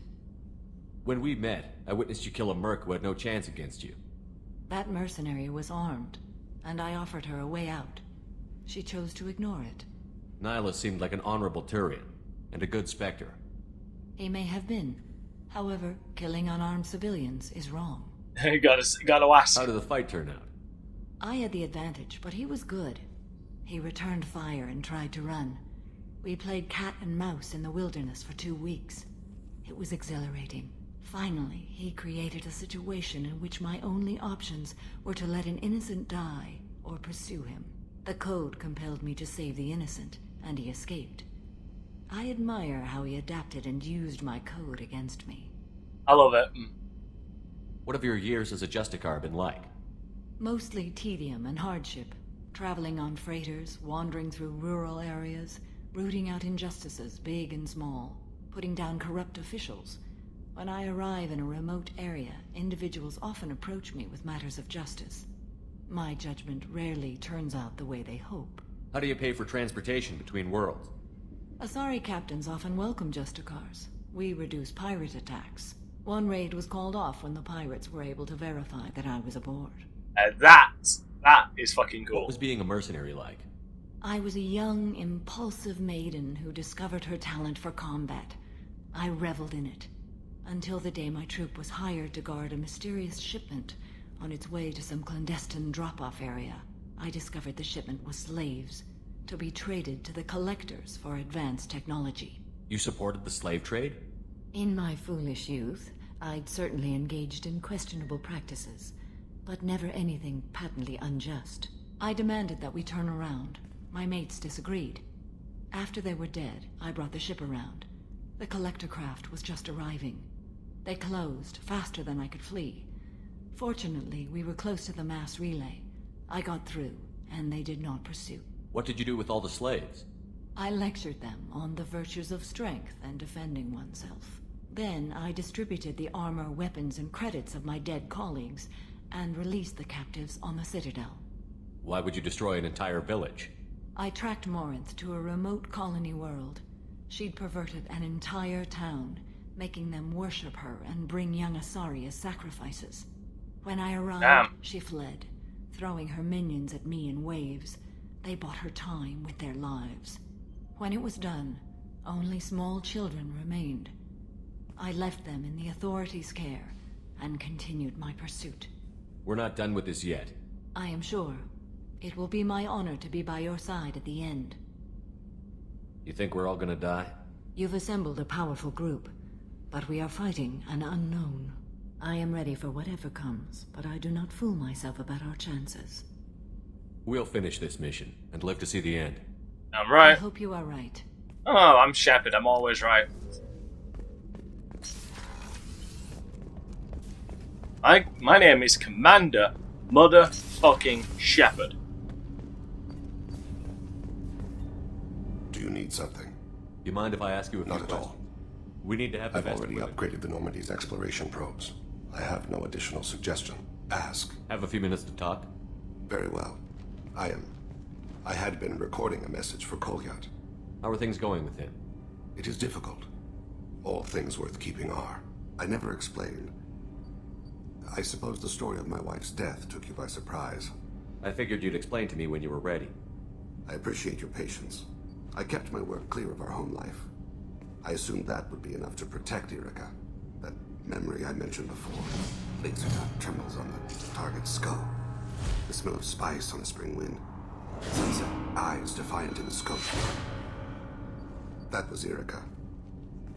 Speaker 4: When we met, I witnessed you kill a merc who had no chance against you.
Speaker 6: That mercenary was armed, and I offered her a way out. She chose to ignore it.
Speaker 4: Nihilus seemed like an honorable Turian, and a good Spectre.
Speaker 6: He may have been. However, killing unarmed civilians is wrong.
Speaker 1: You gotta ask.
Speaker 4: How did the fight turn out?
Speaker 6: I had the advantage, but he was good. He returned fire and tried to run. We played cat and mouse in the wilderness for 2 weeks. It was exhilarating. Finally, he created a situation in which my only options were to let an innocent die or pursue him. The code compelled me to save the innocent, and he escaped. I admire how he adapted and used my code against me.
Speaker 1: I love it.
Speaker 4: What have your years as a Justicar been like?
Speaker 6: Mostly tedium and hardship. Traveling on freighters, wandering through rural areas, rooting out injustices, big and small, putting down corrupt officials. When I arrive in a remote area, individuals often approach me with matters of justice. My judgment rarely turns out the way they hope.
Speaker 4: How do you pay for transportation between worlds?
Speaker 6: Asari captains often welcome Justicars. We reduce pirate attacks. One raid was called off when the pirates were able to verify that I was aboard.
Speaker 1: That is fucking cool.
Speaker 4: What was being a mercenary like?
Speaker 6: I was a young, impulsive maiden who discovered her talent for combat. I reveled in it, until the day my troop was hired to guard a mysterious shipment on its way to some clandestine drop-off area. I discovered the shipment was slaves, to be traded to the collectors for advanced technology.
Speaker 4: You supported the slave trade?
Speaker 6: In my foolish youth, I'd certainly engaged in questionable practices, but never anything patently unjust. I demanded that we turn around. My mates disagreed. After they were dead, I brought the ship around. The collector craft was just arriving. They closed faster than I could flee. Fortunately, we were close to the mass relay. I got through, and they did not pursue.
Speaker 4: What did you do with all the slaves?
Speaker 6: I lectured them on the virtues of strength and defending oneself. Then I distributed the armor, weapons, and credits of my dead colleagues, and released the captives on the Citadel.
Speaker 4: Why would you destroy an entire village?
Speaker 6: I tracked Morinth to a remote colony world. She'd perverted an entire town, making them worship her and bring young Asari as sacrifices. When I arrived, she fled, throwing her minions at me in waves. They bought her time with their lives. When it was done, only small children remained. I left them in the authorities' care and continued my pursuit.
Speaker 4: We're not done with this yet.
Speaker 6: I am sure. It will be my honor to be by your side at the end.
Speaker 4: You think we're all gonna die?
Speaker 6: You've assembled a powerful group, but we are fighting an unknown. I am ready for whatever comes, but I do not fool myself about our chances.
Speaker 4: We'll finish this mission and live to see the end.
Speaker 1: I'm right.
Speaker 6: I hope you are right.
Speaker 1: Oh, I'm Shepard. I'm always right. My name is Commander Motherfucking Shepard.
Speaker 15: Do you need something?
Speaker 4: You mind if I ask you a few
Speaker 15: questions? Not at all.
Speaker 4: We need to have the
Speaker 15: I've
Speaker 4: best
Speaker 15: already
Speaker 4: equipment.
Speaker 15: upgraded the Normandy's exploration probes. I have no additional suggestion. Ask.
Speaker 4: Have a few minutes to talk?
Speaker 15: Very well. I had been recording a message for Kolyat.
Speaker 4: How are things going with him?
Speaker 15: It is difficult. All things worth keeping are. I never explained. I suppose the story of my wife's death took you by surprise.
Speaker 4: I figured you'd explain to me when you were ready.
Speaker 15: I appreciate your patience. I kept my work clear of our home life. I assumed that would be enough to protect Erica. That memory I mentioned before. Laser dot trembles on the target's skull. The smell of spice on a spring wind. Sunset eyes defiant in the scope. That was Erica.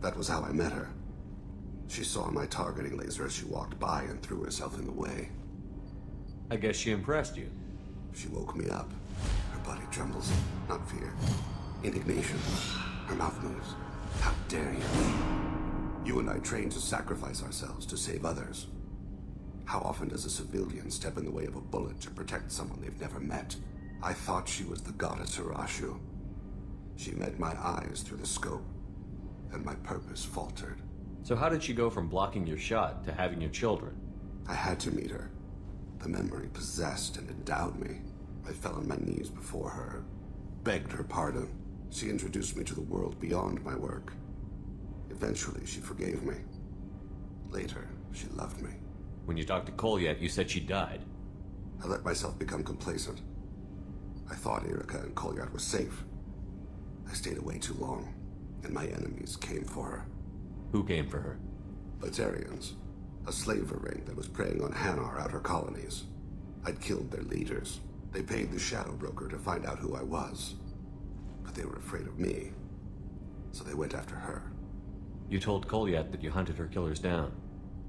Speaker 15: That was how I met her. She saw my targeting laser as she walked by and threw herself in the way.
Speaker 4: I guess she impressed you.
Speaker 15: She woke me up. Her body trembles. Not fear. Indignation. Her mouth moves. How dare you? You and I trained to sacrifice ourselves to save others. How often does a civilian step in the way of a bullet to protect someone they've never met? I thought she was the goddess Hirashu. She met my eyes through the scope, and my purpose faltered.
Speaker 4: So how did she go from blocking your shot to having your children?
Speaker 15: I had to meet her. The memory possessed and endowed me. I fell on my knees before her, begged her pardon. She introduced me to the world beyond my work. Eventually, she forgave me. Later, she loved me.
Speaker 4: When you talked to Kolyat, you said she died.
Speaker 15: I let myself become complacent. I thought Erica and Kolyat were safe. I stayed away too long, and my enemies came for her.
Speaker 4: Who came for her?
Speaker 15: Batarians. A slaver ring that was preying on Hanar outer colonies. I'd killed their leaders. They paid the Shadow Broker to find out who I was. But they were afraid of me, so they went after her.
Speaker 4: You told Kolyat that you hunted her killers down.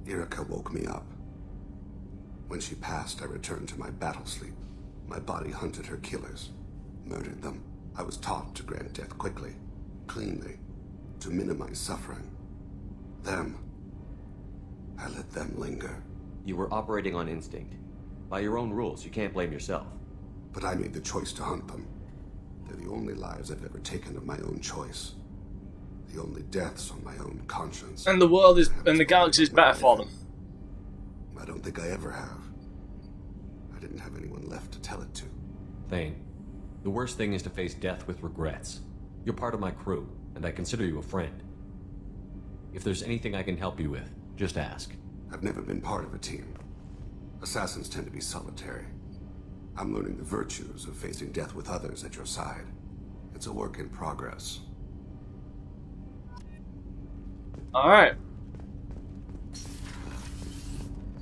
Speaker 15: Erica woke me up. When she passed, I returned to my battle sleep. My body hunted her killers, murdered them. I was taught to grant death quickly, cleanly, to minimize suffering. I let them linger.
Speaker 9: You were operating on instinct. By your own rules, you can't blame yourself.
Speaker 15: But I made the choice to hunt them. They're the only lives I've ever taken of my own choice. The only deaths on my own conscience.
Speaker 1: And the world is, and the galaxy is better for them.
Speaker 15: I don't think I ever have. I didn't have anyone left to tell it to.
Speaker 4: Thane, the worst thing is to face death with regrets. You're part of my crew, and I consider you a friend. If there's anything I can help you with, just ask.
Speaker 15: I've never been part of a team. Assassins tend to be solitary. I'm learning the virtues of facing death with others at your side. It's a work in progress.
Speaker 1: Alright.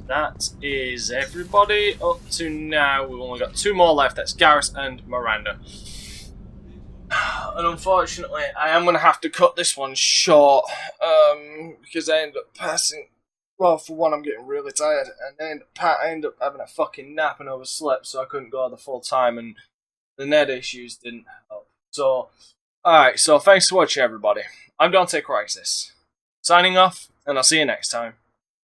Speaker 1: That is everybody up to now. We've only got 2 more left. That's Garrus and Miranda. And unfortunately, I am going to have to cut this one short. Because I end up passing... Well, for one, I'm getting really tired. And I end up having a fucking nap and overslept. So I couldn't go the full time. And the net issues didn't help. So, alright. So thanks for watching, everybody. I'm DanteCrysis. Signing off. And I'll see you next time.